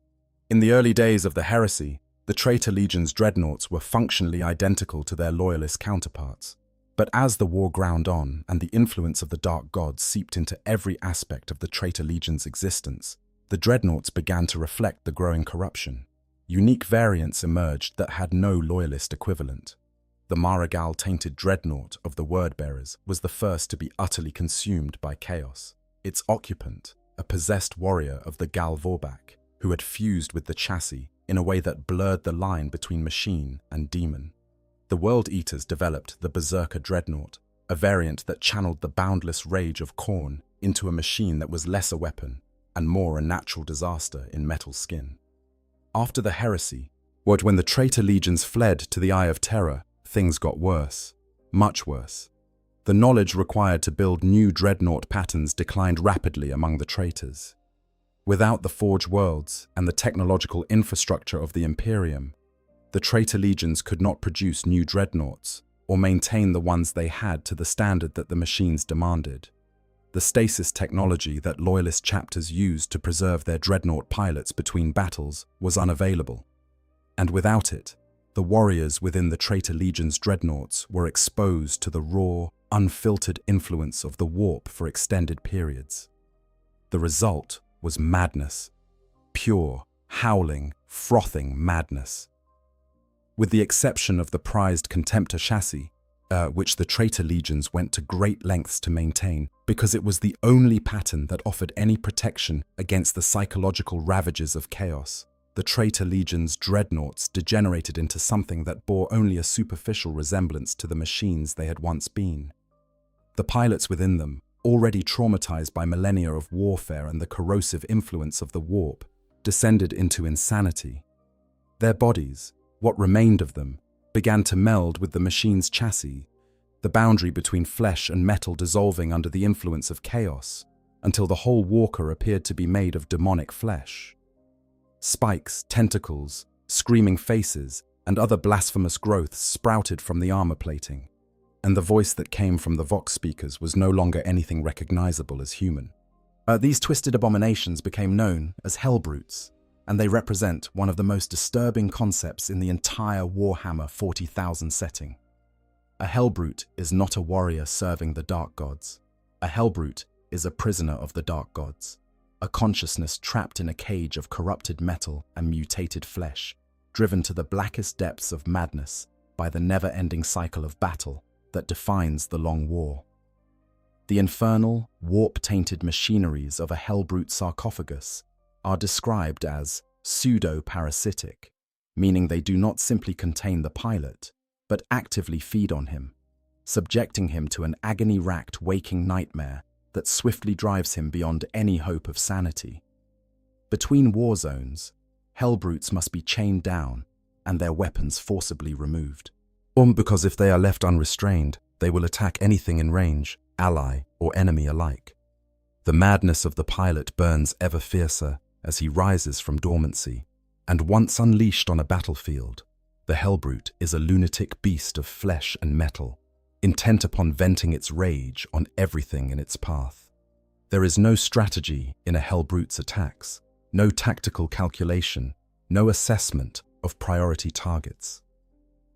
Speaker 2: In the early days of the heresy, the traitor legion's dreadnoughts were functionally identical to their loyalist counterparts. But as the war ground on and the influence of the Dark Gods seeped into every aspect of the traitor legion's existence, the dreadnoughts began to reflect the growing corruption. Unique variants emerged that had no loyalist equivalent. The Marigal-tainted dreadnought of the Wordbearers was the first to be utterly consumed by chaos. Its occupant, a possessed warrior of the Gal Vorbak, who had fused with the chassis in a way that blurred the line between machine and demon. The World Eaters developed the Berserker dreadnought, a variant that channeled the boundless rage of Khorne into a machine that was less a weapon and more a natural disaster in metal skin. After the heresy, when the traitor legions fled to the Eye of Terror, things got worse, much worse. The knowledge required to build new dreadnought patterns declined rapidly among the traitors. Without the Forge Worlds and the technological infrastructure of the Imperium, the traitor legions could not produce new dreadnoughts or maintain the ones they had to the standard that the machines demanded. The stasis technology that loyalist chapters used to preserve their dreadnought pilots between battles was unavailable, and without it, the warriors within the traitor legion's dreadnoughts were exposed to the raw, unfiltered influence of the warp for extended periods. The result was madness. Pure, howling, frothing madness. With the exception of the prized contemptor chassis, which the traitor legions went to great lengths to maintain, because it was the only pattern that offered any protection against the psychological ravages of chaos, the traitor legion's dreadnoughts degenerated into something that bore only a superficial resemblance to the machines they had once been. The pilots within them, already traumatized by millennia of warfare and the corrosive influence of the warp, descended into insanity. Their bodies, what remained of them, began to meld with the machine's chassis, the boundary between flesh and metal dissolving under the influence of chaos, until the whole walker appeared to be made of demonic flesh. Spikes, tentacles, screaming faces, and other blasphemous growths sprouted from the armor plating, and the voice that came from the Vox speakers was no longer anything recognizable as human. These twisted abominations became known as Hellbrutes, and they represent one of the most disturbing concepts in the entire Warhammer 40,000 setting. A Hellbrute is not a warrior serving the Dark Gods. A Hellbrute is a prisoner of the Dark Gods, a consciousness trapped in a cage of corrupted metal and mutated flesh, driven to the blackest depths of madness by the never-ending cycle of battle that defines the Long War. The infernal, warp-tainted machineries of a Hellbrute sarcophagus are described as pseudo-parasitic, meaning they do not simply contain the pilot, but actively feed on him, subjecting him to an agony-racked waking nightmare that swiftly drives him beyond any hope of sanity. Between war zones, Hellbrutes must be chained down and their weapons forcibly removed. Because if they are left unrestrained, they will attack anything in range, ally or enemy alike. The madness of the pilot burns ever fiercer as he rises from dormancy, and once unleashed on a battlefield, the Hellbrute is a lunatic beast of flesh and metal, intent upon venting its rage on everything in its path. There is no strategy in a Hellbrute's attacks, no tactical calculation, no assessment of priority targets.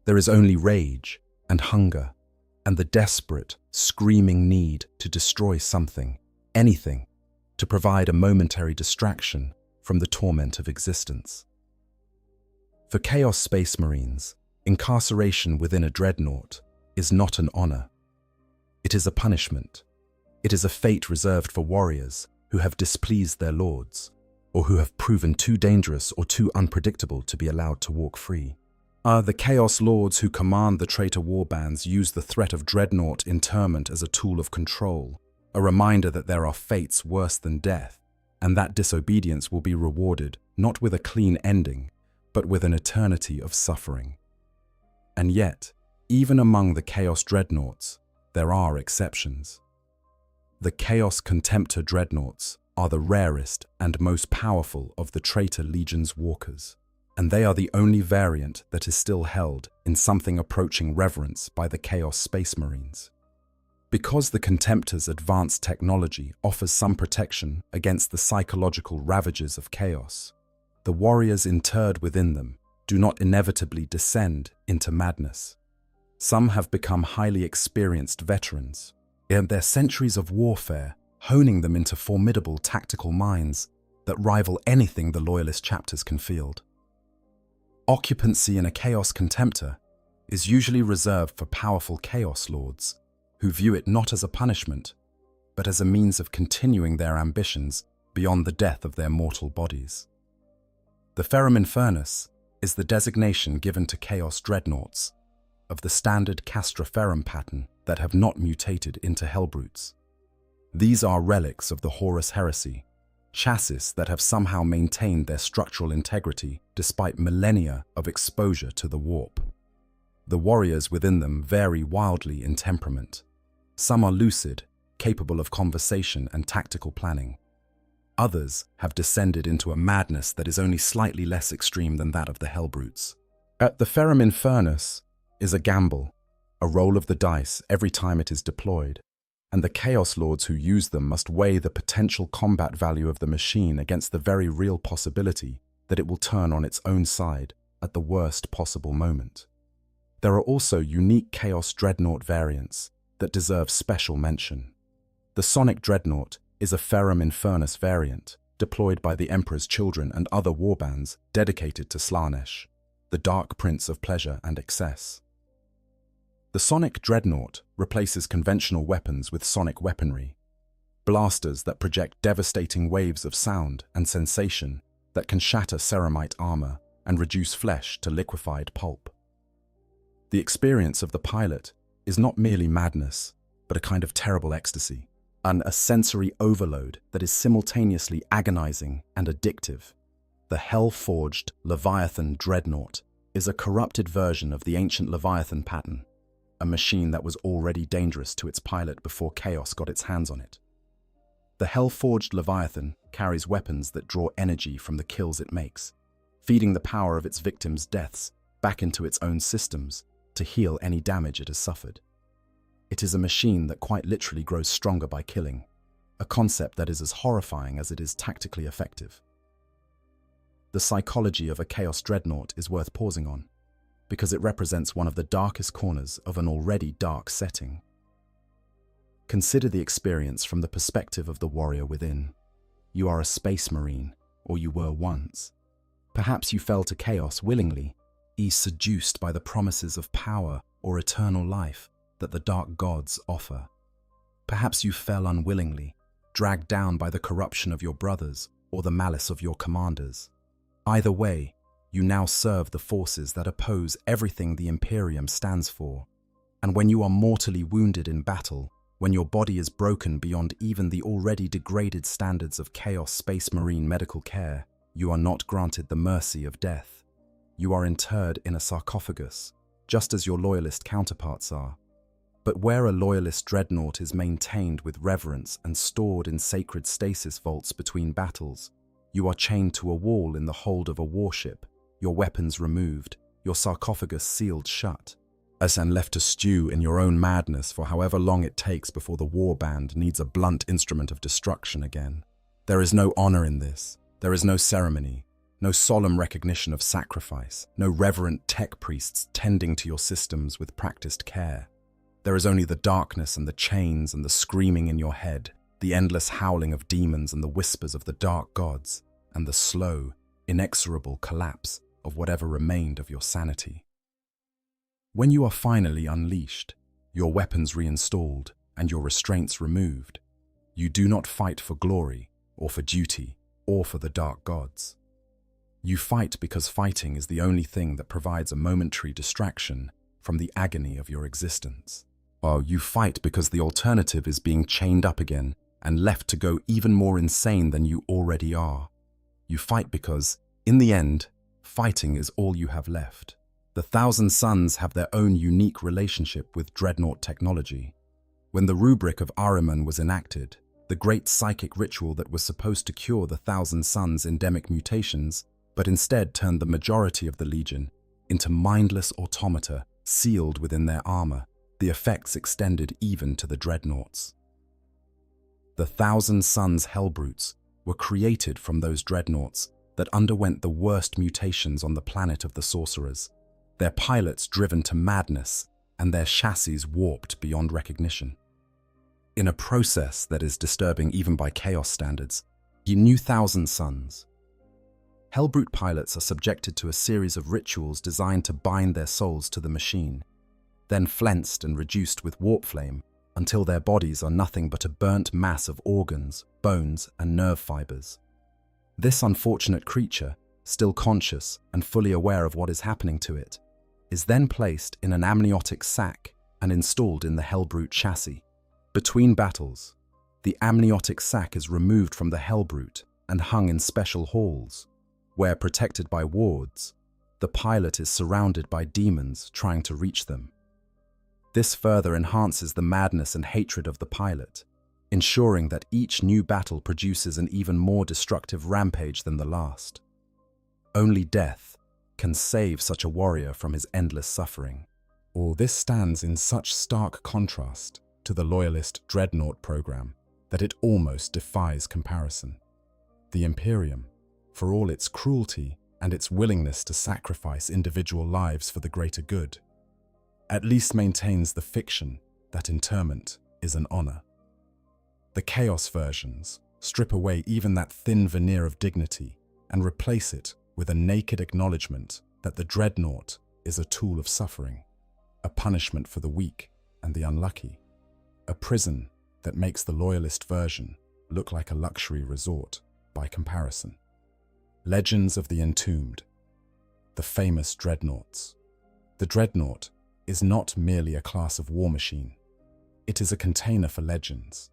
Speaker 2: There is only rage and hunger, and the desperate, screaming need to destroy something, anything, to provide a momentary distraction from the torment of existence. For Chaos Space Marines, incarceration within a dreadnought is not an honor. It is a punishment. It is a fate reserved for warriors who have displeased their lords, or who have proven too dangerous or too unpredictable to be allowed to walk free. The Chaos Lords who command the traitor warbands use the threat of dreadnought interment as a tool of control, a reminder that there are fates worse than death, and that disobedience will be rewarded not with a clean ending, but with an eternity of suffering. And yet, even among the Chaos Dreadnoughts, there are exceptions. The Chaos Contemptor Dreadnoughts are the rarest and most powerful of the Traitor Legion's walkers, and they are the only variant that is still held in something approaching reverence by the Chaos Space Marines. Because the Contemptor's advanced technology offers some protection against the psychological ravages of chaos, the warriors interred within them do not inevitably descend into madness. Some have become highly experienced veterans, and their centuries of warfare honing them into formidable tactical minds that rival anything the Loyalist chapters can field. Occupancy in a Chaos Contemptor is usually reserved for powerful Chaos Lords, who view it not as a punishment, but as a means of continuing their ambitions beyond the death of their mortal bodies. The Ferrum Infernus is the designation given to Chaos Dreadnoughts of the standard castraferrum pattern that have not mutated into Hellbrutes. These are relics of the Horus Heresy, chassis that have somehow maintained their structural integrity despite millennia of exposure to the warp. The warriors within them vary wildly in temperament. Some are lucid, capable of conversation and tactical planning. Others have descended into a madness that is only slightly less extreme than that of the Hellbrutes. At the Ferrum Infernus is a gamble, a roll of the dice every time it is deployed, and the Chaos Lords who use them must weigh the potential combat value of the machine against the very real possibility that it will turn on its own side at the worst possible moment. There are also unique Chaos Dreadnought variants that deserve special mention. The Sonic Dreadnought is a Ferrum Infernus variant deployed by the Emperor's Children and other warbands dedicated to Slaanesh, the Dark Prince of Pleasure and Excess. The Sonic Dreadnought replaces conventional weapons with sonic weaponry, blasters that project devastating waves of sound and sensation that can shatter ceramite armor and reduce flesh to liquefied pulp. The experience of the pilot is not merely madness, but a kind of terrible ecstasy, a sensory overload that is simultaneously agonizing and addictive. The Hell-forged Leviathan Dreadnought is a corrupted version of the ancient Leviathan pattern, a machine that was already dangerous to its pilot before Chaos got its hands on it. The Hell-forged Leviathan carries weapons that draw energy from the kills it makes, feeding the power of its victims' deaths back into its own systems to heal any damage it has suffered. It is a machine that quite literally grows stronger by killing, a concept that is as horrifying as it is tactically effective. The psychology of a Chaos Dreadnought is worth pausing on, because it represents one of the darkest corners of an already dark setting. Consider the experience from the perspective of the warrior within. You are a space marine, or you were once. Perhaps you fell to chaos willingly, seduced by the promises of power or eternal life that the dark gods offer. Perhaps you fell unwillingly, dragged down by the corruption of your brothers or the malice of your commanders. Either way, you now serve the forces that oppose everything the Imperium stands for. And when you are mortally wounded in battle, when your body is broken beyond even the already degraded standards of Chaos Space Marine medical care, you are not granted the mercy of death. You are interred in a sarcophagus, just as your loyalist counterparts are. But where a loyalist dreadnought is maintained with reverence and stored in sacred stasis vaults between battles, you are chained to a wall in the hold of a warship, your weapons removed, your sarcophagus sealed shut, and left to stew in your own madness for however long it takes before the warband needs a blunt instrument of destruction again. There is no honor in this. There is no ceremony, no solemn recognition of sacrifice, no reverent tech priests tending to your systems with practiced care. There is only the darkness and the chains and the screaming in your head, the endless howling of demons and the whispers of the dark gods, and the slow, inexorable collapse of whatever remained of your sanity. When you are finally unleashed, your weapons reinstalled, and your restraints removed, you do not fight for glory, or for duty, or for the dark gods. You fight because fighting is the only thing that provides a momentary distraction from the agony of your existence. Or you fight because the alternative is being chained up again and left to go even more insane than you already are. You fight because, in the end, fighting is all you have left. The Thousand Suns have their own unique relationship with dreadnought technology. When the rubric of Ahriman was enacted, the great psychic ritual that was supposed to cure the Thousand Suns' endemic mutations, but instead turned the majority of the Legion into mindless automata sealed within their armor, the effects extended even to the dreadnoughts. The Thousand Suns Hellbrutes were created from those dreadnoughts that underwent the worst mutations on the planet of the sorcerers, their pilots driven to madness and their chassis warped beyond recognition. In a process that is disturbing even by Chaos standards, you knew Thousand Suns. Hellbrute pilots are subjected to a series of rituals designed to bind their souls to the machine, then flensed and reduced with warp flame until their bodies are nothing but a burnt mass of organs, bones, and nerve fibers. This unfortunate creature, still conscious and fully aware of what is happening to it, is then placed in an amniotic sac and installed in the Hellbrute chassis. Between battles, the amniotic sac is removed from the Hellbrute and hung in special halls, where, protected by wards, the pilot is surrounded by demons trying to reach them. This further enhances the madness and hatred of the pilot, ensuring that each new battle produces an even more destructive rampage than the last. Only death can save such a warrior from his endless suffering. All this stands in such stark contrast to the loyalist Dreadnought program that it almost defies comparison. The Imperium, for all its cruelty and its willingness to sacrifice individual lives for the greater good, at least maintains the fiction that interment is an honor. The Chaos versions strip away even that thin veneer of dignity and replace it with a naked acknowledgement that the Dreadnought is a tool of suffering, a punishment for the weak and the unlucky, a prison that makes the loyalist version look like a luxury resort by comparison. Legends of the Entombed, the famous Dreadnoughts. The Dreadnought is not merely a class of war machine. It is a container for legends.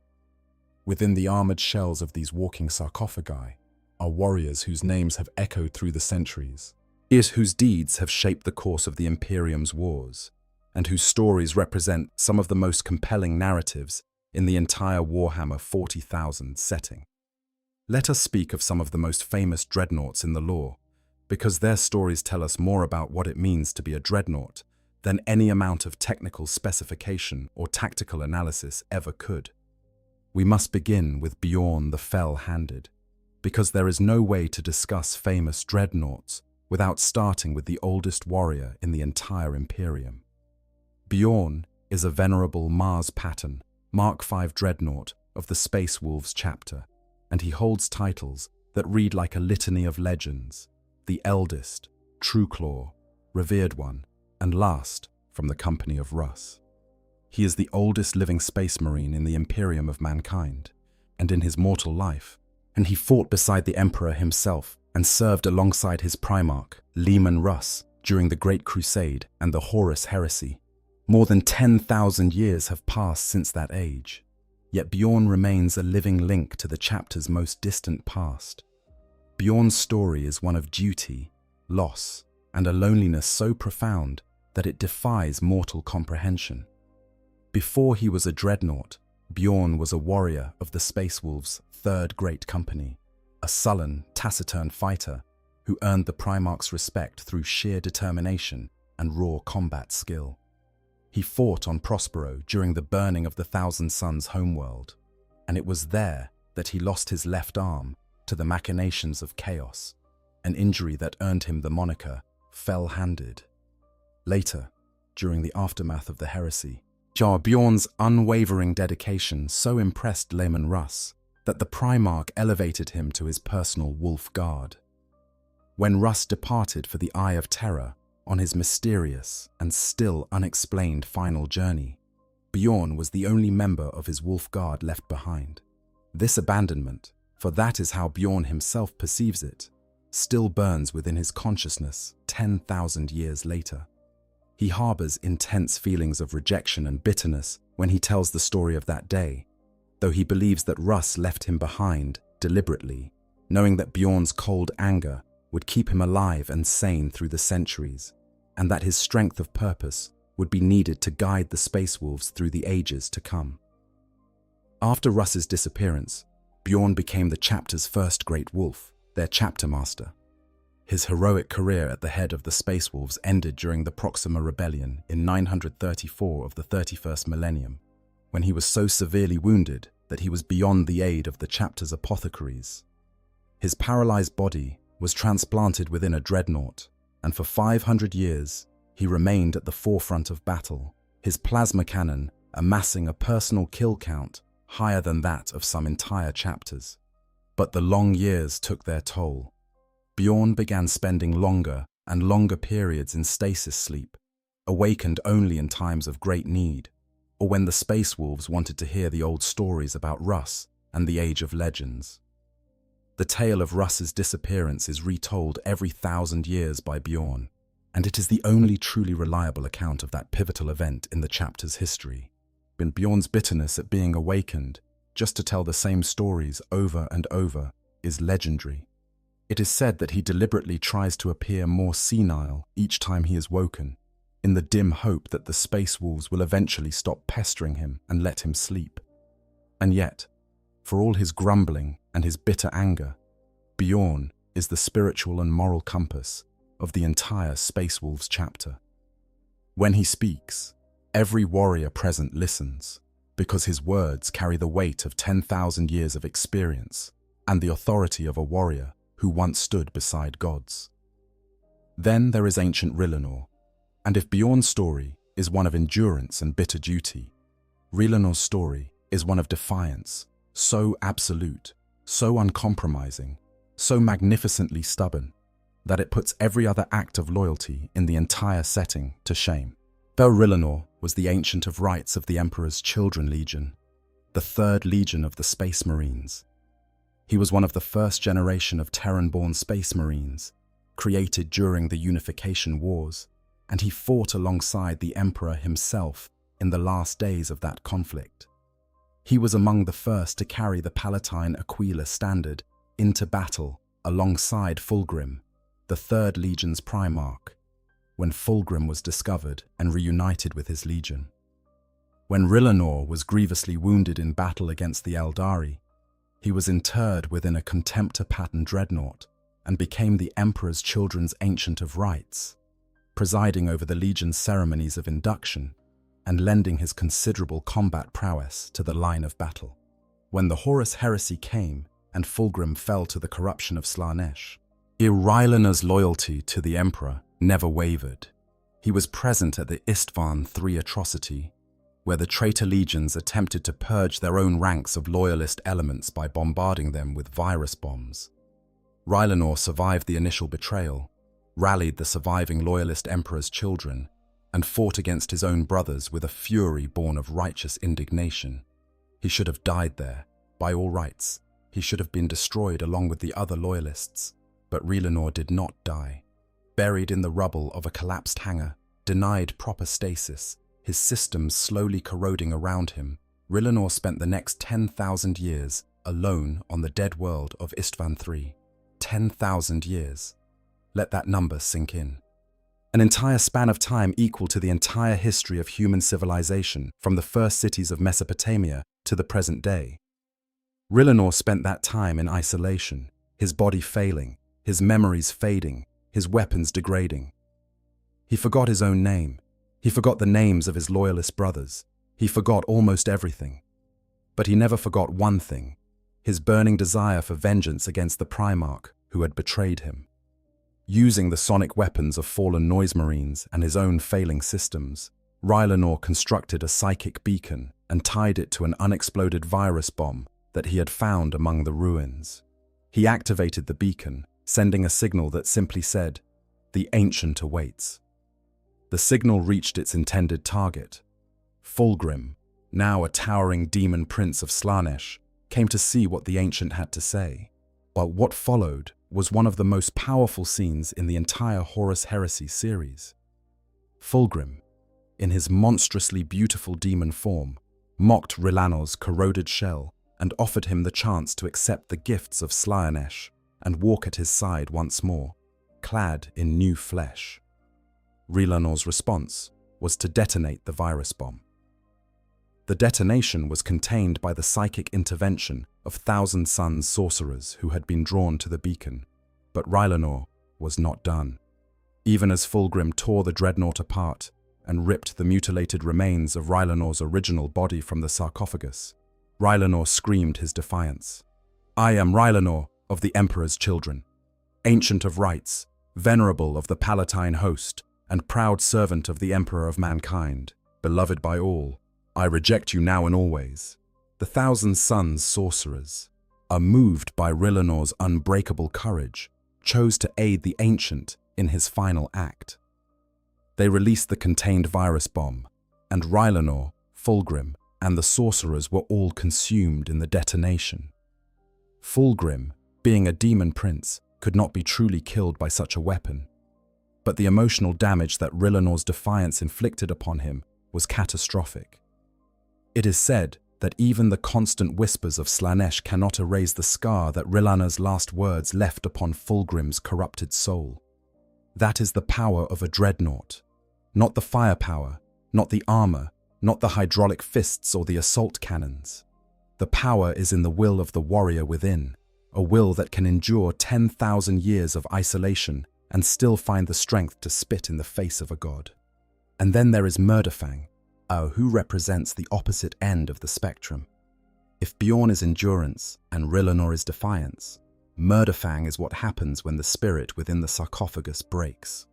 Speaker 2: Within the armored shells of these walking sarcophagi are warriors whose names have echoed through the centuries, whose deeds have shaped the course of the Imperium's wars, and whose stories represent some of the most compelling narratives in the entire Warhammer 40,000 setting. Let us speak of some of the most famous dreadnoughts in the lore, because their stories tell us more about what it means to be a dreadnought than any amount of technical specification or tactical analysis ever could. We must begin with Bjorn the Fell-Handed, because there is no way to discuss famous dreadnoughts without starting with the oldest warrior in the entire Imperium. Bjorn is a venerable Mars pattern, Mark V dreadnought of the Space Wolves chapter, and he holds titles that read like a litany of legends: the eldest, Trueclaw, revered one, and last from the company of Russ. He is the oldest living space marine in the Imperium of mankind, and in his mortal life, and he fought beside the Emperor himself and served alongside his Primarch, Leman Russ, during the Great Crusade and the Horus Heresy. More than 10,000 years have passed since that age, yet Bjorn remains a living link to the chapter's most distant past. Bjorn's story is one of duty, loss, and a loneliness so profound that it defies mortal comprehension. Before he was a dreadnought, Bjorn was a warrior of the Space Wolves' Third Great Company, a sullen, taciturn fighter who earned the Primarch's respect through sheer determination and raw combat skill. He fought on Prospero during the burning of the Thousand Suns homeworld, and it was there that he lost his left arm to the machinations of chaos, an injury that earned him the moniker Fell-Handed. Later, during the aftermath of the heresy, Bjorn's unwavering dedication so impressed Leman Russ that the Primarch elevated him to his personal wolf guard. When Russ departed for the Eye of Terror on his mysterious and still unexplained final journey, Bjorn was the only member of his wolf guard left behind. This abandonment, for that is how Bjorn himself perceives it, still burns within his consciousness 10,000 years later. He harbors intense feelings of rejection and bitterness when he tells the story of that day, though he believes that Russ left him behind deliberately, knowing that Bjorn's cold anger would keep him alive and sane through the centuries, and that his strength of purpose would be needed to guide the Space Wolves through the ages to come. After Russ's disappearance, Bjorn became the chapter's first great wolf, their chapter master. His heroic career at the head of the Space Wolves ended during the Proxima Rebellion in 934 of the 31st Millennium, when he was so severely wounded that he was beyond the aid of the chapter's apothecaries. His paralyzed body was transplanted within a dreadnought, and for 500 years he remained at the forefront of battle, his plasma cannon amassing a personal kill count higher than that of some entire chapters. But the long years took their toll. Bjorn began spending longer and longer periods in stasis sleep, awakened only in times of great need, or when the Space Wolves wanted to hear the old stories about Russ and the Age of Legends. The tale of Russ's disappearance is retold every 1,000 years by Bjorn, and it is the only truly reliable account of that pivotal event in the chapter's history. Bjorn's bitterness at being awakened, just to tell the same stories over and over, is legendary. It is said that he deliberately tries to appear more senile each time he is woken, in the dim hope that the space wolves will eventually stop pestering him and let him sleep. And yet, for all his grumbling and his bitter anger, Bjorn is the spiritual and moral compass of the entire Space Wolves chapter. When he speaks, every warrior present listens, because his words carry the weight of 10,000 years of experience and the authority of a warrior who once stood beside gods. Then there is ancient Rielanor, and if Bjorn's story is one of endurance and bitter duty, Rielanor's story is one of defiance, so absolute, so uncompromising, so magnificently stubborn, that it puts every other act of loyalty in the entire setting to shame. Though Rielanor was the Ancient of Rights of the Emperor's Children Legion, the third legion of the Space Marines. He was one of the first generation of Terran-born Space Marines, created during the Unification Wars, and he fought alongside the Emperor himself in the last days of that conflict. He was among the first to carry the Palatine Aquila standard into battle alongside Fulgrim, the Third Legion's Primarch, when Fulgrim was discovered and reunited with his legion. When Rielanor was grievously wounded in battle against the Eldari, he was interred within a contemptor pattern dreadnought and became the Emperor's Children's Ancient of Rights, presiding over the Legion's ceremonies of induction and lending his considerable combat prowess to the line of battle. When the Horus Heresy came and Fulgrim fell to the corruption of Slaanesh, Rielanar's loyalty to the Emperor never wavered. He was present at the Istvan III atrocity, where the traitor legions attempted to purge their own ranks of loyalist elements by bombarding them with virus bombs. Rielanor survived the initial betrayal, rallied the surviving loyalist emperor's children, and fought against his own brothers with a fury born of righteous indignation. He should have died there, by all rights. He should have been destroyed along with the other loyalists, but Rielanor did not die. Buried in the rubble of a collapsed hangar, denied proper stasis, his systems slowly corroding around him, Rielanor spent the next 10,000 years alone on the dead world of Istvan III. 10,000 years. Let that number sink in. An entire span of time equal to the entire history of human civilization, from the first cities of Mesopotamia to the present day. Rielanor spent that time in isolation, his body failing, his memories fading, his weapons degrading. He forgot his own name. He forgot the names of his loyalist brothers. He forgot almost everything. But he never forgot one thing, his burning desire for vengeance against the Primarch who had betrayed him. Using the sonic weapons of fallen noise marines and his own failing systems, Rielanor constructed a psychic beacon and tied it to an unexploded virus bomb that he had found among the ruins. He activated the beacon, sending a signal that simply said, "The Ancient awaits." The signal reached its intended target. Fulgrim, now a towering demon prince of Slaanesh, came to see what the Ancient had to say. But what followed was one of the most powerful scenes in the entire Horus Heresy series. Fulgrim, in his monstrously beautiful demon form, mocked Rielanor's corroded shell and offered him the chance to accept the gifts of Slaanesh and walk at his side once more, clad in new flesh. Rielanor's response was to detonate the virus bomb. The detonation was contained by the psychic intervention of Thousand Suns sorcerers who had been drawn to the beacon, but Rielanor was not done. Even as Fulgrim tore the dreadnought apart and ripped the mutilated remains of Rielanor's original body from the sarcophagus, Rielanor screamed his defiance. "I am Rielanor of the Emperor's Children, Ancient of Rights, Venerable of the Palatine Host, and proud servant of the Emperor of Mankind, beloved by all. I reject you now and always." The Thousand Suns sorcerers, moved by Rielanor's unbreakable courage, chose to aid the Ancient in his final act. They released the contained virus bomb, and Rielanor, Fulgrim, and the sorcerers were all consumed in the detonation. Fulgrim, being a demon prince, could not be truly killed by such a weapon, but the emotional damage that Rielanor's defiance inflicted upon him was catastrophic. It is said that even the constant whispers of Slaanesh cannot erase the scar that Rielanor's last words left upon Fulgrim's corrupted soul. That is the power of a dreadnought. Not the firepower, not the armor, not the hydraulic fists or the assault cannons. The power is in the will of the warrior within, a will that can endure 10,000 years of isolation and still find the strength to spit in the face of a god. And then there is Murderfang, who represents the opposite end of the spectrum. If Bjorn is endurance and Rillanor is defiance, Murderfang is what happens when the spirit within the sarcophagus breaks.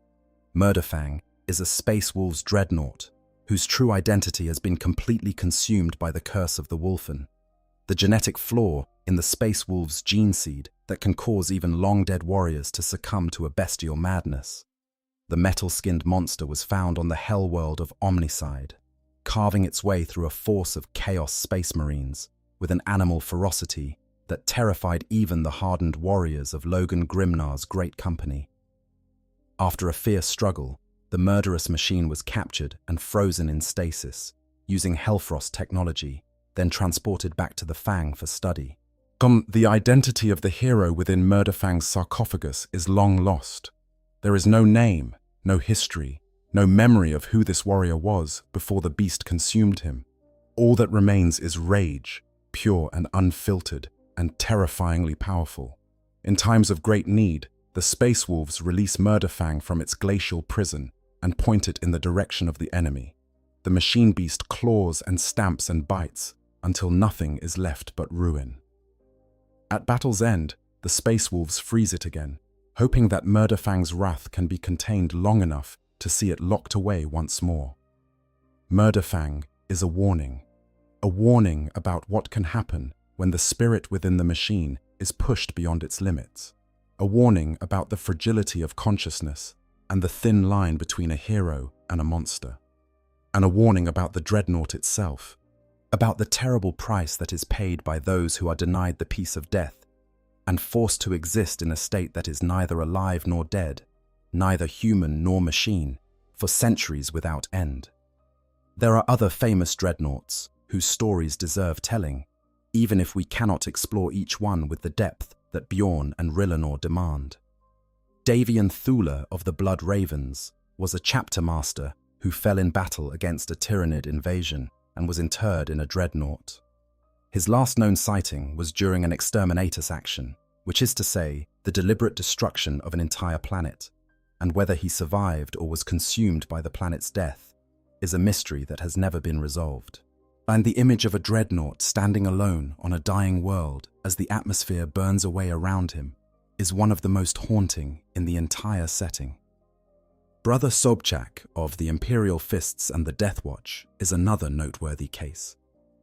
Speaker 2: Murderfang is a Space Wolves dreadnought, whose true identity has been completely consumed by the curse of the Wolfen, the genetic flaw in the Space Wolves gene seed that can cause even long-dead warriors to succumb to a bestial madness. The metal-skinned monster was found on the hell world of Omnicide, carving its way through a force of chaos space marines with an animal ferocity that terrified even the hardened warriors of Logan Grimnar's great company. After a fierce struggle, the murderous machine was captured and frozen in stasis, using Hellfrost technology, then transported back to the Fang for study. The identity of the hero within Murderfang's sarcophagus is long lost. There is no name, no history, no memory of who this warrior was before the beast consumed him. All that remains is rage, pure and unfiltered, and terrifyingly powerful. In times of great need, the Space Wolves release Murderfang from its glacial prison and point it in the direction of the enemy. The machine beast claws and stamps and bites until nothing is left but ruin. At battle's end, the Space Wolves freeze it again, hoping that Murderfang's wrath can be contained long enough to see it locked away once more. Murderfang is a warning about what can happen when the spirit within the machine is pushed beyond its limits, a warning about the fragility of consciousness and the thin line between a hero and a monster, and a warning about the dreadnought itself, about the terrible price that is paid by those who are denied the peace of death and forced to exist in a state that is neither alive nor dead, neither human nor machine, for centuries without end. There are other famous dreadnoughts whose stories deserve telling, even if we cannot explore each one with the depth that Bjorn and Rillanor demand. Davian Thula of the Blood Ravens was a chapter master who fell in battle against a Tyrannid invasion and was interred in a dreadnought. His last known sighting was during an exterminatus action, which is to say, the deliberate destruction of an entire planet, and whether he survived or was consumed by the planet's death is a mystery that has never been resolved. And the image of a dreadnought standing alone on a dying world as the atmosphere burns away around him is one of the most haunting in the entire setting. Brother Sobchak of the Imperial Fists and the Death Watch is another noteworthy case,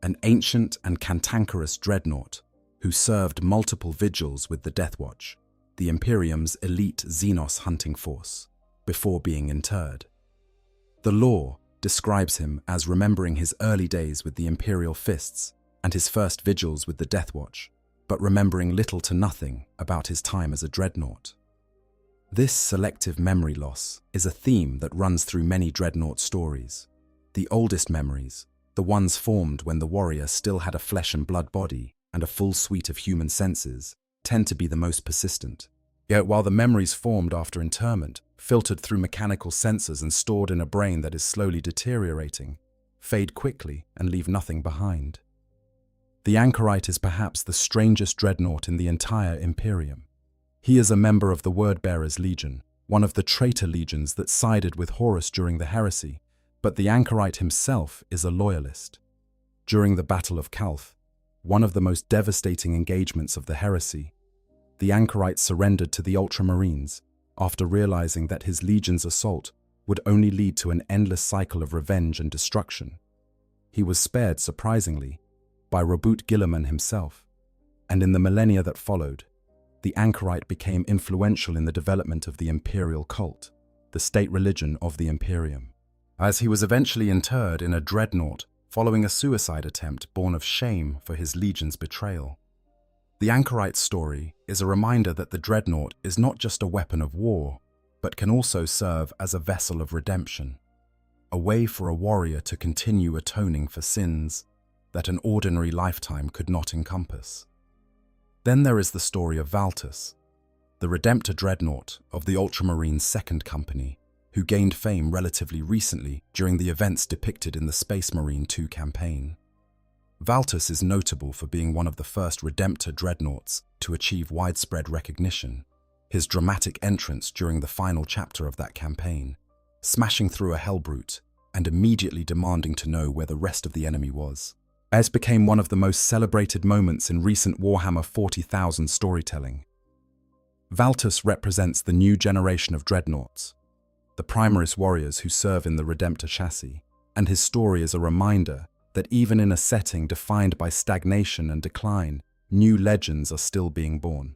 Speaker 2: an ancient and cantankerous dreadnought who served multiple vigils with the Death Watch, the Imperium's elite Xenos hunting force, before being interred. The lore describes him as remembering his early days with the Imperial Fists and his first vigils with the Death Watch, but remembering little to nothing about his time as a dreadnought. This selective memory loss is a theme that runs through many dreadnought stories. The oldest memories, the ones formed when the warrior still had a flesh and blood body and a full suite of human senses, tend to be the most persistent. Yet while the memories formed after interment, filtered through mechanical sensors and stored in a brain that is slowly deteriorating, fade quickly and leave nothing behind. The Anchorite is perhaps the strangest dreadnought in the entire Imperium. He is a member of the Wordbearers Legion, one of the traitor legions that sided with Horus during the heresy, but the Anchorite himself is a loyalist. During the Battle of Calth, one of the most devastating engagements of the heresy, the Anchorite surrendered to the Ultramarines after realizing that his legion's assault would only lead to an endless cycle of revenge and destruction. He was spared, surprisingly, by Robut Gilliman himself, and in the millennia that followed, the Anchorite became influential in the development of the imperial cult, the state religion of the Imperium, as he was eventually interred in a dreadnought following a suicide attempt born of shame for his legion's betrayal. The Anchorite's story is a reminder that the dreadnought is not just a weapon of war, but can also serve as a vessel of redemption, a way for a warrior to continue atoning for sins that an ordinary lifetime could not encompass. Then there is the story of Valtus, the redemptor dreadnought of the Ultramarines' Second Company, who gained fame relatively recently during the events depicted in the Space Marine 2 campaign. Valtus is notable for being one of the first redemptor dreadnoughts to achieve widespread recognition. His dramatic entrance during the final chapter of that campaign, smashing through a hellbrute and immediately demanding to know where the rest of the enemy was, as became one of the most celebrated moments in recent Warhammer 40,000 storytelling. Valtus represents the new generation of dreadnoughts, the Primaris warriors who serve in the redemptor chassis, and his story is a reminder that even in a setting defined by stagnation and decline, new legends are still being born.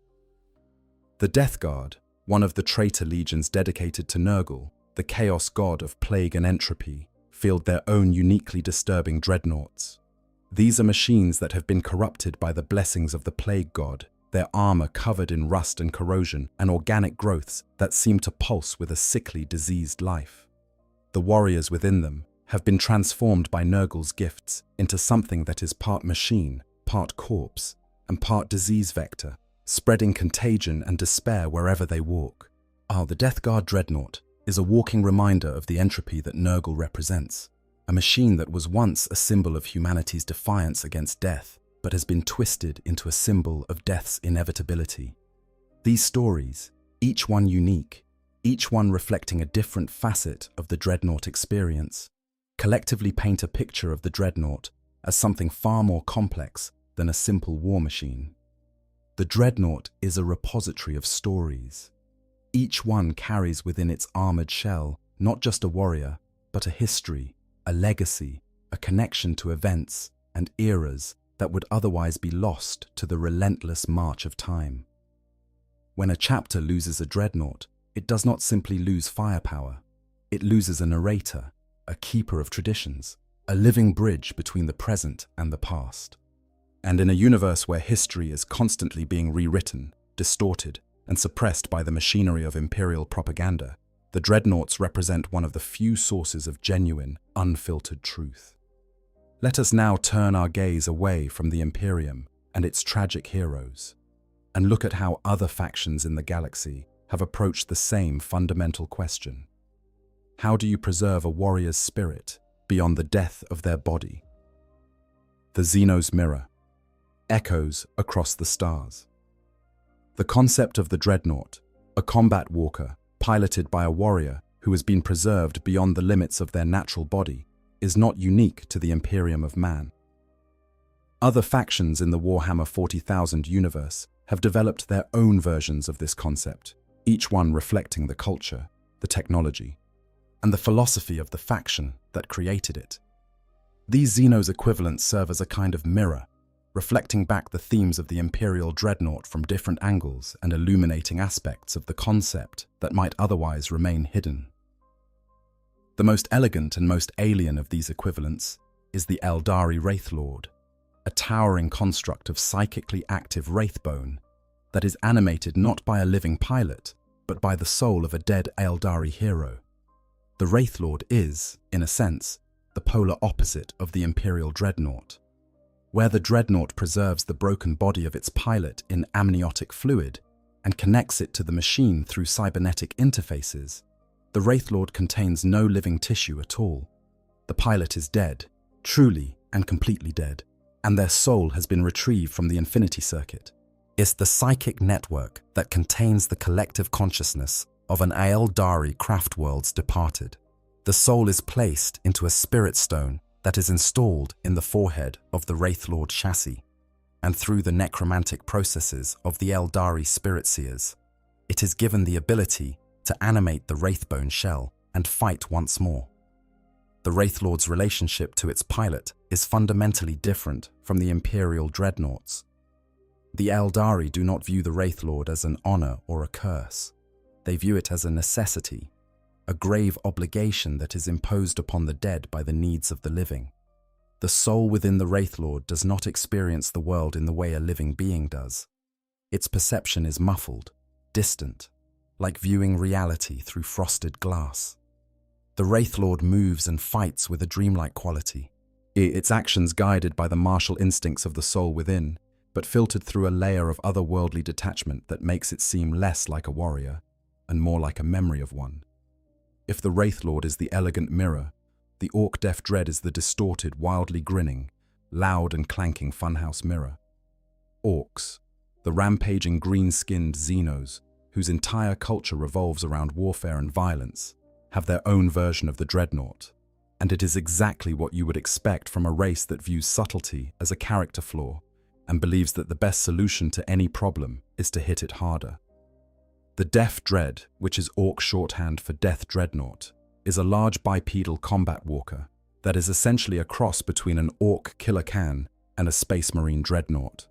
Speaker 2: The Death Guard, one of the traitor legions dedicated to Nurgle, the chaos god of plague and entropy, field their own uniquely disturbing dreadnoughts. These are machines that have been corrupted by the blessings of the plague god, their armor covered in rust and corrosion and organic growths that seem to pulse with a sickly, diseased life. The warriors within them have been transformed by Nurgle's gifts into something that is part machine, part corpse, and part disease vector, spreading contagion and despair wherever they walk. The Death Guard Dreadnought is a walking reminder of the entropy that Nurgle represents, a machine that was once a symbol of humanity's defiance against death, but has been twisted into a symbol of death's inevitability. These stories, each one unique, each one reflecting a different facet of the Dreadnought experience, collectively paint a picture of the Dreadnought as something far more complex than a simple war machine. The Dreadnought is a repository of stories. Each one carries within its armored shell not just a warrior, but a history, a legacy, a connection to events and eras that would otherwise be lost to the relentless march of time. When a chapter loses a Dreadnought, it does not simply lose firepower. It loses a narrator, a keeper of traditions, a living bridge between the present and the past. And in a universe where history is constantly being rewritten, distorted, and suppressed by the machinery of imperial propaganda, the Dreadnoughts represent one of the few sources of genuine, unfiltered truth. Let us now turn our gaze away from the Imperium and its tragic heroes, and look at how other factions in the galaxy have approached the same fundamental question. How do you preserve a warrior's spirit beyond the death of their body? The Xenos Mirror. Echoes across the stars. The concept of the Dreadnought, a combat walker piloted by a warrior who has been preserved beyond the limits of their natural body, is not unique to the Imperium of Man. Other factions in the Warhammer 40,000 universe have developed their own versions of this concept, each one reflecting the culture, the technology, and the philosophy of the faction that created it. These Xenos equivalents serve as a kind of mirror, reflecting back the themes of the Imperial Dreadnought from different angles and illuminating aspects of the concept that might otherwise remain hidden. The most elegant and most alien of these equivalents is the Eldari Wraithlord, a towering construct of psychically active wraithbone that is animated not by a living pilot, but by the soul of a dead Eldari hero. The Wraithlord is, in a sense, the polar opposite of the Imperial Dreadnought. Where the Dreadnought preserves the broken body of its pilot in amniotic fluid and connects it to the machine through cybernetic interfaces, the Wraithlord contains no living tissue at all. The pilot is dead, truly and completely dead, and their soul has been retrieved from the Infinity Circuit. It's the psychic network that contains the collective consciousness of an Eldari craft world's departed. The soul is placed into a spirit stone that is installed in the forehead of the Wraithlord chassis, and through the necromantic processes of the Eldari spirit seers, it is given the ability to animate the Wraithbone shell and fight once more. The Wraithlord's relationship to its pilot is fundamentally different from the Imperial Dreadnoughts. The Eldari do not view the Wraithlord as an honor or a curse. They view it as a necessity, a grave obligation that is imposed upon the dead by the needs of the living. The soul within the Wraithlord does not experience the world in the way a living being does. Its perception is muffled, distant, like viewing reality through frosted glass. The Wraithlord moves and fights with a dreamlike quality, its actions guided by the martial instincts of the soul within, but filtered through a layer of otherworldly detachment that makes it seem less like a warrior and more like a memory of one. If the Wraith Lord is the elegant mirror, the Orc Death Dread is the distorted, wildly grinning, loud and clanking funhouse mirror. Orcs, the rampaging green-skinned Xenos, whose entire culture revolves around warfare and violence, have their own version of the Dreadnought, and it is exactly what you would expect from a race that views subtlety as a character flaw and believes that the best solution to any problem is to hit it harder. The Death Dread, which is Orc shorthand for Death Dreadnought, is a large bipedal combat walker that is essentially a cross between an Orc killer can and a Space Marine Dreadnought.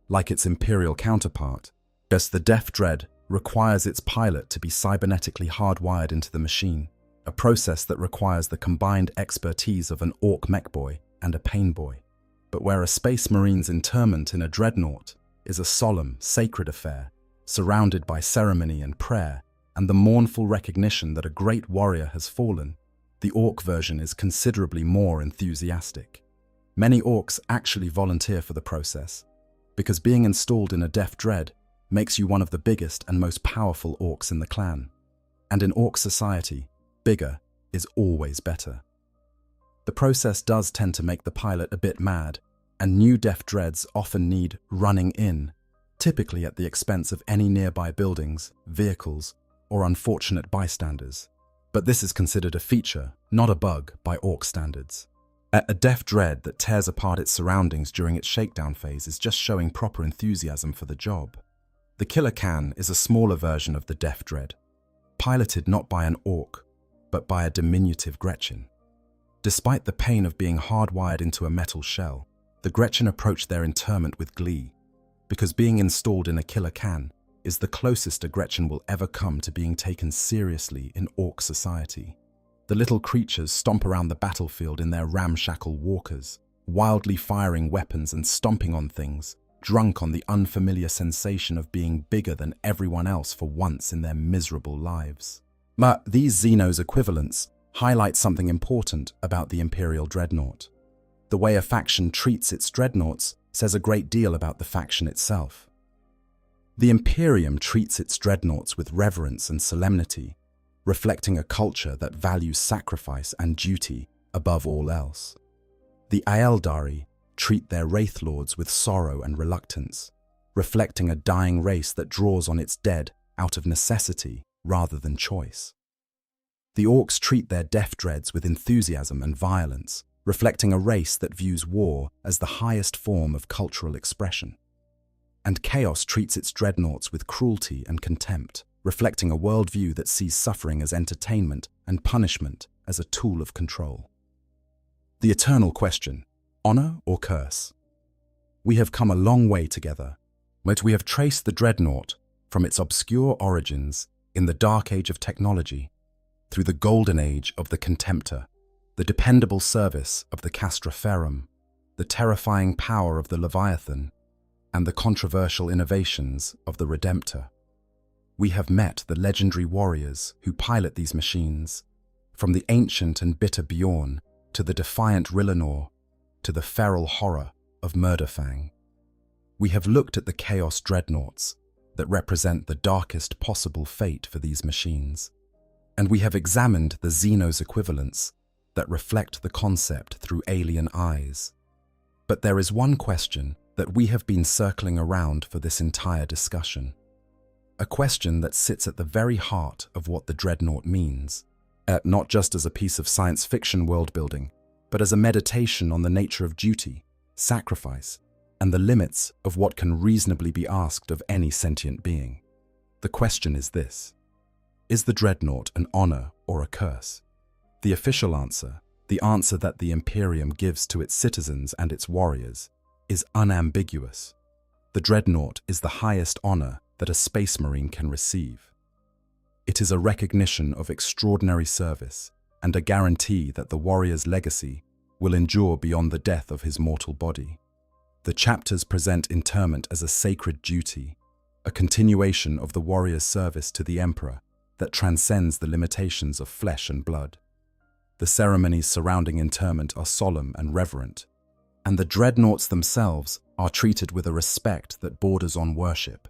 Speaker 2: Like its Imperial counterpart, the Death Dread requires its pilot to be cybernetically hardwired into the machine, a process that requires the combined expertise of an Orc mechboy and a painboy. But where a Space Marine's interment in a Dreadnought is a solemn, sacred affair, surrounded by ceremony and prayer, and the mournful recognition that a great warrior has fallen, the Orc version is considerably more enthusiastic. Many Orcs actually volunteer for the process, because being installed in a Death Dread makes you one of the biggest and most powerful Orcs in the clan. And in Orc society, bigger is always better. The process does tend to make the pilot a bit mad, and new Death Dreads often need running in, typically at the expense of any nearby buildings, vehicles, or unfortunate bystanders. But this is considered a feature, not a bug, by Orc standards. A Death Dread that tears apart its surroundings during its shakedown phase is just showing proper enthusiasm for the job. The Killer Can is a smaller version of the Death Dread, piloted not by an Orc, but by a diminutive Gretchen. Despite the pain of being hardwired into a metal shell, the Gretchen approached their interment with glee, because being installed in a Killer Can is the closest a Gretchen will ever come to being taken seriously in Orc society. The little creatures stomp around the battlefield in their ramshackle walkers, wildly firing weapons and stomping on things, drunk on the unfamiliar sensation of being bigger than everyone else for once in their miserable lives. But these Xenos equivalents highlight something important about the Imperial Dreadnought. The way a faction treats its Dreadnoughts says a great deal about the faction itself. The Imperium treats its Dreadnoughts with reverence and solemnity, reflecting a culture that values sacrifice and duty above all else. The Aeldari treat their Wraith Lords with sorrow and reluctance, reflecting a dying race that draws on its dead out of necessity rather than choice. The Orcs treat their Death Dreads with enthusiasm and violence, reflecting a race that views war as the highest form of cultural expression. And Chaos treats its Dreadnoughts with cruelty and contempt, reflecting a worldview that sees suffering as entertainment and punishment as a tool of control. The eternal question: honor or curse? We have come a long way together, but we have traced the Dreadnought from its obscure origins in the dark age of technology through the golden age of the contemptor, the dependable service of the castraferrum, the terrifying power of the Leviathan, and the controversial innovations of the redemptor. We have met the legendary warriors who pilot these machines, from the ancient and bitter Bjorn to the defiant Rillinor to the feral horror of Murderfang. We have looked at the Chaos Dreadnoughts that represent the darkest possible fate for these machines, and we have examined the Xenos equivalents that reflect the concept through alien eyes. But there is one question that we have been circling around for this entire discussion. A question that sits at the very heart of what the Dreadnought means, not just as a piece of science fiction world building, but as a meditation on the nature of duty, sacrifice, and the limits of what can reasonably be asked of any sentient being. The question is this: is the Dreadnought an honor or a curse? The official answer, the answer that the Imperium gives to its citizens and its warriors, is unambiguous. The Dreadnought is the highest honor that a Space Marine can receive. It is a recognition of extraordinary service and a guarantee that the warrior's legacy will endure beyond the death of his mortal body. The chapters present interment as a sacred duty, a continuation of the warrior's service to the Emperor that transcends the limitations of flesh and blood. The ceremonies surrounding interment are solemn and reverent, and the Dreadnoughts themselves are treated with a respect that borders on worship.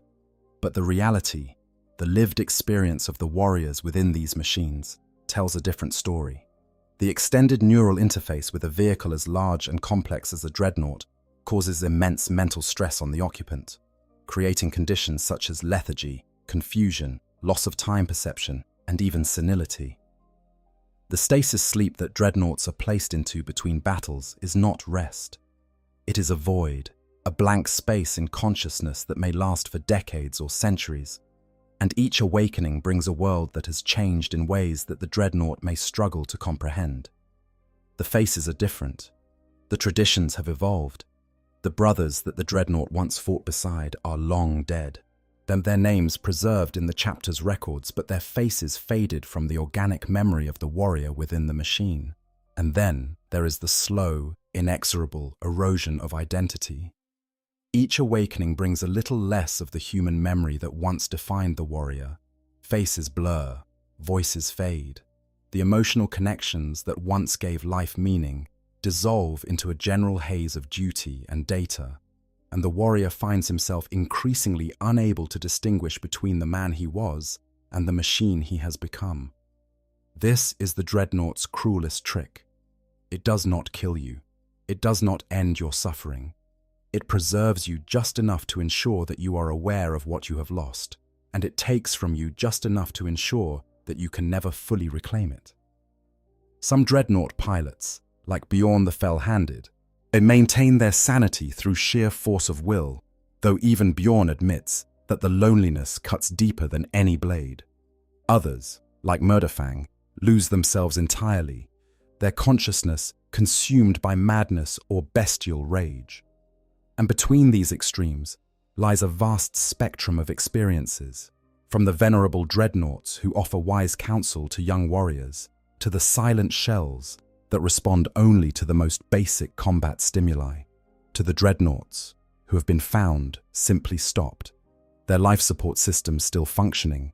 Speaker 2: But the reality, the lived experience of the warriors within these machines, tells a different story. The extended neural interface with a vehicle as large and complex as a dreadnought causes immense mental stress on the occupant, creating conditions such as lethargy, confusion, loss of time perception, and even senility. The stasis sleep that dreadnoughts are placed into between battles is not rest. It is a void, a blank space in consciousness that may last for decades or centuries, and each awakening brings a world that has changed in ways that the dreadnought may struggle to comprehend. The faces are different. The traditions have evolved. The brothers that the dreadnought once fought beside are long dead. Their names preserved in the chapter's records, but their faces faded from the organic memory of the warrior within the machine. And then there is the slow, inexorable erosion of identity. Each awakening brings a little less of the human memory that once defined the warrior. Faces blur, voices fade. The emotional connections that once gave life meaning dissolve into a general haze of duty and data, and the warrior finds himself increasingly unable to distinguish between the man he was and the machine he has become. This is the dreadnought's cruelest trick. It does not kill you. It does not end your suffering. It preserves you just enough to ensure that you are aware of what you have lost, and it takes from you just enough to ensure that you can never fully reclaim it. Some dreadnought pilots, like Bjorn the Fell-Handed, they maintain their sanity through sheer force of will, though even Bjorn admits that the loneliness cuts deeper than any blade. Others, like Murderfang, lose themselves entirely, their consciousness consumed by madness or bestial rage. And between these extremes lies a vast spectrum of experiences, from the venerable dreadnoughts who offer wise counsel to young warriors, to the silent shells that respond only to the most basic combat stimuli, to the dreadnoughts who have been found simply stopped, their life support systems still functioning,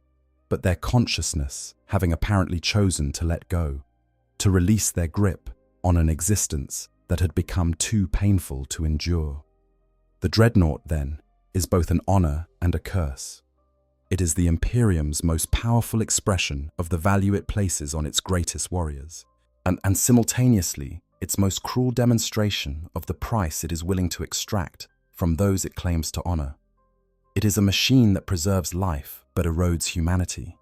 Speaker 2: but their consciousness having apparently chosen to let go, to release their grip on an existence that had become too painful to endure. The dreadnought, then, is both an honor and a curse. It is the Imperium's most powerful expression of the value it places on its greatest warriors, and simultaneously its most cruel demonstration of the price it is willing to extract from those it claims to honor. It is a machine that preserves life but erodes humanity,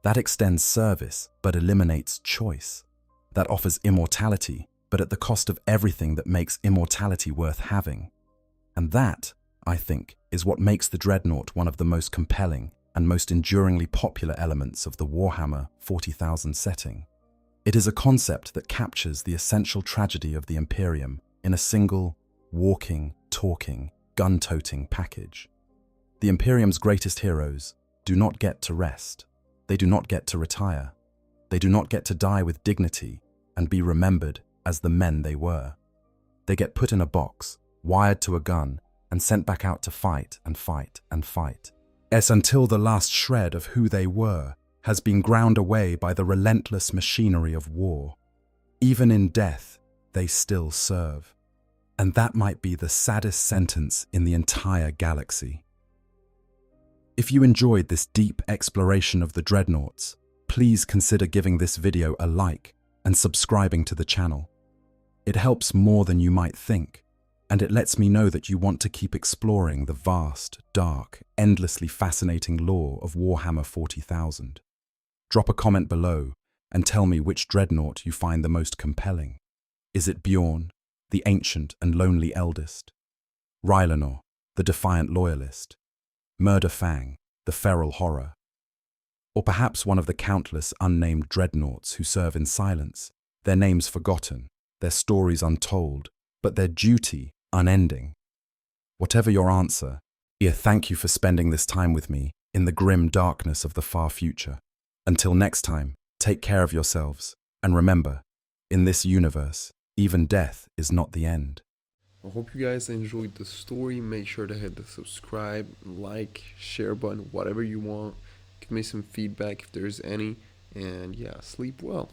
Speaker 2: that extends service but eliminates choice, that offers immortality but at the cost of everything that makes immortality worth having. And that, I think, is what makes the dreadnought one of the most compelling and most enduringly popular elements of the Warhammer 40,000 setting. It is a concept that captures the essential tragedy of the Imperium in a single, walking, talking, gun-toting package. The Imperium's greatest heroes do not get to rest. They do not get to retire. They do not get to die with dignity and be remembered as the men they were. They get put in a box, wired to a gun, and sent back out to fight and fight and fight. Yes, until the last shred of who they were has been ground away by the relentless machinery of war. Even in death, they still serve. And that might be the saddest sentence in the entire galaxy. If you enjoyed this deep exploration of the dreadnoughts, please consider giving this video a like and subscribing to the channel. It helps more than you might think, and it lets me know that you want to keep exploring the vast, dark, endlessly fascinating lore of Warhammer 40,000. Drop a comment below and tell me which dreadnought you find the most compelling. Is it Bjorn, the ancient and lonely eldest? Rylanor, the defiant loyalist? Murderfang, the feral horror? Or perhaps one of the countless unnamed dreadnoughts who serve in silence, their names forgotten, their stories untold, but their duty unending? Whatever your answer, thank you for spending this time with me in the grim darkness of the far future. Until next time, take care of yourselves, and remember, in this universe, even death is not the end.
Speaker 1: I hope you guys enjoyed the story. Make sure to hit the subscribe, like, share button, whatever you want. Give me some feedback if there's any, and yeah, sleep well.